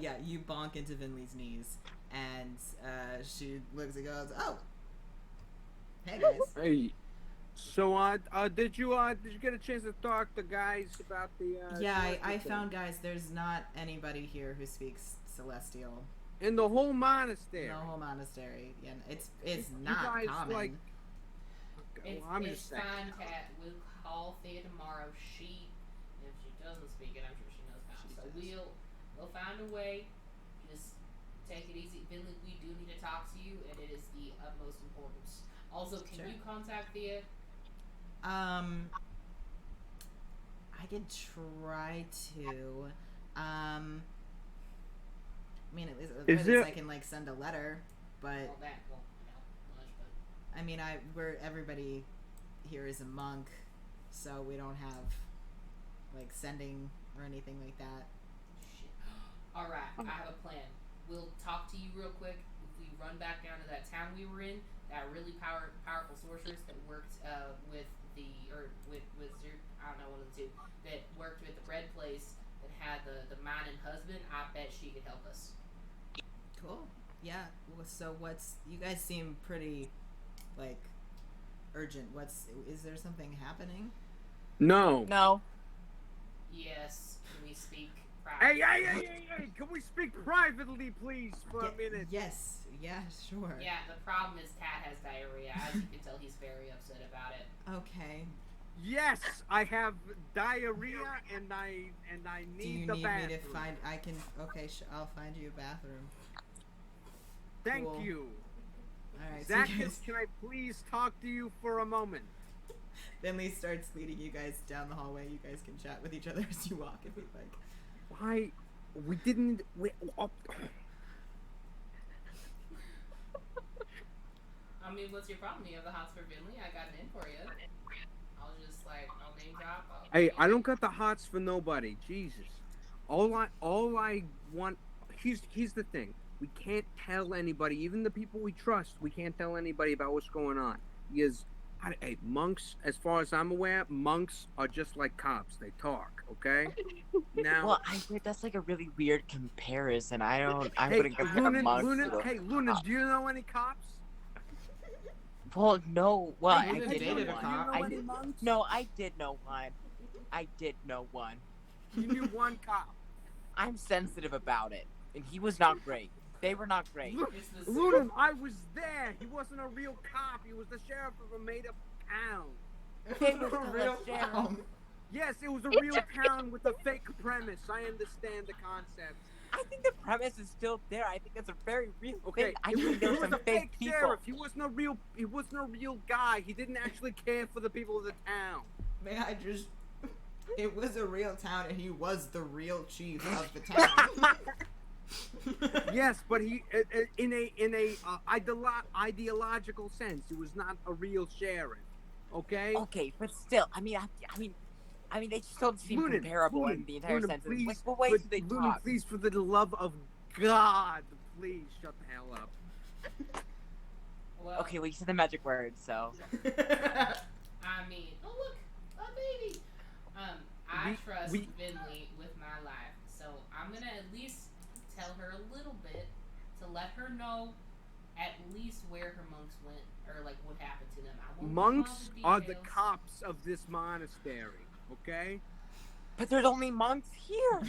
Yeah, you bonk into Vinley's knees, and she looks and goes, "Oh, hey guys." Hey, so did you get a chance to talk to guys about the? Yeah, I Celestial thing? found, guys, there's not anybody here who speaks Celestial. In the whole monastery. No whole monastery. Yeah, it's You not guys, common. like- It's, Well, I'm it's just saying. fine, Kat. We'll call Thea tomorrow. If she doesn't speak it, I'm sure she knows how. She So does. we'll find a way. Just take it easy. Finley, we do need to talk to you, and it is the utmost importance. Also, can Sure. you contact Thea? I could try to. I mean, at least I can like send a letter, but Well, that won't help much, but I mean, everybody here is a monk, so we don't have like sending or anything like that. shit. Alright, I have a plan. We'll talk to you real quick. If we run back down to that town we were in, that really powerful sorceress that worked with I don't know, one of the two, that worked with the bread place that had the man and husband, I bet she could help us. Cool. Yeah. So you guys seem pretty like urgent. Is there something happening? No. No. Yes, can we speak Hey, privately? hey! Can we speak privately, please, for a minute? Yes. Yeah. Sure. Yeah, the problem is Tat has diarrhea. As you can tell, he's very upset about it. Okay. Yes, I have diarrhea, and I need Do you the need bathroom. me to find? I can. Okay. I'll find you a bathroom. Thank Cool. you. All right. So you Zakkas, guys, can I please talk to you for a moment? Finley starts leading you guys down the hallway. You guys can chat with each other as you walk if you'd like. Why? We didn't. I mean, what's your problem? You have the hots for Finley? I got an in for you. I'll just no name drop. Hey, I don't got the hots for nobody. Jesus. All I want. Here's the thing. We can't tell anybody, even the people we trust. We can't tell anybody about what's going on because, hey, monks. As far as I'm aware, monks are just like cops. They talk. Okay. Now. Well, I think that's like a really weird comparison. I Hey, wouldn't compare Lunan, monks to hey, Lunan, do you know any cops? Well, no. Well, Hey, I Lunan did dated know a one. cop. Do you know any monks? No, I did know one. I did know one. You knew one cop. I'm sensitive about it, and he was not great. They were not great. It's the Lunan, I was there. He wasn't a real cop. He was the sheriff of a made-up town. They It were was a still real a sheriff. town. Yes, it was a real town with a fake premise. I understand the concept. I think the premise is still there. I think it's a very real Okay, thing. I it think was, there he were was some a fake people. sheriff. He wasn't a real. He wasn't a real guy. He didn't actually care for the people of the town. May I just? It was a real town, and he was the real chief of the town. Yes, but he, in a ideological sense, he was not a real sheriff. Okay. Okay, but still, I mean, they just don't seem Lunan, comparable Lunan, in the entire Lunan, sense. please, Like, what ways but do they Lunan, talk? please, for the love of God, please shut the hell up. Well, Okay, well, you said the magic word, so. I mean, oh look, a baby. I trust we- Vinley with my life, so I'm gonna at least tell her a little bit to let her know at least where her monks went or like what happened to them. I won't give all Monks the are the details. cops of this monastery. Okay. But there's only monks here.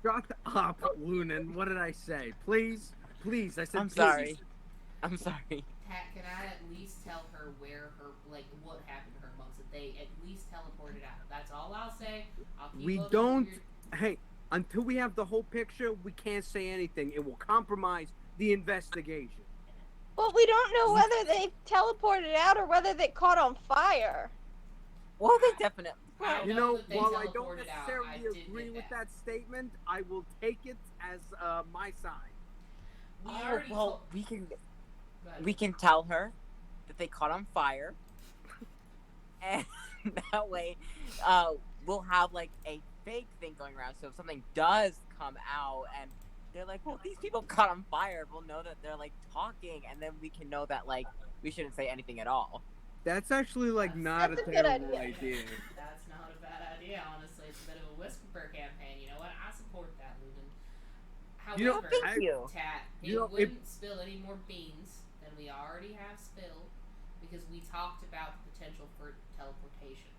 Shut up, Lunan. What did I say? Please, please. I said. I'm please. sorry. I'm sorry. Tat, can I at least tell her where her like what happened to her monks? That they at least teleported out. That's all I'll say. I'll keep We up don't. with Hey, until we have the whole picture, we can't say anything. It will compromise the investigation. But we don't know whether they teleported out or whether they caught on fire. Well, they definitely. I You know know, that they while I don't teleported out. necessarily I did agree get with that. that statement, I will take it as my side. We Oh, already well, told- we can Go ahead. we can tell her that they caught on fire, and that way, we'll have like a fake thing going around. So if something does come out and they're like, "Well, these people caught on fire," we'll know that they're like talking, and then we can know that like we shouldn't say anything at all. That's actually like not That's a a good terrible idea. idea. That's not a bad idea, honestly. It's a bit of a whisper campaign. You know what? I support that, Lunan. You know, However, Thank you. Tat, You it know, wouldn't spill any more beans than we already have spilled because we talked about the potential for teleportation.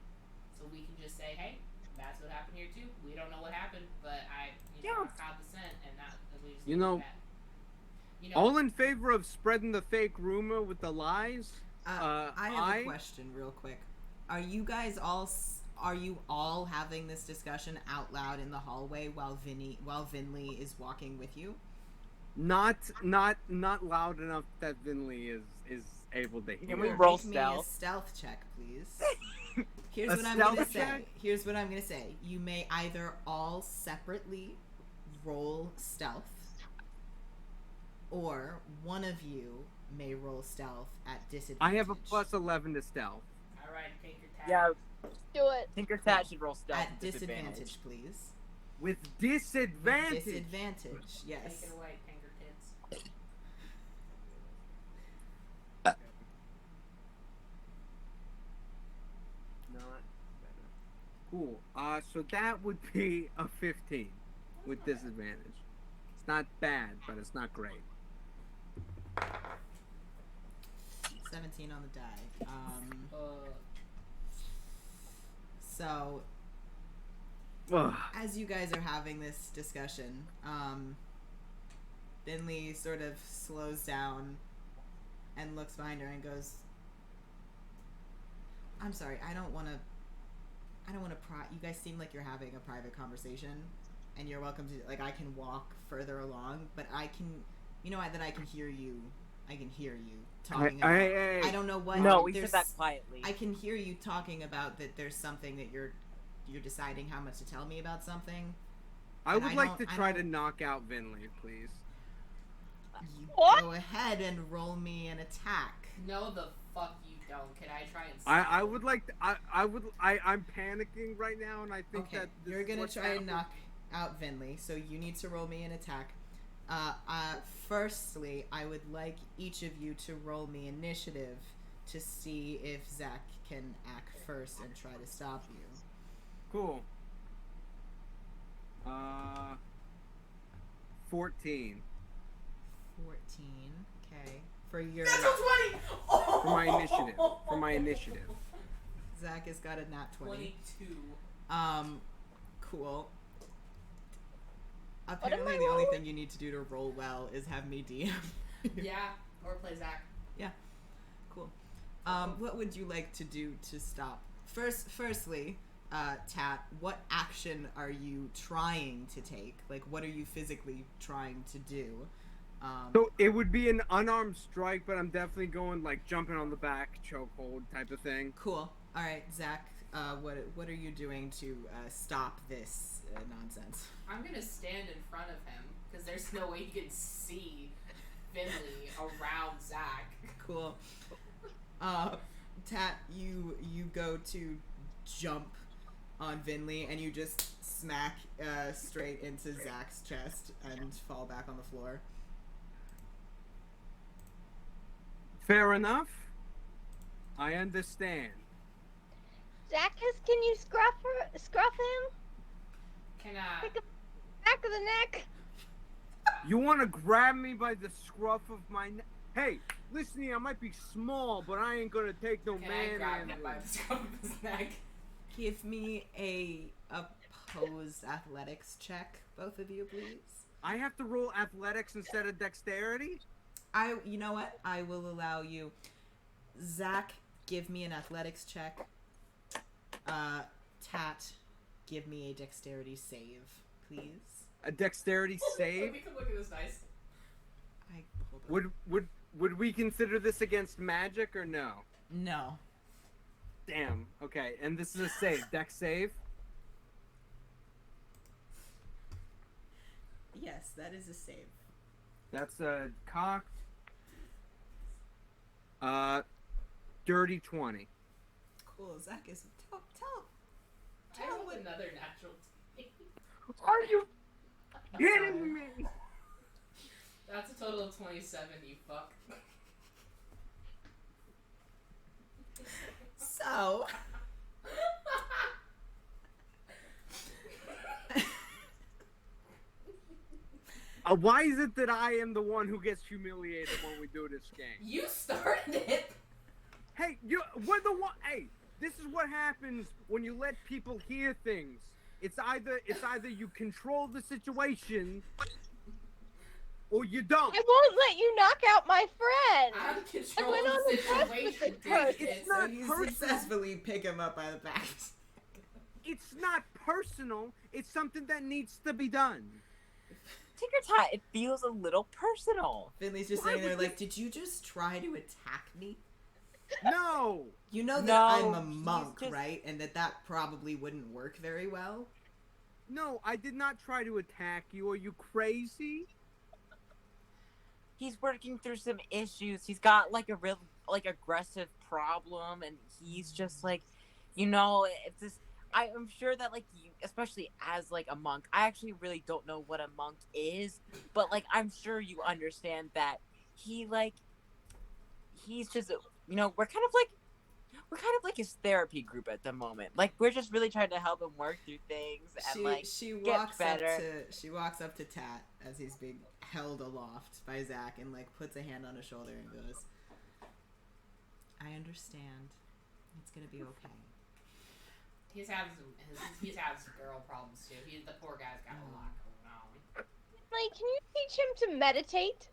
So we can just say, hey, that's what happened here too. We don't know what happened, but I caught the scent, and that we just You leave it know, at that. You know, All in favor of spreading the fake rumor with the lies? I have a question, real quick. Are you guys all having this discussion out loud in the hallway while Vinley is walking with you? Not loud enough that Vinley is able to hear. Can we roll Make me a stealth? stealth check, please. Here's A what I'm gonna stealth say. check? Here's what I'm gonna say. You may either all separately roll stealth, or one of you may roll stealth at disadvantage. I have a plus 11 to stealth. all right, TinkerTat. Yeah, Do it. TinkerTat should roll stealth At disadvantage, please. With disadvantage. Disadvantage, yes. Take it away, TinkerTits. Not better. Cool. So that would be a 15 with disadvantage. It's not bad, but it's not great. 17 on the die. Uh, So, Ugh. as you guys are having this discussion, Binley sort of slows down and looks behind her and goes, "I'm sorry, I don't want to you guys seem like you're having a private conversation, and you're welcome to, like, I can walk further along, but I can, that I can hear you. I can hear you talking about, I don't know what. No, we said there's- that quietly. I can hear you talking about that there's something that you're deciding how much to tell me about something. I And would I like don't- to I try to don't- knock out Vinley, please. You What? go ahead and roll me an attack. no, the fuck you don't. Can I try and? I would like to, I'm panicking right now, and I think Okay, that this you're is gonna what's try and happening. knock out Vinley, so you need to roll me an attack. Firstly, I would like each of you to roll me initiative to see if Zach can act first and try to stop you. Cool. 14 14. Okay. For your Natural 20! Oh! for my initiative. For my initiative. Zach has got a nat 20. 22. Cool. am Apparently I the only rolling? thing you need to do to roll well is have me DM. Yeah, or play Zach. Cool. What would you like to do to stop Firstly, Tat, what action are you trying to take? Like, what are you physically trying to do? So it would be an unarmed strike, but I'm definitely going like jumping on the back, chokehold type of thing. Cool. All right, Zach. What are you doing to stop this nonsense? I'm gonna stand in front of him because there's no way you can see Finley around Zach. Cool. Tat, you go to jump on Vinley and you just smack straight into Zach's chest and fall back on the floor. Fair enough. I understand. Zakkas, can you scruff him? Can I? Pick up the back of the neck. You want to grab me by the scruff of my neck? Hey, listen here, I might be small, but I ain't gonna take no Can I grab him man. by the scruff of his neck? Give me a opposed athletics check, both of you, please. I have to roll athletics instead of dexterity? You know what? I will allow you. Zach, give me an athletics check. Tat, give me a dexterity save, please. A dexterity save? We can look at this nice. Hold on. Would we consider this against magic or no? No. Damn. Okay, and this is a save. Dex save? Yes, that is a save. That's a cocked. Dirty 20. Cool. Zach is tell. I rolled another natural 20. Are you kidding me? That's a total of 27, you fuck. So. Why is it that I am the one who gets humiliated when we do this game? You started it! Hey, we're the one. Hey, this is what happens when you let people hear things. It's either you control the situation or you don't. I won't let you knock out my friend. I'm controlling went on the the bus with situation, the dude. coach. It's So not you personal. successfully pick him up by the back. It's not personal. It's something that needs to be done. TinkerTat, it feels a little personal. Finley's just Why sitting there would like, did you just try to attack me? No. You know that No, I'm a he's monk, just- right? And that probably wouldn't work very well. No, I did not try to attack you. Are you crazy? He's working through some issues. He's got like a real aggressive problem, and he's just like, it's this. I'm sure that like you, especially as like a monk, I actually really don't know what a monk is, but like I'm sure you understand that he's just we're kind of like his therapy group at the moment. Like we're just really trying to help him work through things and She get walks better. she walks up to Tat as he's being held aloft by Zach and like puts a hand on his shoulder and goes, I understand. It's gonna be okay. He's having some girl problems too. The poor guy's got a lot going on. Like, can you teach him to meditate?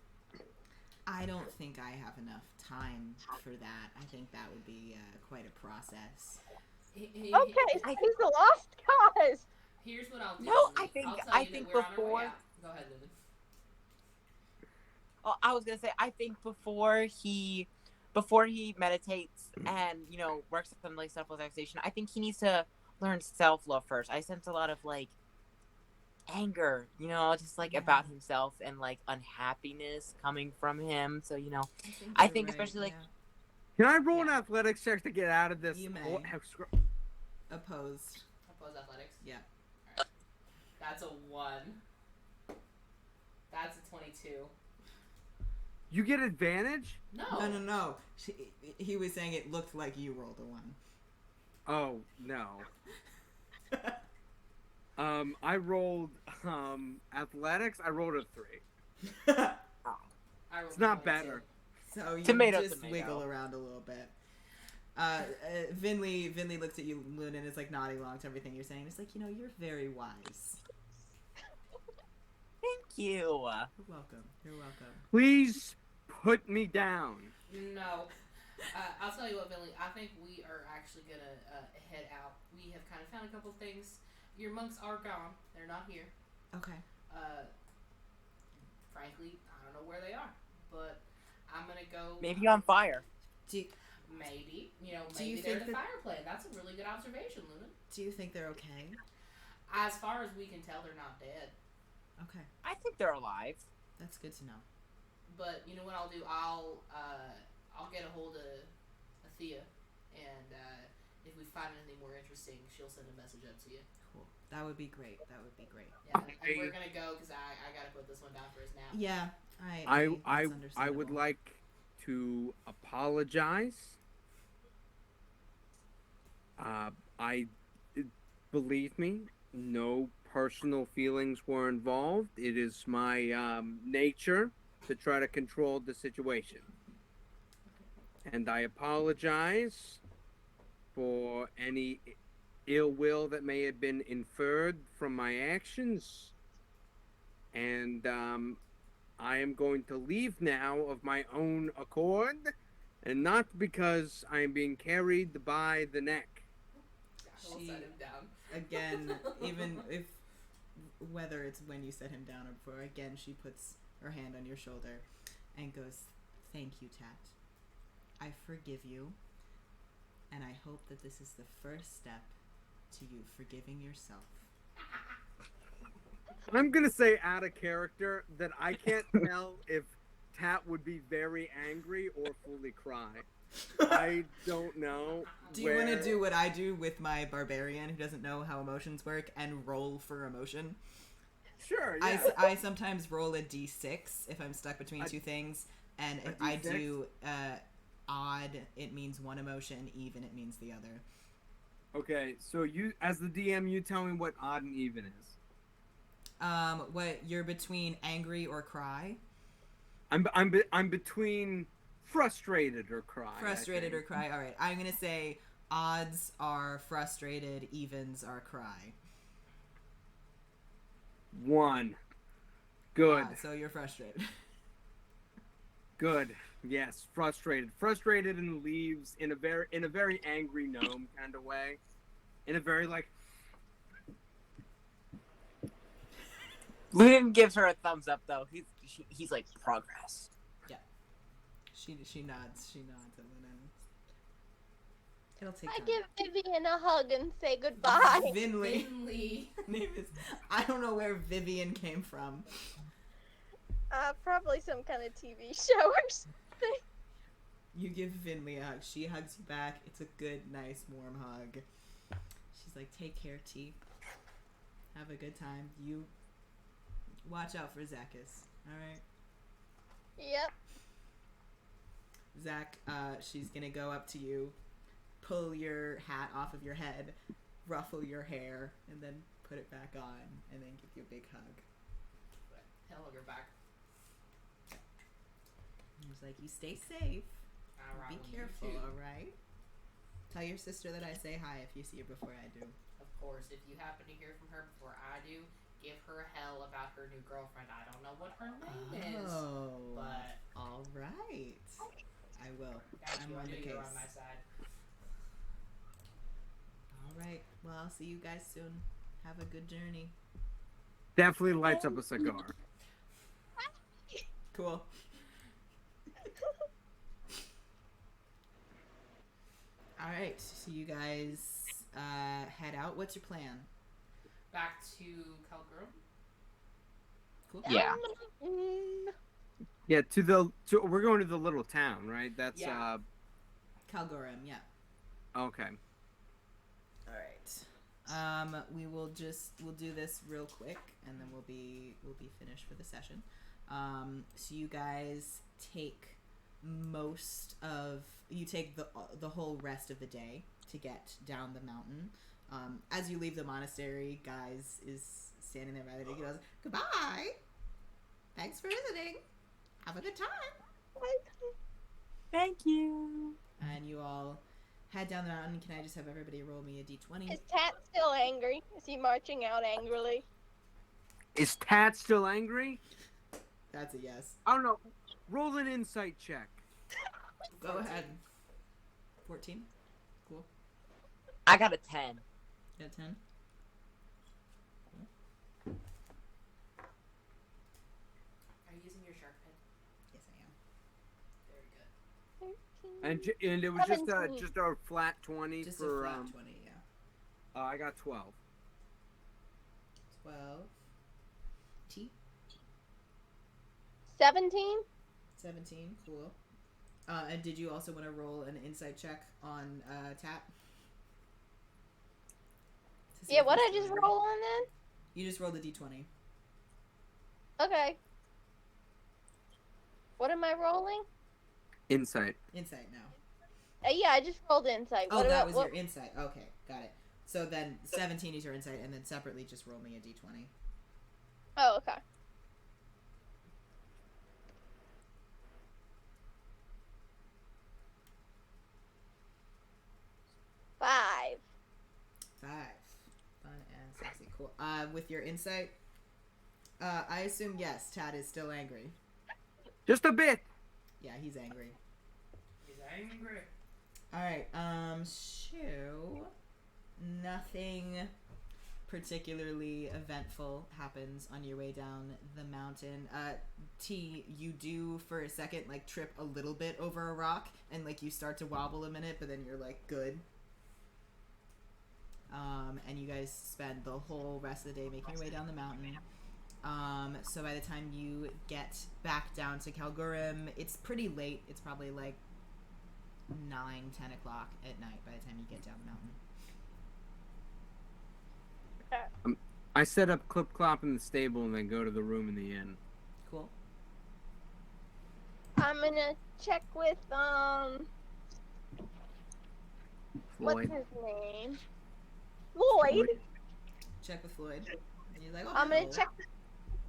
I don't think I have enough time for that. I think that would be quite a process. Okay, so he's a lost cause. Here's what I'll do. No, Lily. I I'll tell think you that we're on our way before- out. Go ahead, Lunan. I was gonna say, I think before he meditates and works on like self-relaxation, I think he needs to learn self-love first. I sense a lot of like anger, just like about himself and like unhappiness coming from him. So I think especially like Can I roll an athletics check to get out of this? You may. Opposed. Opposed athletics. Yeah. Alright. That's a 1. That's a 22. You get advantage? No. No. He was saying it looked like you rolled a 1. Oh no. I rolled athletics. I rolled a 3. I rolled It's not 22. better. So you Tomato. just wiggle around a little bit. Vinley looks at you, Lunan, and is like nodding along to everything you're saying. It's like, you're very wise. thank you. You're welcome. Please put me down. No. I'll tell you what, Billy. I think we are actually gonna head out. We have kind of found a couple things. Your monks are gone. They're not here. Okay. Frankly, I don't know where they are, but I'm gonna go. Maybe on fire. Do you, Maybe Do you maybe they're think the that- fire plane. That's a really good observation, Lunan. do you think they're okay? As far as we can tell, they're not dead. Okay, I think they're alive. that's good to know. But you know what I'll do? I'll get a hold of Thea, and if we find anything more interesting, she'll send a message up to you. Cool. That would be great. That would be great. Yeah, and we're gonna go because I gotta put this one down for his nap. Yeah, I would understandable. like to apologize. Believe me, no personal feelings were involved. It is my nature to try to control the situation, and I apologize for any ill will that may have been inferred from my actions. And I am going to leave now of my own accord, and not because I am being carried by the neck. We'll She- set him down. Again, even if whether it's when you set him down or before, again she puts her hand on your shoulder and goes, "Thank you, Tat. I forgive you, and I hope that this is the first step to you forgiving yourself." I'm gonna say out of character that I can't tell if Tat would be very angry or fully cry. I don't know. Do you want to do what I do with my barbarian who doesn't know how emotions work and roll for emotion? Sure, yeah. I sometimes roll a d6 if I'm stuck between two things, and a if I D6? do odd, it means one emotion, even, it means the other. Okay, so you, as the DM, you tell me what odd and even is. What, you're between angry or cry? I'm between frustrated or cry. I Frustrated or think. cry. All right, I'm gonna say odds are frustrated, evens are cry. 1. Good. So you're frustrated. Good. Yes, frustrated. Frustrated and leaves in a very angry gnome kind of way. In a very like Lunan gives her a thumbs up though. He's like progress. She nods. She nods at Lunan. It'll take I time. give Vivian a hug and say goodbye. Vinley. Finley. Name is. I don't know where Vivian came from. Probably some kind of TV show or something. You give Vinley a hug. She hugs you back. It's a good, nice, warm hug. She's like, "Take care, T. Have a good time. You watch out for Zakkas. All right." Yep. Zach, she's gonna go up to you, pull your hat off of your head, ruffle your hair, and then put it back on, and then give you a big hug. He'll hug her back. He's like, "You stay safe. Alright, Be well, you careful, too. all right? Tell your sister that I say hi if you see her before I do." Of course, if you happen to hear from her before I do, give her hell about her new girlfriend. I don't know what her name is, Oh, but all right. I will. got I'm you. I on knew the you were case. on my side. All right. Well, I'll see you guys soon. Have a good journey. definitely lights up a cigar. Cool. All right. So you guys head out. What's your plan? Back to Calgary. Cool. Yeah. Yeah, we're going to the little town, right? That's Yeah. Calgorum. Yeah. Okay. All right. We'll do this real quick, and then we'll be finished for the session. So you guys take the whole rest of the day to get down the mountain. As you leave the monastery, Guys is standing there by the door. He goes, "Goodbye. Thanks for visiting. Have a good time." Thank you. And you all head down the mountain. Can I just have everybody roll me a d20? Is Tat still angry? Is he marching out angrily? Is Tat still angry? That's a yes. I don't know. Roll an insight check. Go ahead. 14. Cool. I got a 10. You got 10. Are you using your shark pen? Yes, I am. Very good. 13. And it was just 17. a flat 20 Just for a flat 20, yeah. I got 12. 12. T. 17. 17. Cool. And did you also want to roll an insight check on Tat? To see Yeah, if what he's I just still roll angry? on then? You just rolled a d20. Okay. What am I rolling? Insight. Insight now. Yeah, I just rolled insight. Oh, What that about was what? your insight. Okay, got it. So then 17 is your insight, and then separately just roll me a d20. Oh, okay. Five. 5. Fun and sexy. Cool. With your insight, I assume yes, Tad is still angry. Just a bit. Yeah, he's angry. He's angry. Alright, so nothing particularly eventful happens on your way down the mountain. T, you do for a second like trip a little bit over a rock and like you start to wobble a minute, but then you're like good. And you guys spend the whole rest of the day making your way down the mountain. So by the time you get back down to Kalgurim, it's pretty late. It's probably like 9, 10 o'clock at night by the time you get down the mountain. I set up Clip Clop in the stable and then go to the room in the inn. Cool. I'm gonna check with what's Floyd. his name? Floyd. Check with Floyd. And he's like, oh, I'm gonna hello. check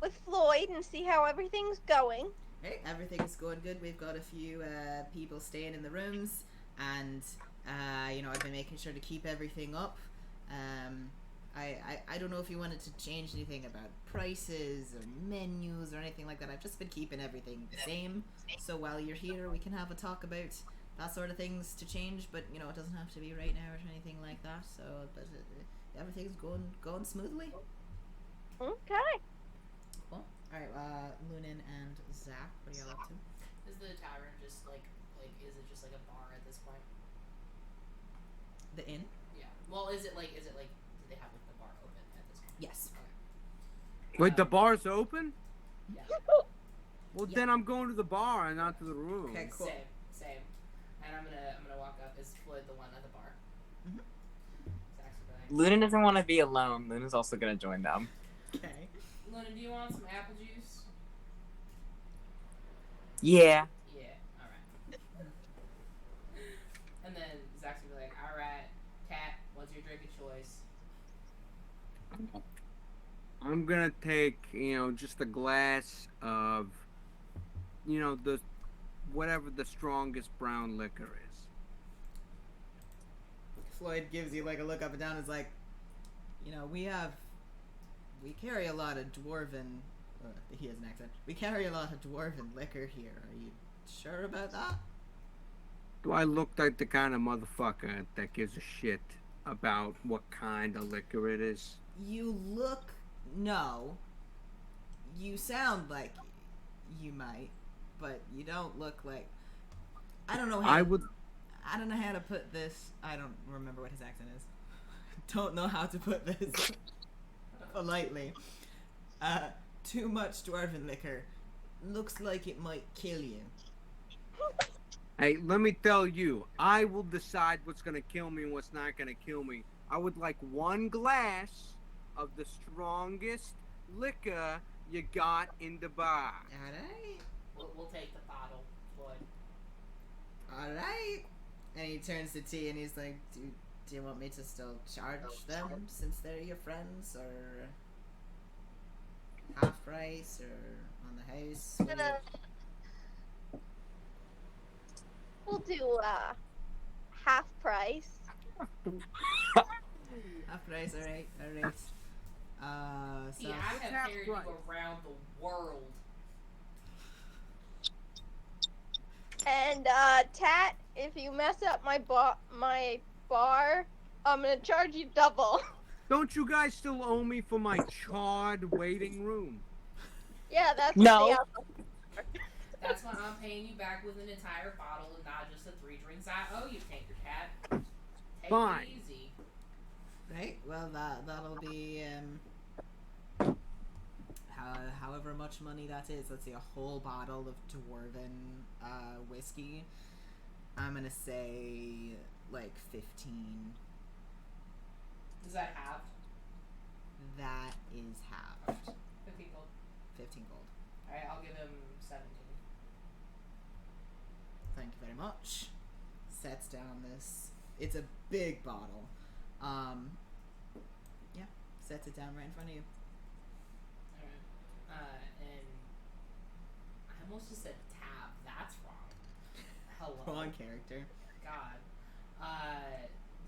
with Floyd and see how everything's going. Hey, everything's going good. We've got a few people staying in the rooms, and I've been making sure to keep everything up. I don't know if you wanted to change anything about prices or menus or anything like that. I've just been keeping everything the same. So while you're here, we can have a talk about that sort of things to change. But it doesn't have to be right now or anything like that. So, but everything's going smoothly. Okay. Cool. All right, Lunan and Zach, what are y'all up to? Is the tavern just like is it just like a bar at this point? The inn? Yeah. Well, is it like do they have like the bar open at this point? Yes. Okay. Wait, the bar's open? Yeah. Well, Yeah. then I'm going to the bar and not to the room. Okay, cool. Same. And I'm gonna walk up. Is Floyd the one at the bar? Mhm. Zach's like, Luna doesn't want to be alone. Luna's also gonna join them. Okay. Luna, do you want some apple juice? Yeah. Yeah. All right. And then Zach's gonna be like, all right, Cat, what's your drink of choice? I'm gonna take, just a glass of, the whatever the strongest brown liquor is. Floyd gives you like a look up and down. Is like, we carry a lot of dwarven. He has an accent. We carry a lot of dwarven liquor here. Are you sure about that? Do I look like the kind of motherfucker that gives a shit about what kind of liquor it is? You look. No. You sound like you might, but you don't look like. I don't know how. I would. I don't know how to put this. I don't remember what his accent is. Don't know how to put this politely. Too much dwarven liquor. Looks like it might kill you. Hey, let me tell you, I will decide what's gonna kill me and what's not gonna kill me. I would like one glass of the strongest liquor you got in the bar. Alright. We'll take the bottle, Floyd. Alright. And he turns to T and he's like, do you want me to still charge them since they're your friends, or half price, or on the house? What do you- We'll do half price. Half price, alright. So See, I have carried you around the world. And Tat if you mess up my bar, I'm gonna charge you double. Don't you guys still owe me for my charred waiting room? Yeah, that's No. what That's why I'm paying you back with an entire bottle and not just the 3 drinks I owe you, TinkerTat. Take Fine. it easy. Right. Well, that'll be however much money that is. Let's see, a whole bottle of dwarven whiskey. I'm gonna say like 15. Does that halved? That is halved. 15 gold. 15 gold. Alright, I'll give him 17. Thank you very much. Sets down this. It's a big bottle. Yeah, sets it down right in front of you. Alright. And I almost just said tab. That's wrong. Hello. Wrong character. God.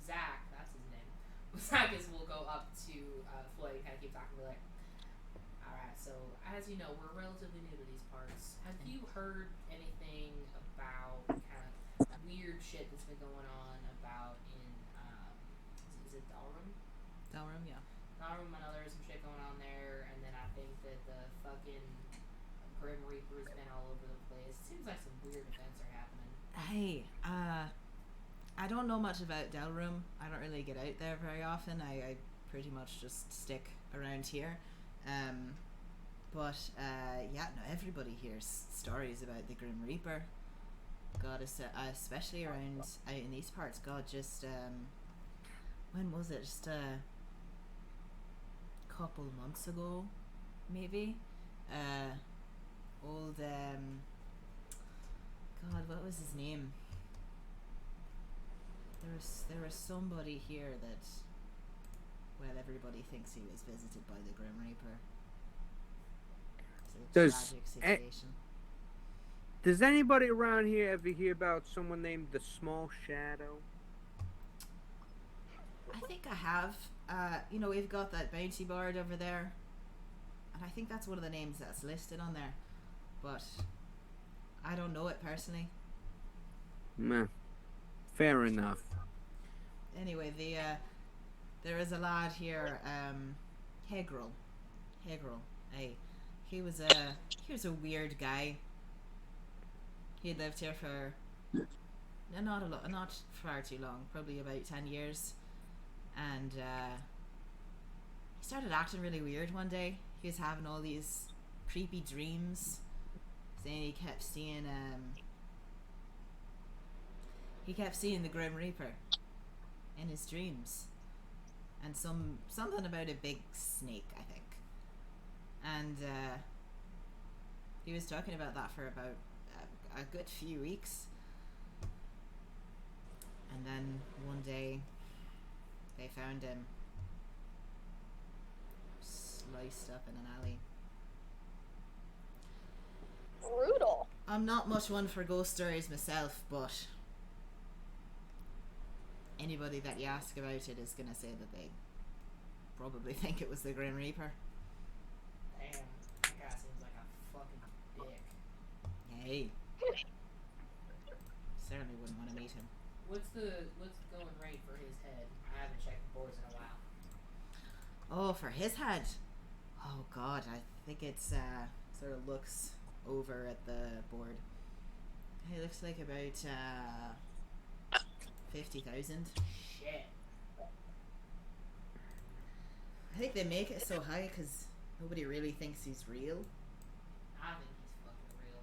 Zach, that's his name. Zakkas will go up to Floyd and kind of keep talking to me like, alright, so as you know, we're relatively new to these parts. Have you heard anything about kind of weird shit that's been going on about in, is it Dalrum? Dalrum, yeah. Dalrum, I know there's some shit going on there, and then I think that the fucking Grim Reaper's been all over the place. Seems like some weird events are happening. Hey, I don't know much about Dalrum. I don't really get out there very often. I pretty much just stick around here. But yeah, no, everybody hears stories about the Grim Reaper. God, especially around out in these parts. God, just when was it? Just a couple months ago, maybe. Old God, what was his name? There was somebody here that, well, everybody thinks he was visited by the Grim Reaper. It's a tragic situation. Does anybody around here ever hear about someone named the Small Shadow? I think I have. You know, we've got that bounty board over there, and I think that's one of the names that's listed on there, but I don't know it personally. Meh. Fair enough. Anyway, there is a lad here, Hegrel. Hey, he was a weird guy. He had lived here for not far too long, probably about 10 years, and he started acting really weird one day. He was having all these creepy dreams, saying he kept seeing the Grim Reaper in his dreams, and something about a big snake, I think. And he was talking about that for about a good few weeks, and then one day they found him sliced up in an alley. Brutal. I'm not much one for ghost stories myself, but anybody that you ask about it is gonna say that they probably think it was the Grim Reaper. Damn, that guy seems like a fucking dick. Hey. Certainly wouldn't want to meet him. What's the going rate for his head? I haven't checked the boards in a while. Oh, for his head. Oh God, I think it's sort of looks over at the board. It looks like about 50,000. Shit. I think they make it so high because nobody really thinks he's real. I think he's fucking real.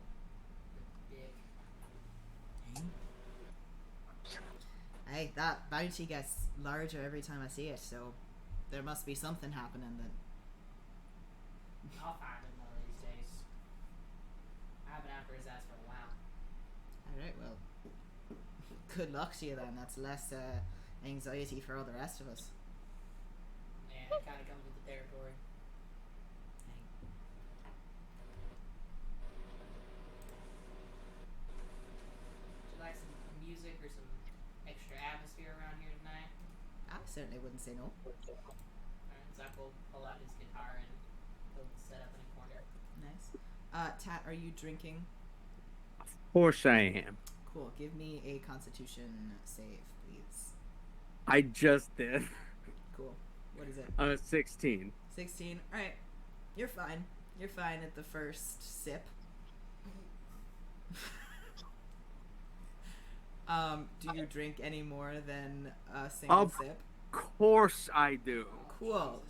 The dick. Hey, that bounty gets larger every time I see it, so there must be something happening then. I'll find him one of these days. I've been after his ass for a while. Alright, well, good luck to you then. That's less anxiety for all the rest of us. And it kind of comes with the territory. Would you like some music or some extra atmosphere around here tonight? I certainly wouldn't say no. Alright, Zach will pull out his guitar and he'll set up in a corner. Nice. Tat, are you drinking? Of course I am. Cool. Give me a Constitution save, please. I just did. Cool. What is it? 16. 16. All right. You're fine. You're fine at the first sip. Do you drink any more than a single sip? Of course I do. Cool.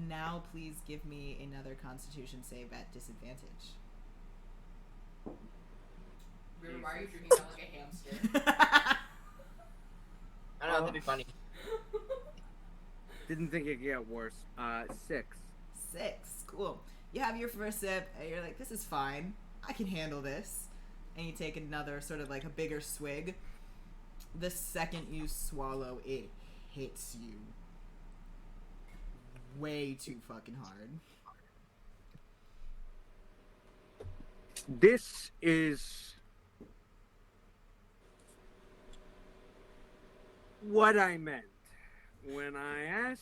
Now please give me another Constitution save at disadvantage. River, why are you drinking out like a hamster? I don't know, that'd be funny. Didn't think it'd get worse. 6. 6. Cool. You have your first sip, and you're like, this is fine. I can handle this. And you take another sort of like a bigger swig. The second you swallow, it hits you way too fucking hard. This is what I meant when I asked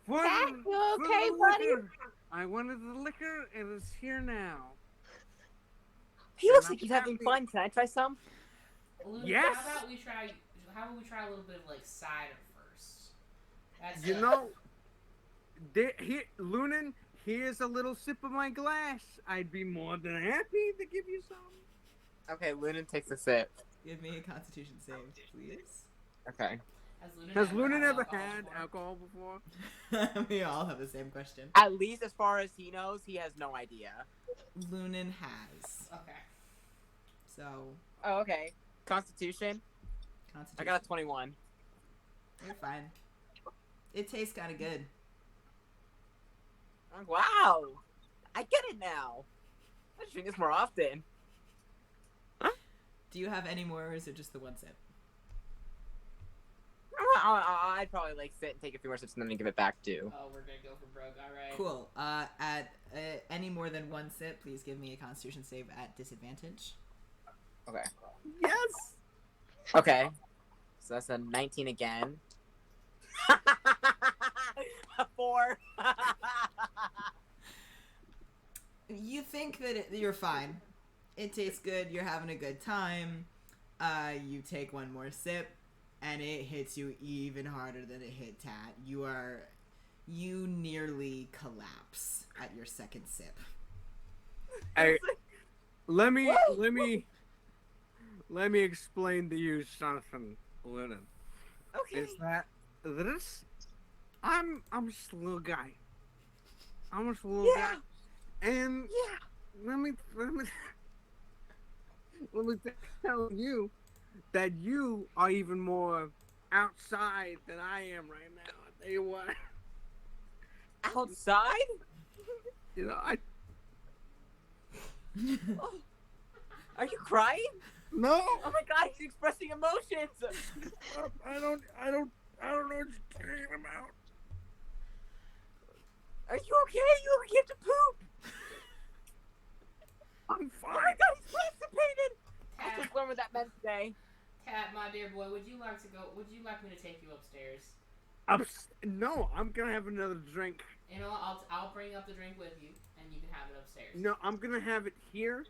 for Zach, the- you for okay, the buddy? liquor. I wanted the liquor, and it's here now. He looks And like I'm he's having happy. fun. Can I try some? Lunan, Yes. How about we try a little bit of like cider first? That's You know, Lunan, here's a little sip of my glass. I'd be more than happy to give you some. Okay, Lunan takes a sip. Give me a Constitution save, please. Okay. Has Lunan ever alcohol had before? alcohol before? We all have the same question. At least as far as he knows, he has no idea. Lunan has. Okay. So, Oh, okay. Constitution? Constitution. I got a 21. You're fine. It tastes kind of good. Oh, wow! I get it now. I should drink this more often. Do you have any more, or is it just the one sip? I'd probably like sit and take a few more sips and then give it back too. Oh, we're gonna go for broke. All right. Cool. At any more than one sip, please give me a Constitution save at disadvantage. Okay. Yes. Okay. So that's a 19 again. A 4. You think that you're fine. It tastes good. You're having a good time. You take one more sip, and it hits you even harder than it hit Tat. You nearly collapse at your second sip. Hey, let me explain to you something, Lunan. Okay. Is that this? I'm just a little guy. I'm just a little guy, and let me tell you that you are even more outside than I am right now. I tell you what, Outside? you know, Are you crying? no, Oh my god, he's expressing emotions! I don't know what you're talking about. Are you okay? You have to poop! I'm Oh my fine. god, he's constipated! I Tat, just learned what that meant today. Tat, my dear boy, would you like me to take you upstairs? No, I'm gonna have another drink. You know, I'll bring up the drink with you, and you can have it upstairs. No, I'm gonna have it here.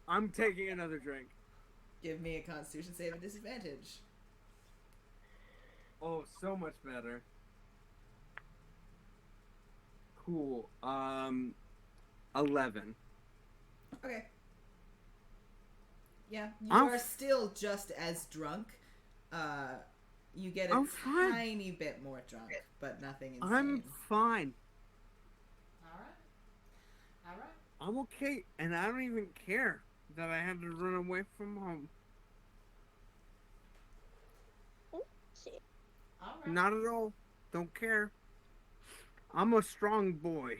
I'm taking another drink. Give me a Constitution save at disadvantage. Oh, so much better. Cool. 11. Okay. Yeah, you I'm are still just as drunk. You get a I'm fine. tiny bit more drunk, but nothing insane. I'm fine. All right. I'm okay, and I don't even care that I had to run away from home. Shit. All right. Not at all. Don't care. I'm a strong boy.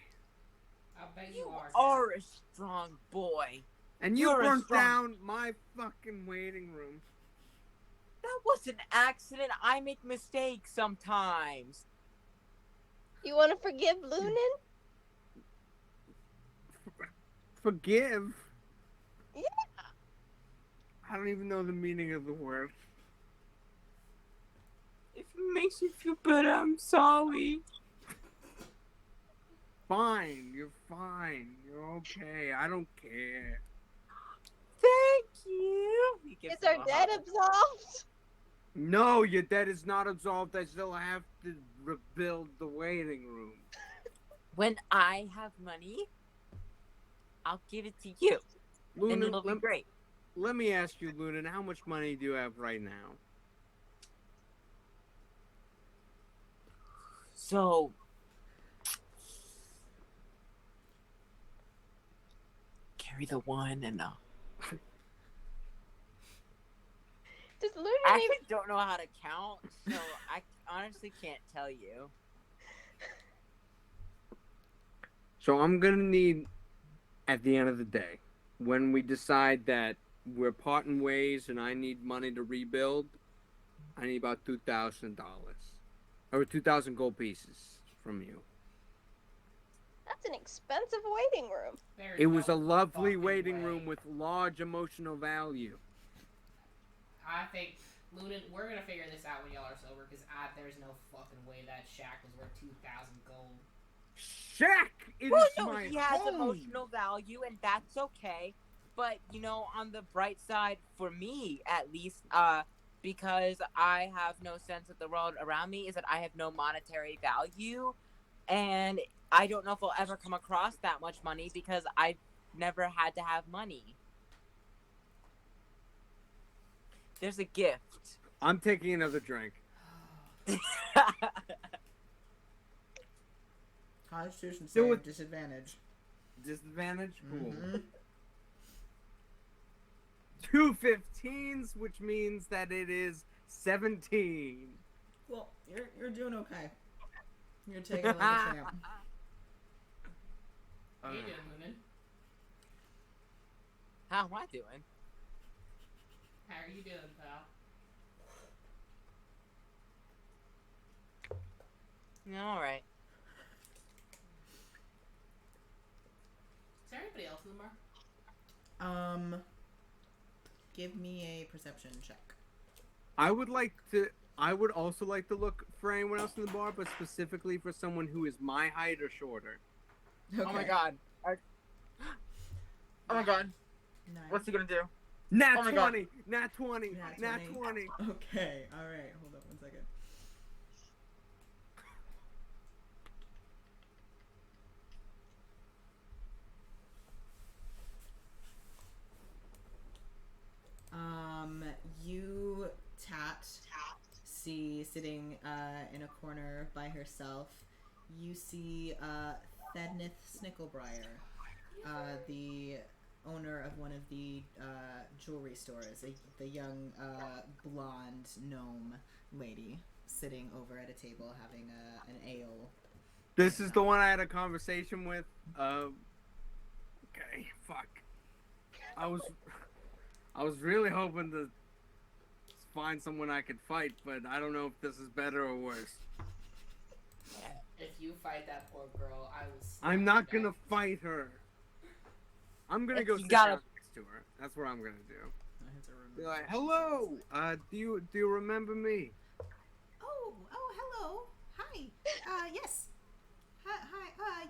I bet you You are. are a strong boy. And you You're a burnt strong- down my fucking waiting room. That was an accident. I make mistakes sometimes. You want to forgive Lunan? Forgive? Yeah. I don't even know the meaning of the word. If it makes you feel better, I'm sorry. fine. You're fine. You're okay. I don't care. Thank you. He gives Is our him a debt hug. absolved? No, your debt is not absolved. I still have to rebuild the waiting room. When I have money, I'll give it to you, and it'll be great. Let me ask you, Lunan, how much money do you have right now? So, carry the one and Does Lunan I even... actually don't know how to count, so I honestly can't tell you. So I'm gonna need, at the end of the day, when we decide that we're parting ways and I need money to rebuild, I need about $2,000 or 2,000 gold pieces from you. That's an expensive waiting room. There's It was no a lovely fucking waiting way. room with large emotional value. I think, Lunan, we're gonna figure this out when y'all are sober, because there's no fucking way that shack was worth 2,000 gold. Shack is Well, no, my he has home. emotional value, and that's okay. But, on the bright side, for me, at least, because I have no sense of the world around me, is that I have no monetary value, and I don't know if I'll ever come across that much money, because I've never had to have money. There's a gift. I'm taking another drink. Constitution Do save, it. disadvantage. Disadvantage? Cool. Mm-hmm. 2 15s, which means that it is 17. Well, you're doing okay. You're taking it like a champ. How you doing, Lunan? How am I doing? How are you doing, pal? Alright. Is there anybody else in the bar? Give me a perception check. I would also like to look for anyone else in the bar, but specifically for someone who is my height or shorter. Okay. Oh my god. Oh my god. Nice. What's he gonna do? Nat Oh my God. 20! Nat 20! Nat Nat 20. 20! Okay, alright, hold up one second. You, Tat, see sitting in a corner by herself, you see Thednith Snicklebriar, the owner of one of the jewelry stores, the young blonde gnome lady sitting over at a table having an ale. This is the one I had a conversation with. Okay, fuck. I was really hoping to find someone I could fight, but I don't know if this is better or worse. If you fight that poor girl, I will. I'm not gonna fight her. I'm gonna If go you sit gotta- down next to her. That's what I'm gonna do. I have to remember. Be like, hello. Do you remember me? Oh, hello. Hi. Yes. Hi.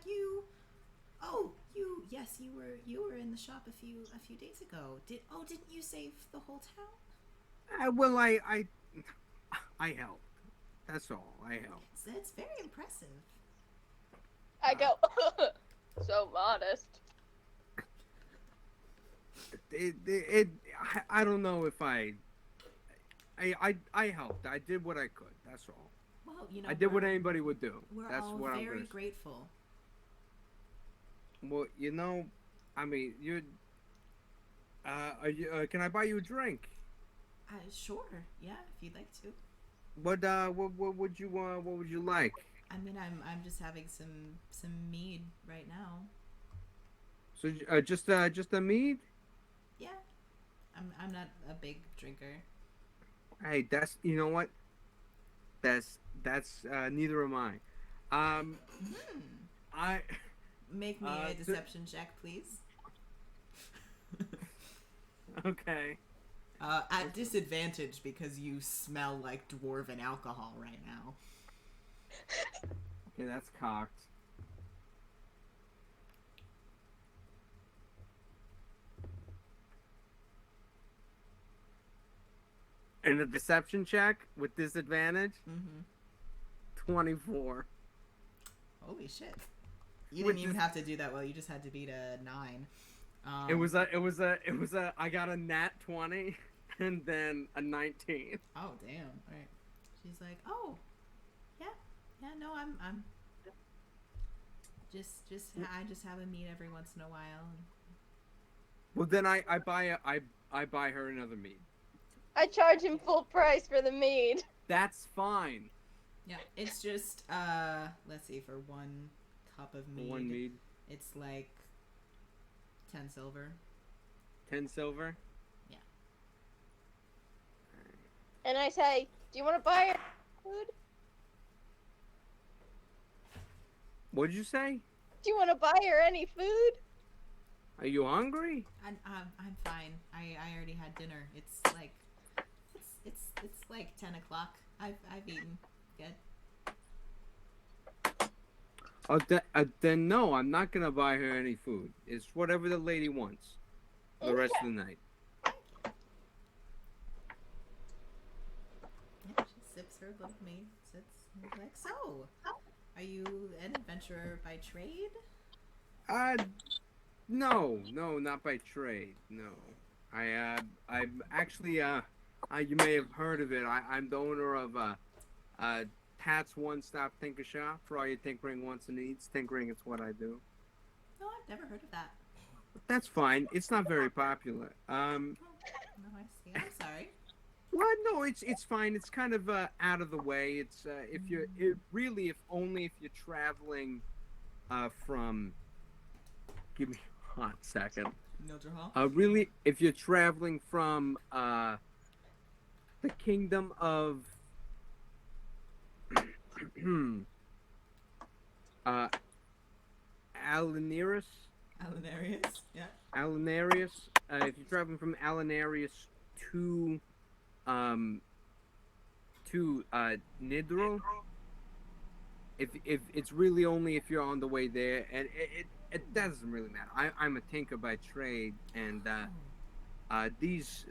Yes, you were in the shop a few days ago. Didn't you save the whole town? Well, I helped. That's all. I helped. It's very impressive. I go, so modest. I don't know if I helped. I did what I could. That's all. Well, I did what anybody would do. We're That's all what I'm very gonna. grateful. Well, I mean, you. Can I buy you a drink? Sure. Yeah, if you'd like to. What would you like? I mean, I'm just having some mead right now. So just a mead? Yeah. I'm not a big drinker. Hey, that's you know what? That's neither am I. I Make me a deception check, please. okay. At disadvantage because you smell like dwarven alcohol right now. Okay, that's cocked. And a deception check with disadvantage, Mm-hmm. 24. Holy shit. You With didn't even this- have to do that well. You just had to beat a 9. It was a. I got a nat 20, and then a 19. Oh damn! All right. She's like, oh, yeah, no, I'm just I just have a meat every once in a while. Well, then I buy her another mead. I charge him full price for the mead. That's fine. Yeah, it's just let's see, for 1 cup of mead, One mead, it's like 10 silver. 10 silver. And I say, do you want to buy her food? What'd you say? Do you want to buy her any food? Are you hungry? I'm fine. I already had dinner. It's like it's like 10 o'clock. I've eaten. Good. Oh, then no, I'm not gonna buy her any food. It's whatever the lady wants for the rest of the night. Yeah, she sips her little mead. Sits and is like, so, are you an adventurer by trade? No, not by trade. No, I'm actually you may have heard of it. I'm the owner of Tat's one-stop tinker shop for all your tinkering wants and needs. Tinkering is what I do. No, I've never heard of that. That's fine. It's not very popular. No, I see. I'm sorry. Well, no, it's fine. It's kind of out of the way. It's if only if you're traveling from. Give me a hot second. Mildred Hall? Really, if you're traveling from the kingdom of Alinarius. Alinarius? Yeah. Alinarius. If you're traveling from Alinarius to Nidril, if it's really only if you're on the way there, and it doesn't really matter. I'm a tinker by trade, and these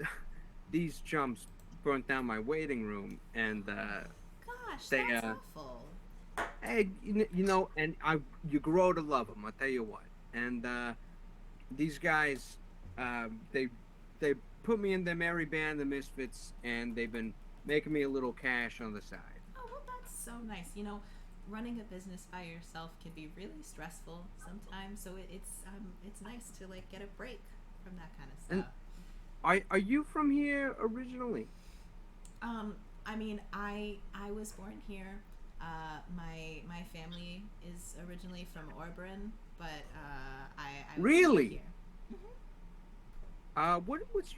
chumps burnt down my waiting room, and Gosh, they, that's awful. hey, you know, and you grow to love them. I'll tell you what. And these guys, they put me in their merry band, the Misfits, and they've been making me a little cash on the side. Oh, well, that's so nice. You know, running a business by yourself can be really stressful sometimes, so it's nice to like get a break from that kind of stuff. And are you from here originally? I mean, I was born here. My family is originally from Orbran, but I was Really? born here. What's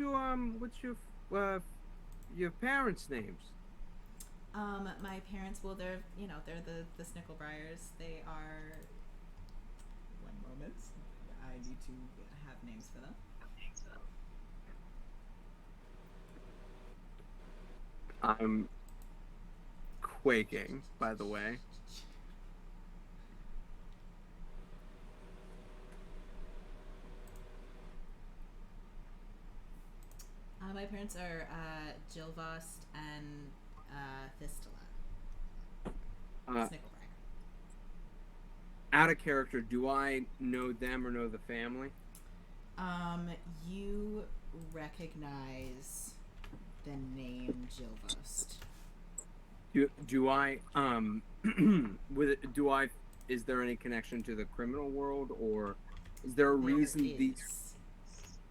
your parents' names? My parents, well, they're the Snickelbriars. They are. One moment, I need to have names for them. I'm quaking, by the way. My parents are Jilvost and Thistela. Snickelbriar. Out of character, do I know them or know the family? You recognize the name Jilvost. Do I is there any connection to the criminal world, or is there a reason these,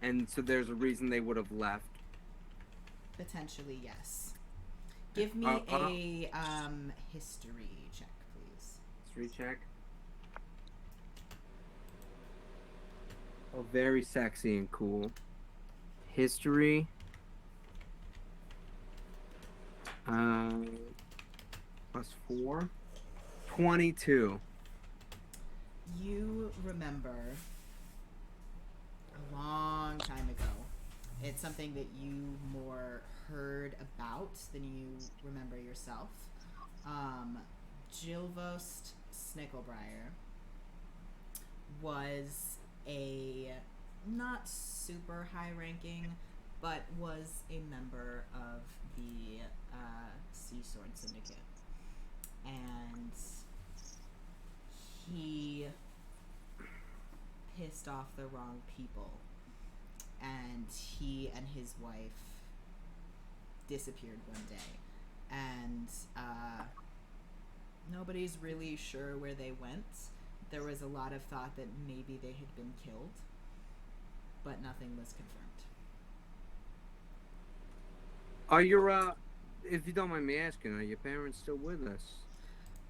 and so there's a reason they would have left? Potentially, yes. Give me a history check, please. History check. Oh, very sexy and cool. History. +4. 22. You remember a long time ago. It's something that you more heard about than you remember yourself. Jilvost Snickelbriar was a not super high ranking, but was a member of the Sea Sword Syndicate, and he pissed off the wrong people, and he and his wife disappeared one day, and nobody's really sure where they went. There was a lot of thought that maybe they had been killed, but nothing was confirmed. Are your, if you don't mind me asking, are your parents still with us?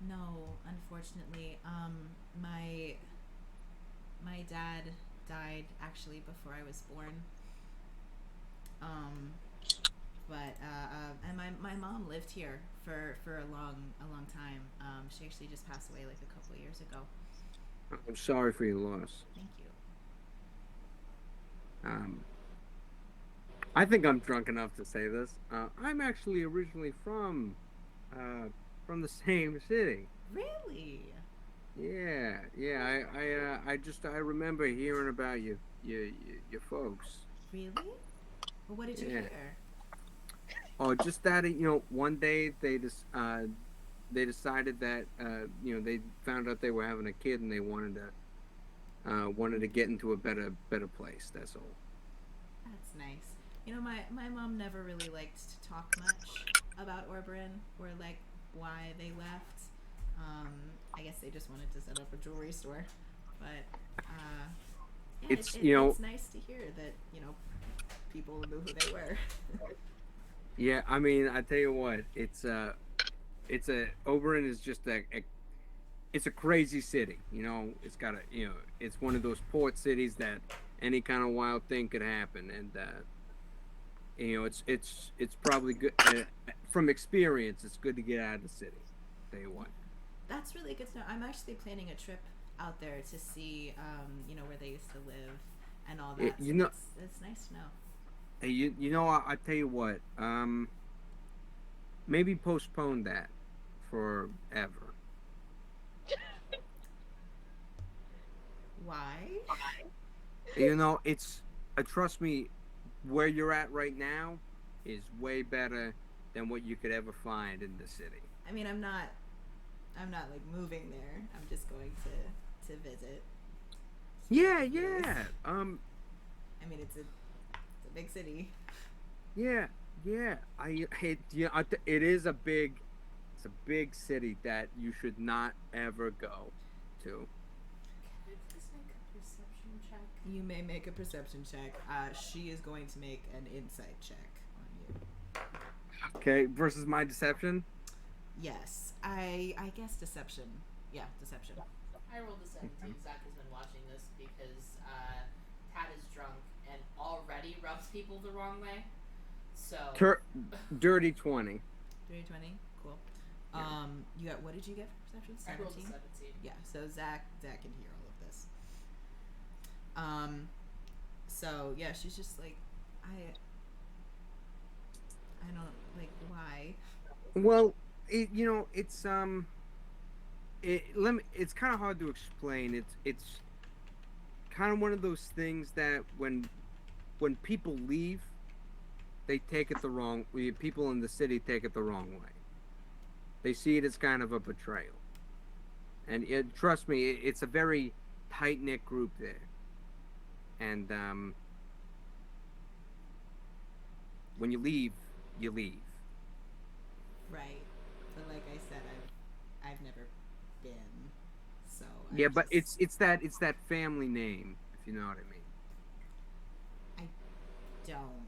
No, unfortunately. My dad died actually before I was born. But and my mom lived here for a long time. She actually just passed away like a couple years ago. I'm sorry for your loss. Thank you. I think I'm drunk enough to say this. I'm actually originally from the same city. Really? Yeah. I remember hearing about your folks. Really? Well, what did you hear? Oh, just that one day they decided that they found out they were having a kid and they wanted to get into a better place. That's all. That's nice. My mom never really liked to talk much about Oberon or like why they left. I guess they just wanted to set up a jewelry store, but yeah, it's nice to hear that people knew who they were. Yeah, I mean, I tell you what, it's Oberon is just it's a crazy city. It's got it's one of those port cities that any kind of wild thing could happen, and it's probably good from experience. It's good to get out of the city. Tell you what. That's really good to know. I'm actually planning a trip out there to see, where they used to live and all that. It's nice to know. Hey, I tell you what. Maybe postpone that forever. Why? It's trust me, where you're at right now is way better than what you could ever find in the city. I mean, I'm not like moving there. I'm just going to visit. Yeah. I mean, it's a big city. Yeah. It is a big city that you should not ever go to. Can I please make a perception check? You may make a perception check. She is going to make an insight check on you. Okay, versus my deception. Yes, I guess deception. Yeah, deception. I rolled a 17. Zach has been watching this because Tat is drunk and already rubs people the wrong way. So Dirty 20. Dirty 20. Cool. Yeah. You got, what did you get for perception? 17? I rolled a 17. Yeah. So Zach can hear all of this. So yeah, she's just like, I don't like why. Well, it's kind of hard to explain. It's kind of one of those things that when people leave, they take it the wrong. People in the city take it the wrong way. They see it as kind of a betrayal, and trust me, it's a very tight knit group there. And when you leave, you leave. Right. But like I said, I've never been. So Yeah, but it's that family name, if you know what I mean. I don't.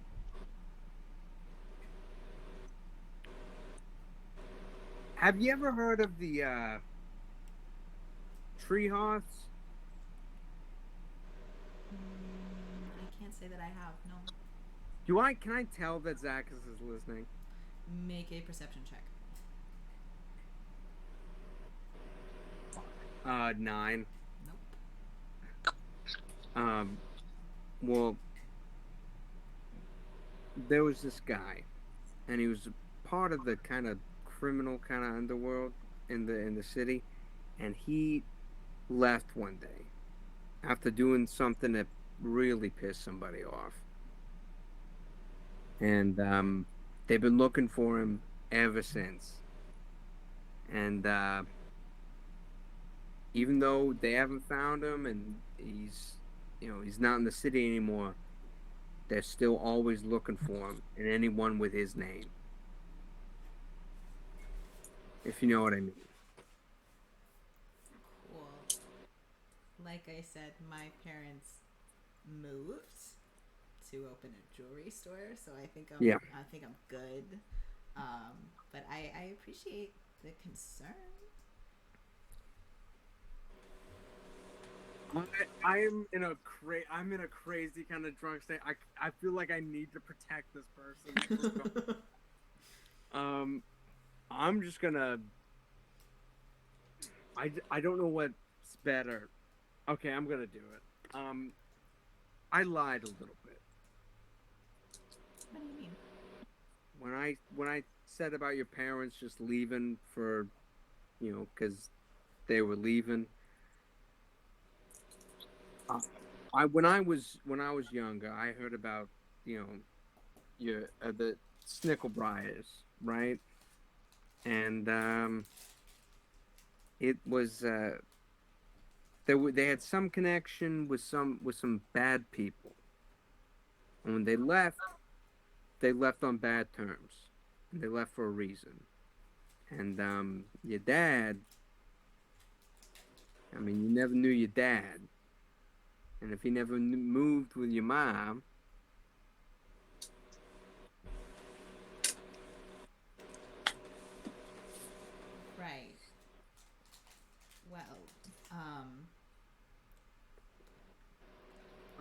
Have you ever heard of the Treehouse? I can't say that I have. No. Can I tell that Zakkas is listening? Make a perception check. 9. Nope. Well, there was this guy, and he was part of the kind of criminal kind of underworld in the city, and he left one day after doing something that really pissed somebody off. And they've been looking for him ever since. And even though they haven't found him and he's not in the city anymore, they're still always looking for him and anyone with his name. If you know what I mean. Cool. Like I said, my parents moved to open a jewelry store, so I think I'm good. But I appreciate the concern. I'm in a crazy kind of drunk state. I feel like I need to protect this person. I'm just gonna. I don't know what's better. Okay, I'm gonna do it. I lied a little bit. What do you mean? When I said about your parents just leaving for, because they were leaving. When I was younger, I heard about your the Snicklebriars, right? And it was they had some connection with some bad people. And when they left on bad terms. And they left for a reason. And your dad, I mean, you never knew your dad. And if he never moved with your mom, Right. Well,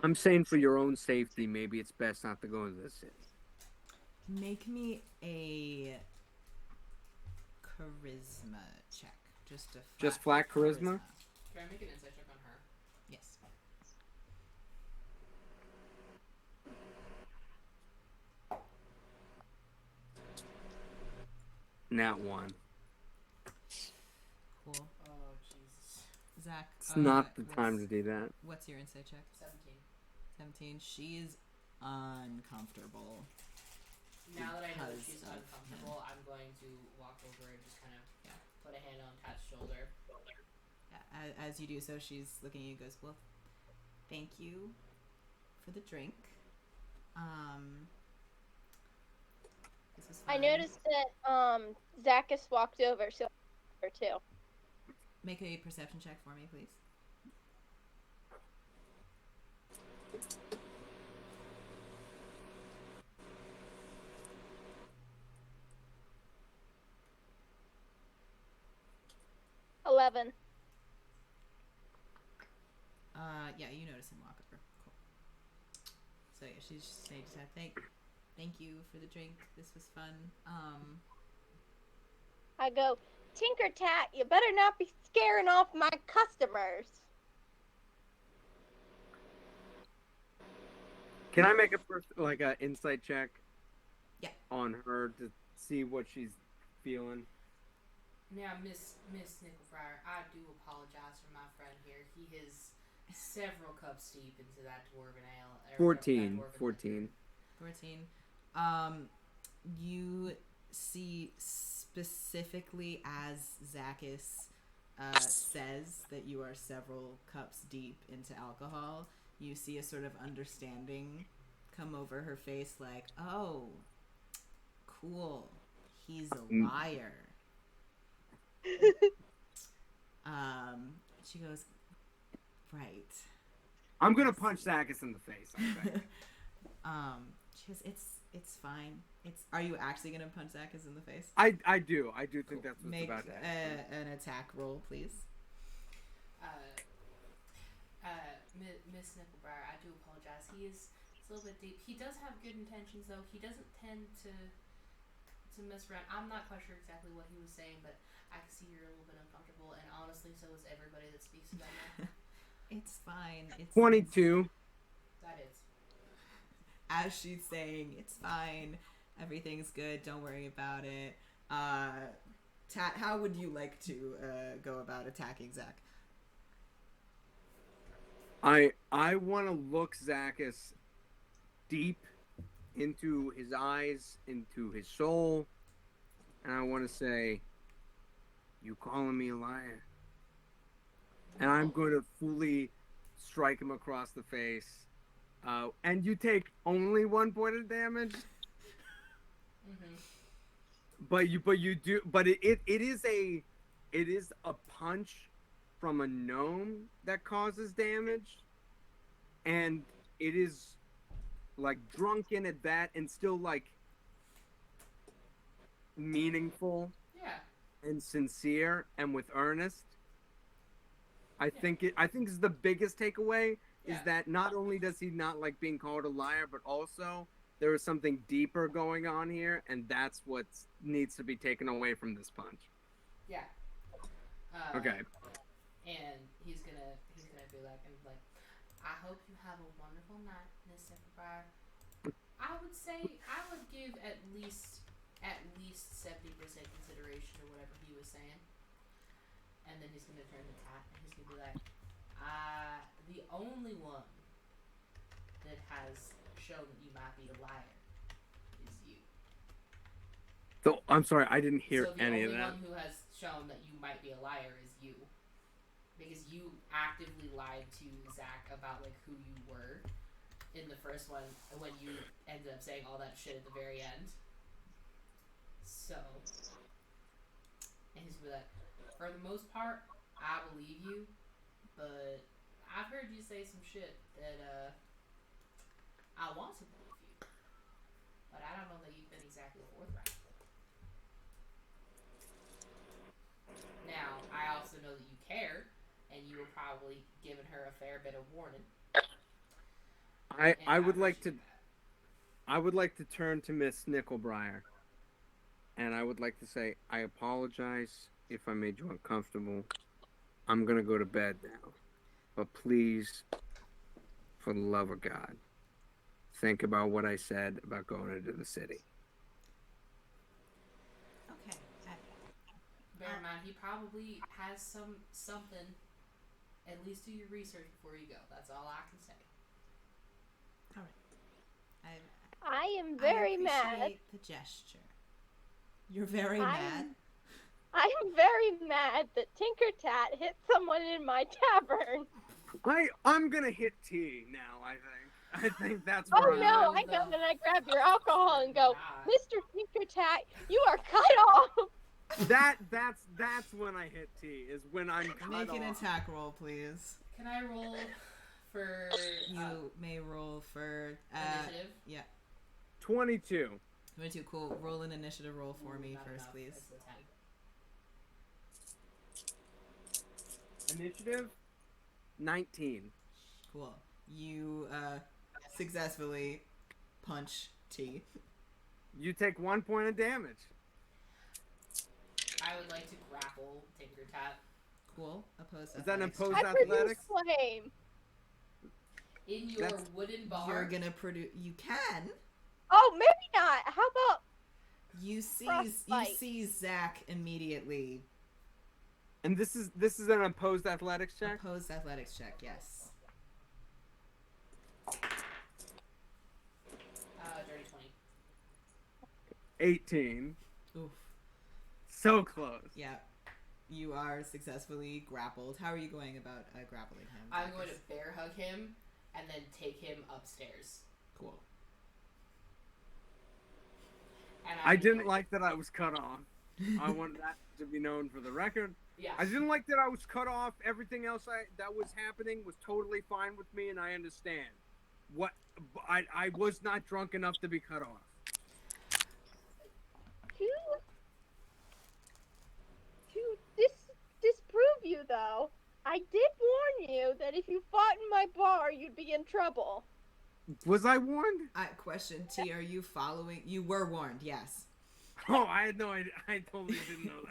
I'm saying for your own safety, maybe it's best not to go into the city. make me a charisma check. Just flat charisma? Can I make an insight check on her? Yes. Nat 1. Cool. Oh, Jesus. Zach. It's not the time to do that. What's your insight check? 17. 17. She is uncomfortable. Now that I know that Because she's of uncomfortable, I'm going to walk over and just kind of put a hand on Tat's shoulder. Yeah, as you do so, she's looking at you and goes, well, thank you for the drink. This was fun. I noticed that Zakkas walked over, so her too. Make a perception check for me, please. $11. Yeah, you notice him walk over. Cool. So yeah, she's just saying, thank you for the drink. This was fun. I go, TinkerTat, you better not be scaring off my customers. Can I make a insight check? Yeah. On her to see what she's feeling. Now, Miss Nickelfriar, I do apologize for my friend here. He is several cups deep into that dwarven ale. 14. You see specifically as Zakkas says that you are several cups deep into alcohol, you see a sort of understanding come over her face, like, oh, cool, he's a liar. She goes, right. I'm gonna punch Zakkas in the face, I think. She goes, it's fine. Are you actually gonna punch Zakkas in the face? I do think Cool. that's what's Make about to happen. an attack roll, please. Miss Nickelbriar, I do apologize. It's a little bit deep. He does have good intentions, though. He doesn't tend to mess around. I'm not quite sure exactly what he was saying, but I can see you're a little bit uncomfortable, and honestly, so is everybody that speaks to them. It's fine. It's 22. That is. As she's saying, it's fine. Everything's good. Don't worry about it. Tat, how would you like to go about attacking Zach? I want to look Zakkas deep into his eyes, into his soul, and I want to say, "You calling me a liar?" And I'm going to fully strike him across the face. And you take only 1 point of damage. Mm-hmm. But you do. But it is a punch from a gnome that causes damage, and it is like drunken at that, and still like meaningful Yeah. and sincere and with earnest. I think is the biggest takeaway is Yeah. that not only does he not like being called a liar, but also there is something deeper going on here, and that's what needs to be taken away from this punch. Yeah. Okay. And he's gonna be like, I hope you have a wonderful night, Miss Everbriar. I would say I would give at least 70% consideration to whatever he was saying. And then he's gonna turn to Tat and he's gonna be like, the only one that has shown that you might be a liar is you. So I'm sorry, I didn't hear any of So the that. only one who has shown that you might be a liar is you. Because you actively lied to Zach about like who you were in the first one when you ended up saying all that shit at the very end. So, and he's gonna be like, for the most part, I believe you, but I've heard you say some shit that I want to believe you, but I don't know that you've been exactly forthright. Now, I also know that you care, and you were probably giving her a fair bit of warning. I would like to turn to Miss Nickelbriar, and I would like to say I apologize if I made you uncomfortable. I'm gonna go to bed now, but please, for the love of God, think about what I said about going into the city. Okay. Bear in mind, he probably has something. At least do your research before you go. That's all I can say. All right. I am very I mad. appreciate the gesture. You're very mad? I am very mad that TinkerTat hit someone in my tavern. I'm gonna hit T now. I think that's Oh where no, I'm I at. go and I grab your alcohol and go, God. Mr. TinkerTat, you are cut off. That's when I hit T. Is when I'm cut Make an off. attack roll, please. Can I roll for You may roll for initiative? Yeah. 22. 22, cool. Roll an initiative roll for me Not first, enough. please. It's a 10. Initiative 19. Cool. You successfully punch T. You take 1 point of damage. I would like to grapple TinkerTat Cool. Opposed. Is that an athletics opposed check. I produce athletics? flame. in your That's- wooden bar. You're gonna produce. You can. Oh, maybe not. How about You see Frostbite. Zach immediately. And this is an opposed athletics check. Opposed athletics check. Yes. Dirty 20. 18. Oof. So close. Yeah. You are successfully grappled. How are you going about grappling him? I'm going Zakkas? to bear hug him and then take him upstairs. Cool. And I didn't like that I was cut off. I wanted that to be known for the record. Yeah. I didn't like that I was cut off. Everything else that was happening was totally fine with me, and I understand. I was not drunk enough to be cut off. to disprove you, though, I did warn you that if you fought in my bar, you'd be in trouble. Was I warned? Question T, are you following? You were warned, yes. Oh, I had no idea. I totally didn't know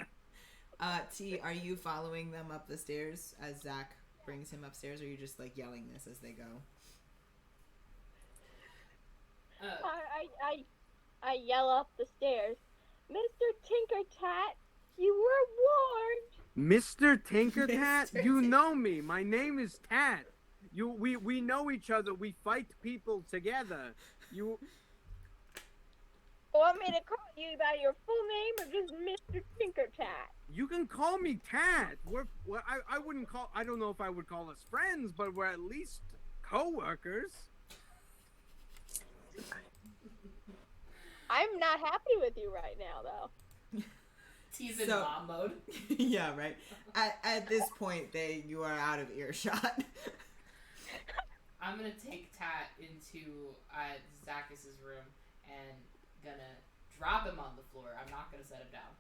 that. T, are you following them up the stairs as Zach brings him upstairs, or are you just like yelling this as they go? I yell up the stairs, Mr. TinkerTat, you were warned. Mr. TinkerTat, Mr. you know me. My name is Tat. We know each other. We fight people together. Want me to call you by your full name or just Mr. TinkerTat? You can call me Tat. I wouldn't call. I don't know if I would call us friends, but we're at least co-workers. I'm not happy with you right now, though. He's in So- mom mode. Yeah, right. At this point, you are out of earshot. I'm gonna take Tat into Zakkas' room and gonna drop him on the floor. I'm not gonna set him down.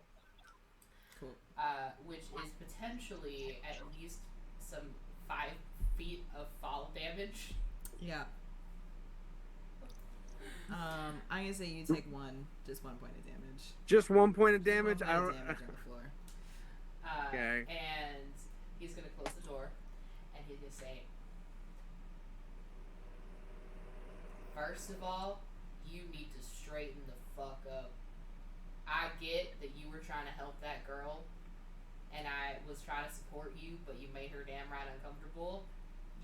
Cool. Which is potentially at least some 5 feet of fall damage. Yeah. I'm gonna say you take just 1 point of damage. Just 1 point of Just damage. 1 I point don't. of damage on the floor. Okay. And he's gonna close the door, and he's gonna say, "First of all, you need to straighten the fuck up. I get that you were trying to help that girl, and I was trying to support you, but you made her damn right uncomfortable.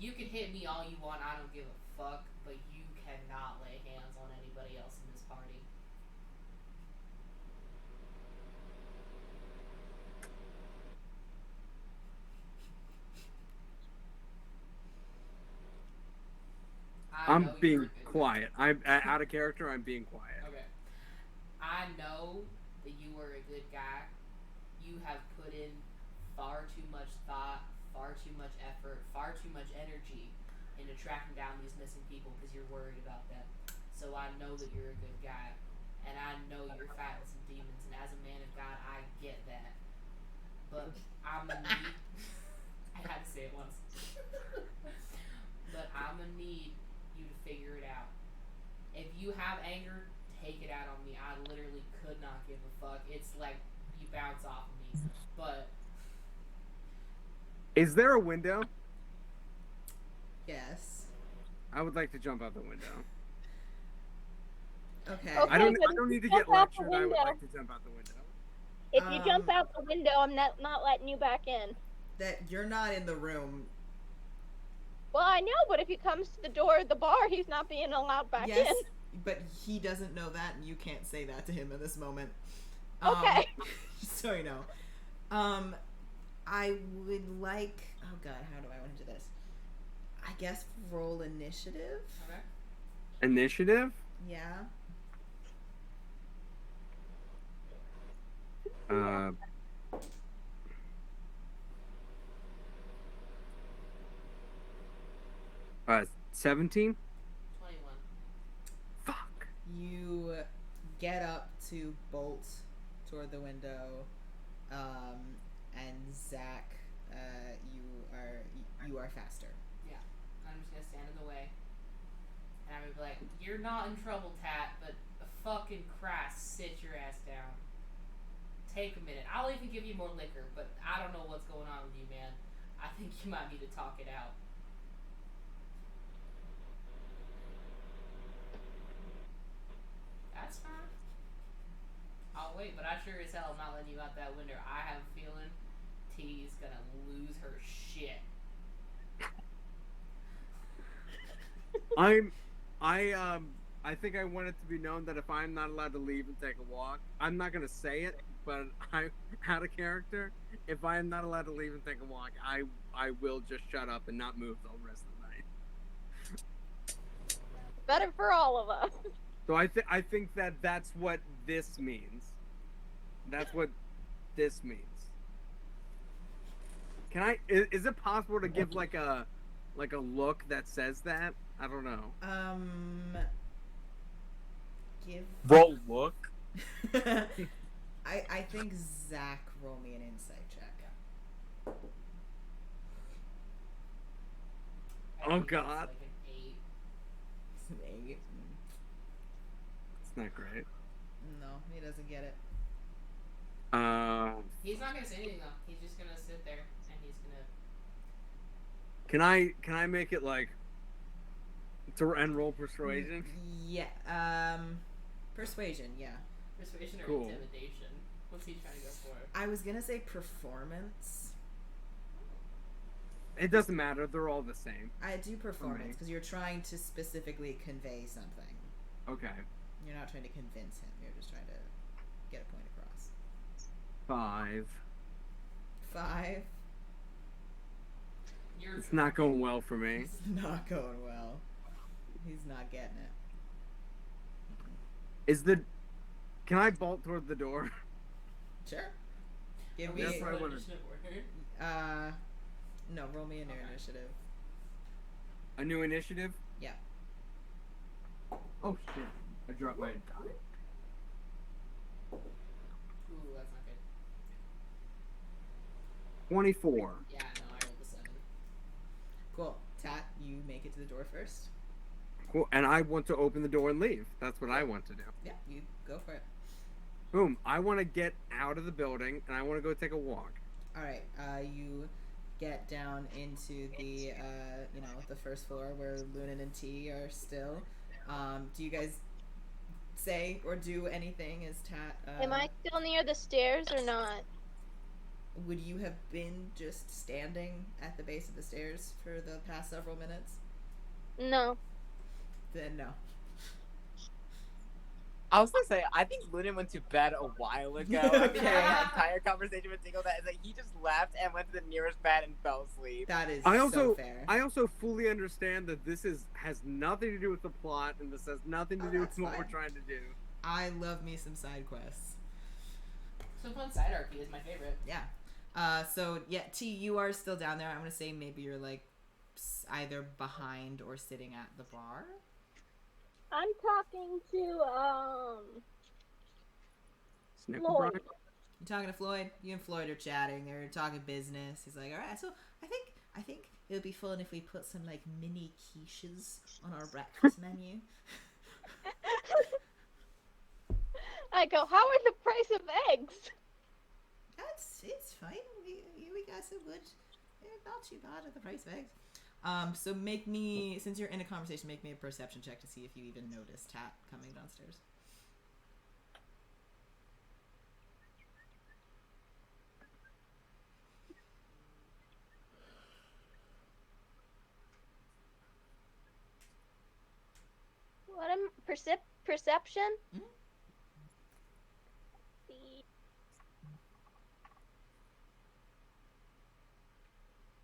You can hit me all you want, I don't give a fuck, but you cannot lay hands on anybody else in this party." I I'm know you're a being good quiet. I'm out of character. I'm being quiet. Okay. I know that you are a good guy. You have put in far too much thought, far too much effort, far too much energy into tracking down these missing people because you're worried about them. So I know that you're a good guy. And I know you're fighting some demons. And as a man of God, I get that. But I'm gonna need... I had to say it once. But I'm gonna need you to figure it out. If you have anger, take it out on me. I literally could not give a fuck. It's like you bounce off of me. But Is there a window? Yes. I would like to jump out the window. Okay. Okay. I don't then need to jump get out the lectured. I would window. like to jump out the window. If you jump Um, out the window, I'm not letting you back in. That you're not in the room. Well, I know, but if he comes to the door of the bar, he's not being allowed back Yes, in. but he doesn't know that, and you can't say that to him in this moment. Okay. So you know. I would like. Oh God, how do I want to do this? I guess roll initiative. okay. Initiative? Yeah. Uh. 17? 21. Fuck. You get up to bolt toward the window, and Zach, you are faster. I'm just gonna stand in the way. And I'm gonna be like, "You're not in trouble, Tat, but fucking Christ, sit your ass down. Take a minute. I'll even give you more liquor, but I don't know what's going on with you, man. I think you might need to talk it out." That's fine. I'll wait, but I sure as hell am not letting you out that window. I have a feeling T's gonna lose her shit. I think I want it to be known that if I'm not allowed to leave and take a walk, I'm not gonna say it, but I'm out of character. If I am not allowed to leave and take a walk, I will just shut up and not move the rest of the night. Better for all of us. So I think that's what this means. That's what this means. Can I? Is it possible to give like a look that says that? I don't know. Give. Roll look. I think Zach roll me an insight check. I Oh, think it's God. like an 8. It's an 8. It's not great. No, he doesn't get it. He's not gonna say anything though. He's just gonna sit there and he's gonna. Can I make it like to and roll persuasion? Yeah. Persuasion. Yeah. Persuasion or Cool. intimidation? What's he trying to go for? I was gonna say performance. It doesn't matter. They're all the same. I do performance Okay. because you're trying to specifically convey something. Okay. You're not trying to convince him. You're just trying to get a point across. 5. 5. It's not going well for me. It's not going well. He's not getting it. Can I bolt toward the door? Sure. Give That's me. what I wanted. No. Roll me a new initiative. A new initiative? Yeah. Oh shit! I dropped my die. Ooh, that's not good. 24. Yeah, no, I rolled a 7. Cool. Tat, you make it to the door first. Cool. And I want to open the door and leave. That's what I want to do. Yeah, you go for it. Boom. I want to get out of the building and I want to go take a walk. All right. You get down into the the first floor where Lunan and T are still. Do you guys say or do anything as Tat? Am I still near the stairs or not? Would you have been just standing at the base of the stairs for the past several minutes? No. Then no. I was gonna say, I think Lunan went to bed a while ago. I think Okay. the entire conversation with TinkerTat is like he just left and went to the nearest bed and fell asleep. That is I so also fair. I also fully understand that this has nothing to do with the plot and this has nothing to Oh, do with that's what fine. we're trying to do. I love me some side quests. Some fun side arc is my favorite. Yeah. So yeah, T, you are still down there. I'm gonna say maybe you're like either behind or sitting at the bar. I'm talking to Snickle Floyd. Brian? You talking to Floyd? You and Floyd are chatting. They're talking business. He's like, all right, so I think it would be fun if we put some like mini quiches on our breakfast menu. I go, how are the price of eggs? It's fine. We got some good. Not too bad at the price of eggs. So make me, since you're in a conversation, make me a perception check to see if you even notice Tat coming downstairs. What am perception? Mhm.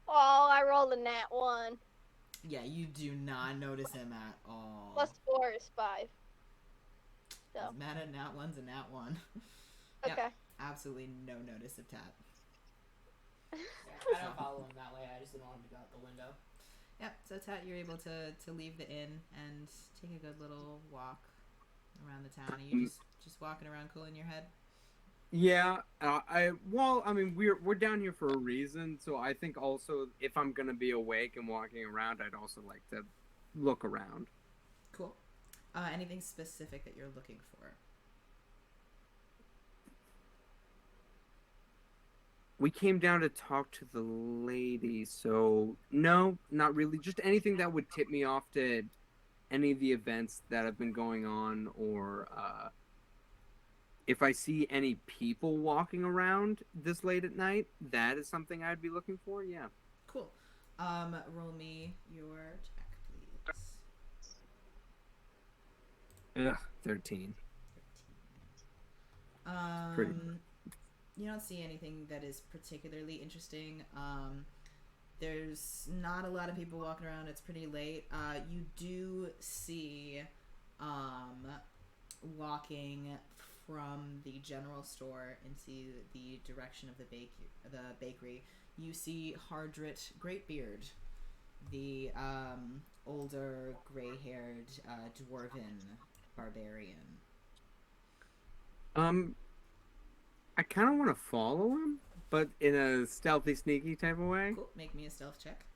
Oh, I rolled a nat 1. Yeah, you do not notice him at all. Plus 4 is 5. So, Doesn't matter, nat one's a nat one. okay. Yep, absolutely no notice of Tat. Yeah, I don't follow him that way. I just didn't want him to go out the window. Yep, so Tat, you're able to leave the inn and take a good little walk around the town. Are you just walking around cooling your head? Yeah, we're down here for a reason, so I think also if I'm gonna be awake and walking around, I'd also like to look around. Cool. Anything specific that you're looking for? We came down to talk to the lady, so no, not really. Just anything that would tip me off to any of the events that have been going on, or if I see any people walking around this late at night, that is something I'd be looking for, yeah. Cool. Roll me your check, please. Ugh, 13. Pretty. You don't see anything that is particularly interesting. There's not a lot of people walking around. It's pretty late. You do see walking from the general store into the direction of the bakery. You see Hardrit Greatbeard, the older, gray-haired dwarven barbarian. I kind of want to follow him, but in a stealthy, sneaky type of way. Cool. Make me a stealth check.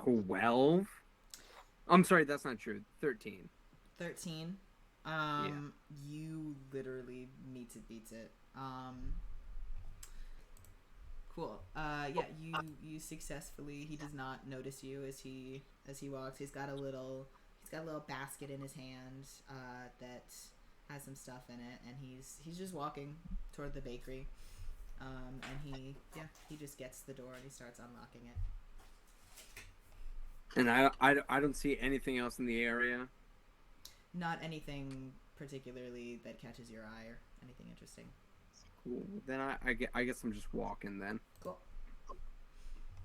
12? I'm sorry, that's not true. 13. 13. You literally meets it, beats it. Cool. Yeah, you successfully. He does not notice you as he walks. He's got a little basket in his hand that has some stuff in it, and he's just walking toward the bakery. And he just gets the door and he starts unlocking it. And I don't see anything else in the area. Not anything particularly that catches your eye or anything interesting. Cool. Then I guess I'm just walking then. Cool.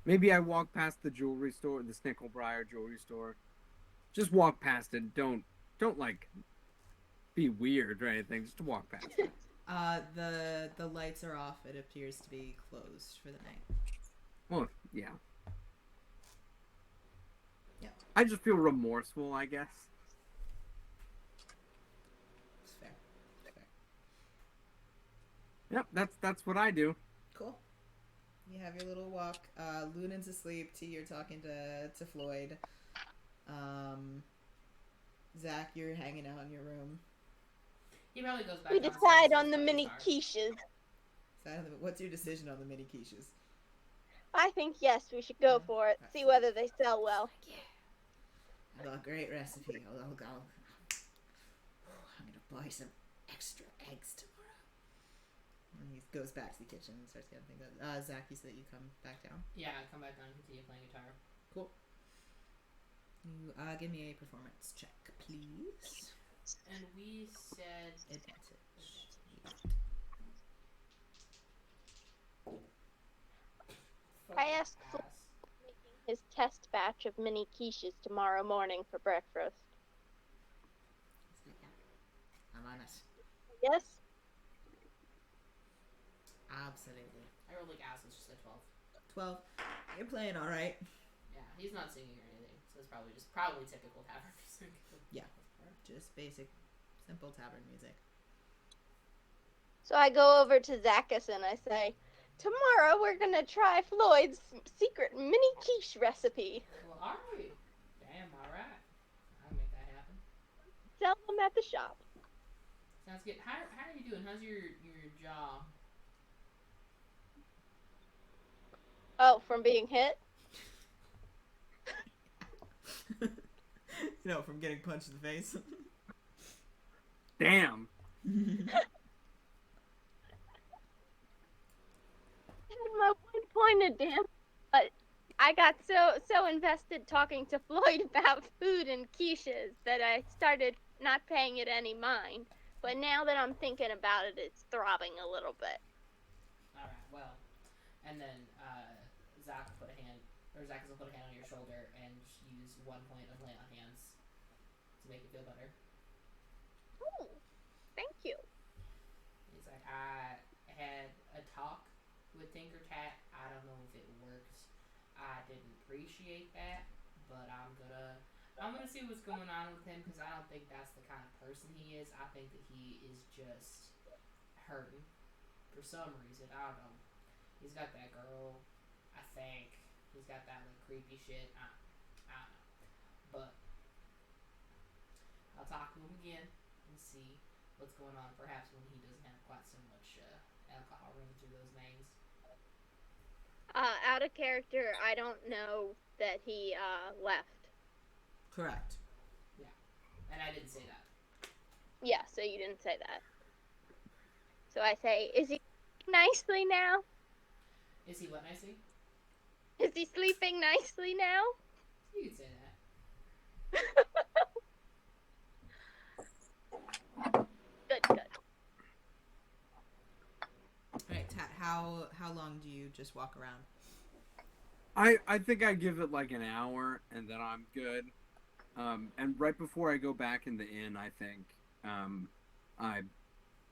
Maybe I walk past the jewelry store, the Snickelbriar jewelry store. Just walk past it. Don't like be weird or anything. Just walk past it. The lights are off. It appears to be closed for the night. Well, yeah. Yep. I just feel remorseful, I guess. It's fair. It's fair. Yep, that's what I do. Cool. You have your little walk. Lunan's asleep. T, you're talking to Floyd. Zach, you're hanging out in your room. He probably goes back. We downstairs decide to on the his mini guitar. quiches. What's your decision on the mini quiches? I think yes, we should go for it. See whether they sell well. I got a great recipe. I'll go. I'm gonna buy some extra eggs tomorrow. And he goes back to the kitchen and starts getting things out. Zach, you said that you come back down. Yeah, I come back down and continue playing guitar. Cool. You give me a performance check, please. And we said Advantage. I asked ass. making his test batch of mini quiches tomorrow morning for breakfast. I'm on it. Yes? Absolutely. I rolled like ass. It's just like 12. 12. You're playing all right. Yeah, he's not singing or anything, so it's probably typical tavern music. Yeah. Just basic, simple tavern music. So I go over to Zakkas and I say, tomorrow we're gonna try Floyd's secret mini quiche recipe. Well, are we? Damn, alright. I'll make that happen. Sell them at the shop. Sounds good. How are you doing? How's your jaw? Oh, from being hit? From getting punched in the face. Damn. My one pointed, damn. But I got so invested talking to Floyd about food and quiches that I started not paying it any mind. But now that I'm thinking about it, it's throbbing a little bit. Alright, well. And then Zach will put a hand on your shoulder and use 1 point of lay on hands to make it feel better. Ooh, thank you. He's like, I had a talk with TinkerTat. I don't know if it works. I didn't appreciate that, but I'm gonna see what's going on with him because I don't think that's the kind of person he is. I think that he is just hurting for some reason. I don't know. He's got that girl. I think he's got that like creepy shit. I don't know, but I'll talk to him again and see what's going on. Perhaps when he doesn't have quite so much alcohol running through those veins. Out of character, I don't know that he left. Correct. And I didn't say that. Yeah, so you didn't say that. So I say, is he nicely now? Is he what nicely? Is he sleeping nicely now? You could say that. Good. Alright, Tat, how long do you just walk around? I think I give it like an hour and then I'm good. And right before I go back in the inn, I think I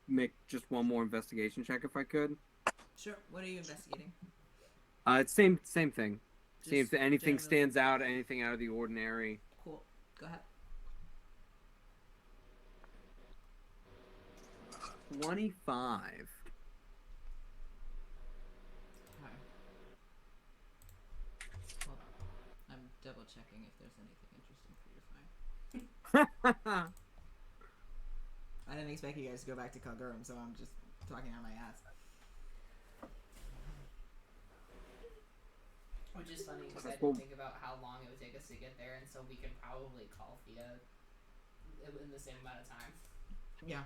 make just one more investigation check if I could. Sure. What are you investigating? It's same thing. Just See if anything general- stands out, anything out of the ordinary. Cool. Go ahead. 25. Okay. Hold on. I'm double checking if there's anything interesting for you to find. I didn't expect you guys to go back to Kalgurum, so I'm just talking out my ass. Which is funny because I Cool. didn't think about how long it would take us to get there, and so we can probably call Thea in the same amount of time. Yeah.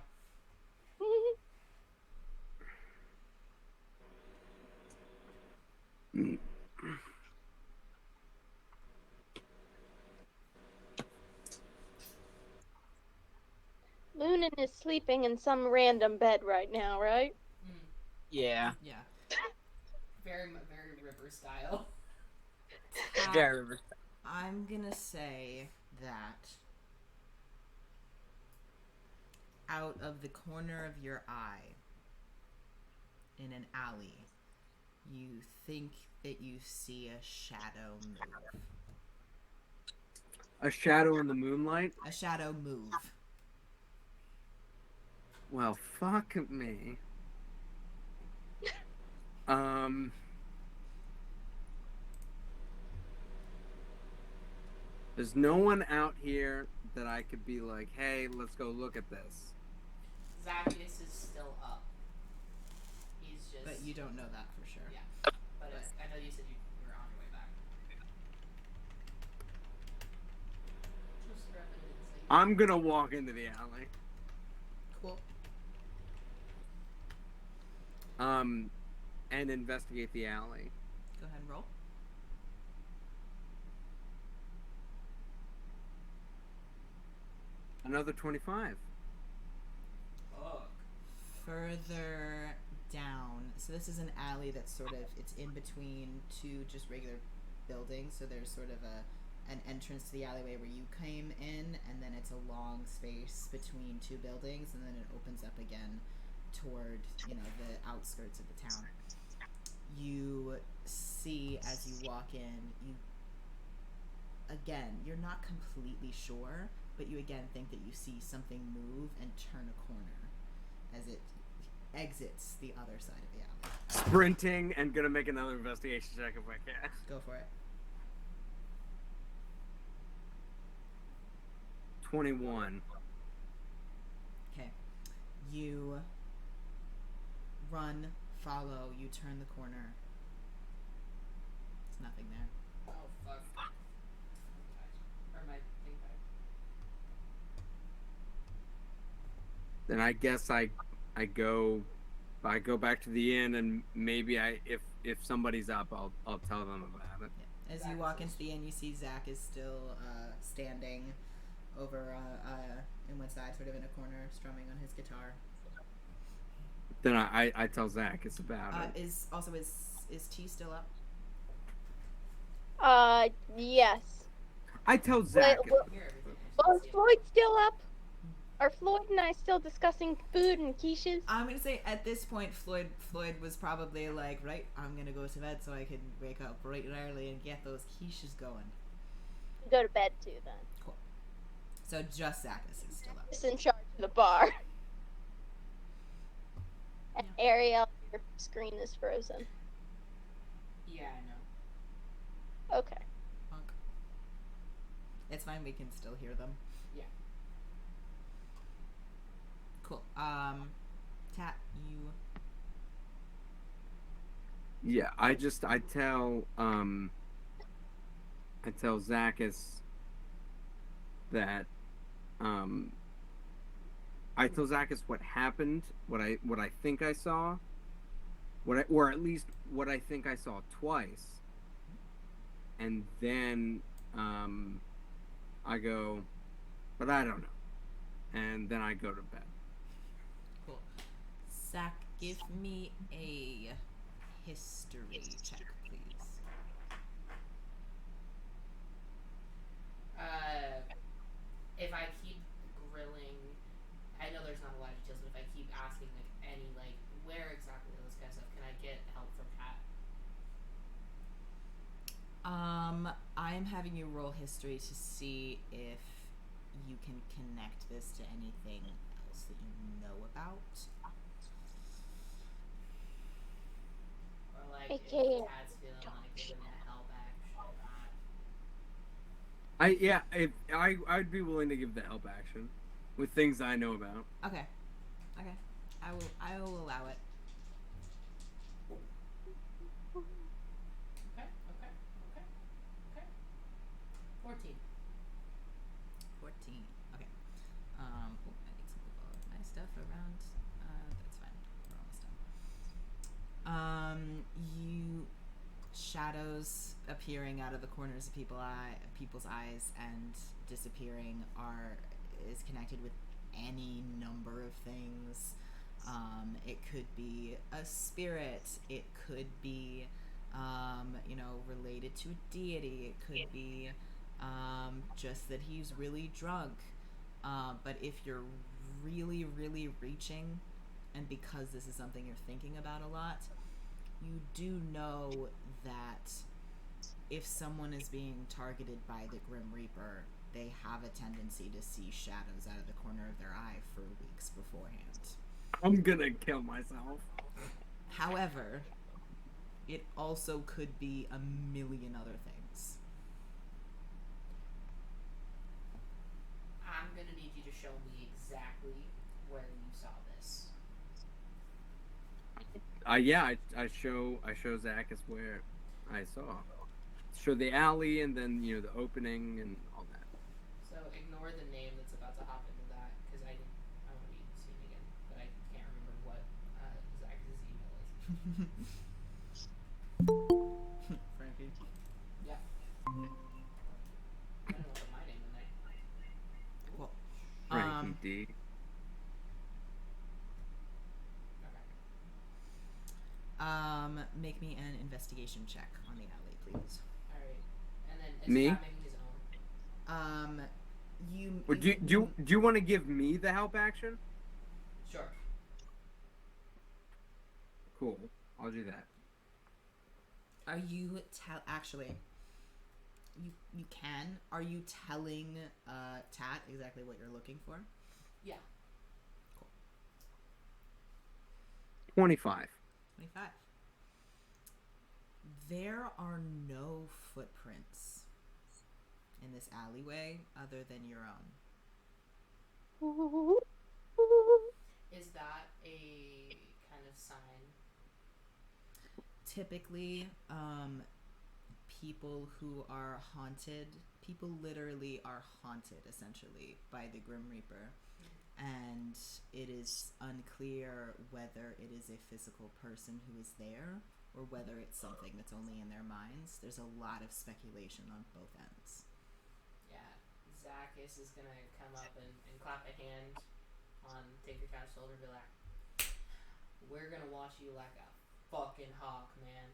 Lunan is sleeping in some random bed right now, right? Yeah. Yeah. Very river style. Very. I'm gonna say that out of the corner of your eye, in an alley, you think that you see a shadow move. A shadow in the moonlight? A shadow move. Well, fuck me. There's no one out here that I could be like, hey, let's go look at this. Zakkas is still up. He's just. But you don't know that for sure. Yeah. But I know you said you were on your way back. Just repping it. I'm gonna walk into the alley. Cool. And investigate the alley. Go ahead and roll. Another 25. Further down, so this is an alley that's sort of, it's in between two just regular buildings, so there's sort of an entrance to the alleyway where you came in, and then it's a long space between two buildings, and then it opens up again toward, you know, the outskirts of the town. You see as you walk in, you're not completely sure, but you again think that you see something move and turn a corner as it exits the other side of the alley. Sprinting and gonna make another investigation check if I can. Go for it. 21. Okay. You run, follow, you turn the corner. There's nothing there. Oh, fuck. Or my thing back. Then I guess I go back to the inn, and maybe if somebody's up, I'll tell them about it. Yeah. As you walk into the inn, you see Zach is still standing over in one side, sort of in a corner, strumming on his guitar. Then I tell Zach it's about it. Is T still up? Yes. I tell Zach. Wait, is Floyd still up? Are Floyd and I still discussing food and quiches? I'm gonna say at this point, Floyd was probably like, right, I'm gonna go to bed so I can wake up bright and early and get those quiches going. Go to bed too, then. Cool. So just Zakkas is still up. Just in charge of the bar. And Ariel, your screen is frozen. Yeah, I know. Okay. Punk. It's fine, we can still hear them. Yeah. Cool. Tat, you. Yeah, I tell Zakkas that I tell Zakkas what happened, what I think I saw, or at least what I think I saw twice, and then I go, but I don't know, and then I go to bed. Cool. Zach, give me a history check, please. If I keep grilling, I know there's not a lot of details, but if I keep asking where exactly all this kind of stuff, can I get help from Kat? I am having you roll history to see if you can connect this to anything else that you know about. Or Okay. if Kat's feeling like giving a help action. I'd be willing to give the help action with things I know about. Okay. I will allow it. Okay. 14. 14. Okay. I need to move all of my stuff around. That's fine. We're almost done. You shadows appearing out of the corners of people's eyes and disappearing is connected with any number of things. It could be a spirit. It could be, related to a deity. It could be just that he's really drunk. But if you're really, really reaching, and because this is something you're thinking about a lot, you do know that if someone is being targeted by the Grim Reaper, they have a tendency to see shadows out of the corner of their eye for weeks beforehand. I'm gonna kill myself. However, it also could be a million other things. I'm gonna need you to show me exactly where you saw this. I show Zakkas where I saw. Show the alley and then the opening and all that. So ignore the name that's about to hop into that because I want to be seen again, but I can't remember what Zakkas' email is. Frankie? Yeah. I don't know put my name in there. Well, Frankie D. Okay. Make me an investigation check on the alley, please. All right. And then is Me? Scott making his own? Or do you want to give me the help action? Sure. Cool. I'll do that. Are you actually? You can. Are you telling Tat exactly what you're looking for? Yeah. 25. 25. There are no footprints in this alleyway other than your own. Is that a kind of sign? Typically, people who are haunted, people literally are haunted essentially by the Grim Reaper. And it is unclear whether it is a physical person who is there or whether it's something that's only in their minds. There's a lot of speculation on both ends. Yeah. Zakkas is gonna come up and clap a hand on TinkerTat's shoulder and be like, "We're gonna watch you like a fucking hawk, man."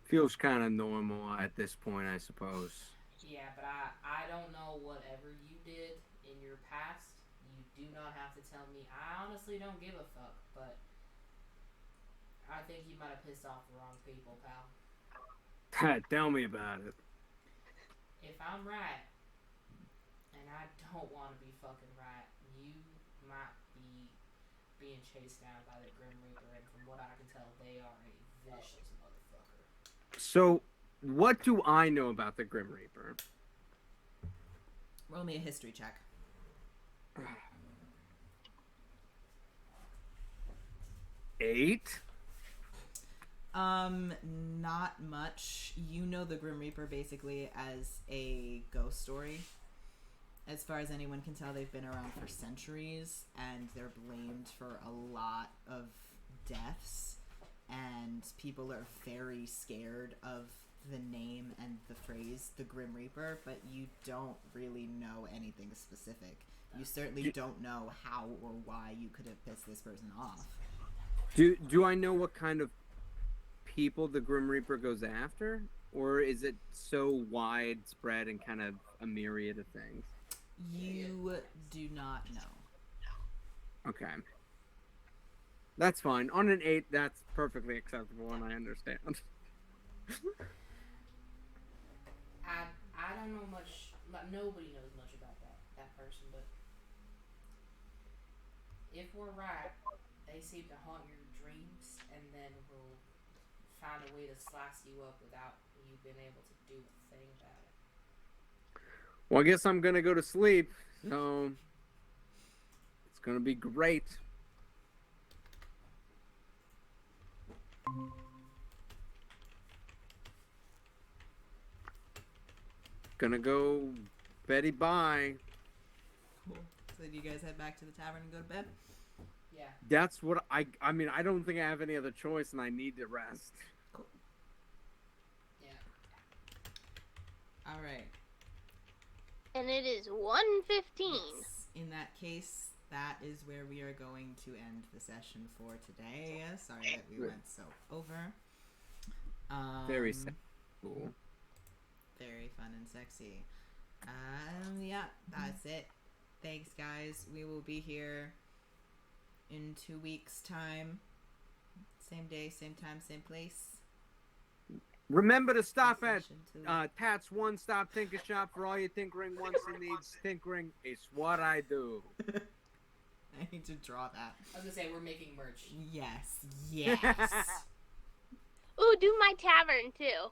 Feels kind of normal at this point, I suppose. Yeah, but I don't know whatever you did in your past. You do not have to tell me. I honestly don't give a fuck, but I think you might have pissed off the wrong people, pal. Tell me about it. If I'm right, and I don't want to be fucking right, you might be being chased down by the Grim Reaper, and from what I can tell, they are a vicious motherfucker. So, what do I know about the Grim Reaper? Roll me a history check. 8? Not much. You know the Grim Reaper basically as a ghost story. As far as anyone can tell, they've been around for centuries, and they're blamed for a lot of deaths, and people are very scared of the name and the phrase the Grim Reaper, but you don't really know anything specific. You certainly don't know how or why you could have pissed this person off. Do I know what kind of people the Grim Reaper goes after? Or is it so widespread and kind of a myriad of things? You do not know. Okay. That's fine. On an 8, that's perfectly acceptable, and I understand. I don't know much. Nobody knows much about that person, but if we're right, they seem to haunt your dreams, and then will find a way to slice you up without you being able to do a thing about it. Well, I guess I'm gonna go to sleep, so it's gonna be great. Gonna go Betty bye. Cool. So do you guys head back to the tavern and go to bed? Yeah. That's what I mean, I don't think I have any other choice, and I need to rest. Cool. Yeah. All right. And it is 1:15. Yes. In that case, that is where we are going to end the session for today. Sorry that we went so over. Very cool. Very fun and sexy. Yeah, that's it. Thanks, guys. We will be here in 2 weeks' time. Same day, same time, same place. Remember to stop at Session 2. Tat's One Stop Tinker Shop for all your tinkering once it needs tinkering. It's what I do. I need to draw that. I was gonna say we're making merch. Yes. Yes. Ooh, do my tavern too.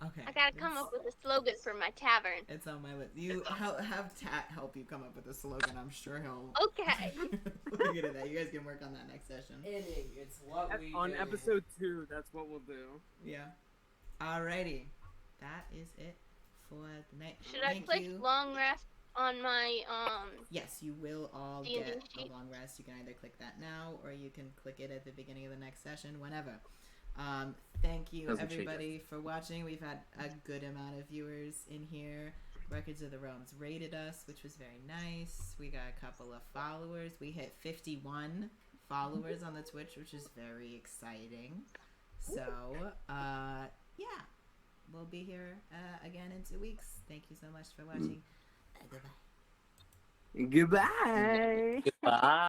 Okay. I gotta come up with a slogan for my tavern. It's on my list. You have Tat help you come up with a slogan. I'm sure he'll. Okay. Look at that. You guys can work on that next session. It's what we On do. episode 2, that's what we'll do. Yeah. Alrighty. That is it for the night. Should I Thank click you. long rest on my Yes, you will all D&D get a sheet? long rest. You can either click that now or you can click it at the beginning of the next session, whenever. Thank you Doesn't change everybody for watching. We've had a good amount of viewers in here. Records of the Realms rated us, which was very nice. We got a couple of followers. We hit 51 followers on the Twitch, which is very exciting. So, yeah. We'll be here again in 2 weeks. Thank you so much for watching. Goodbye. Goodbye. Goodbye.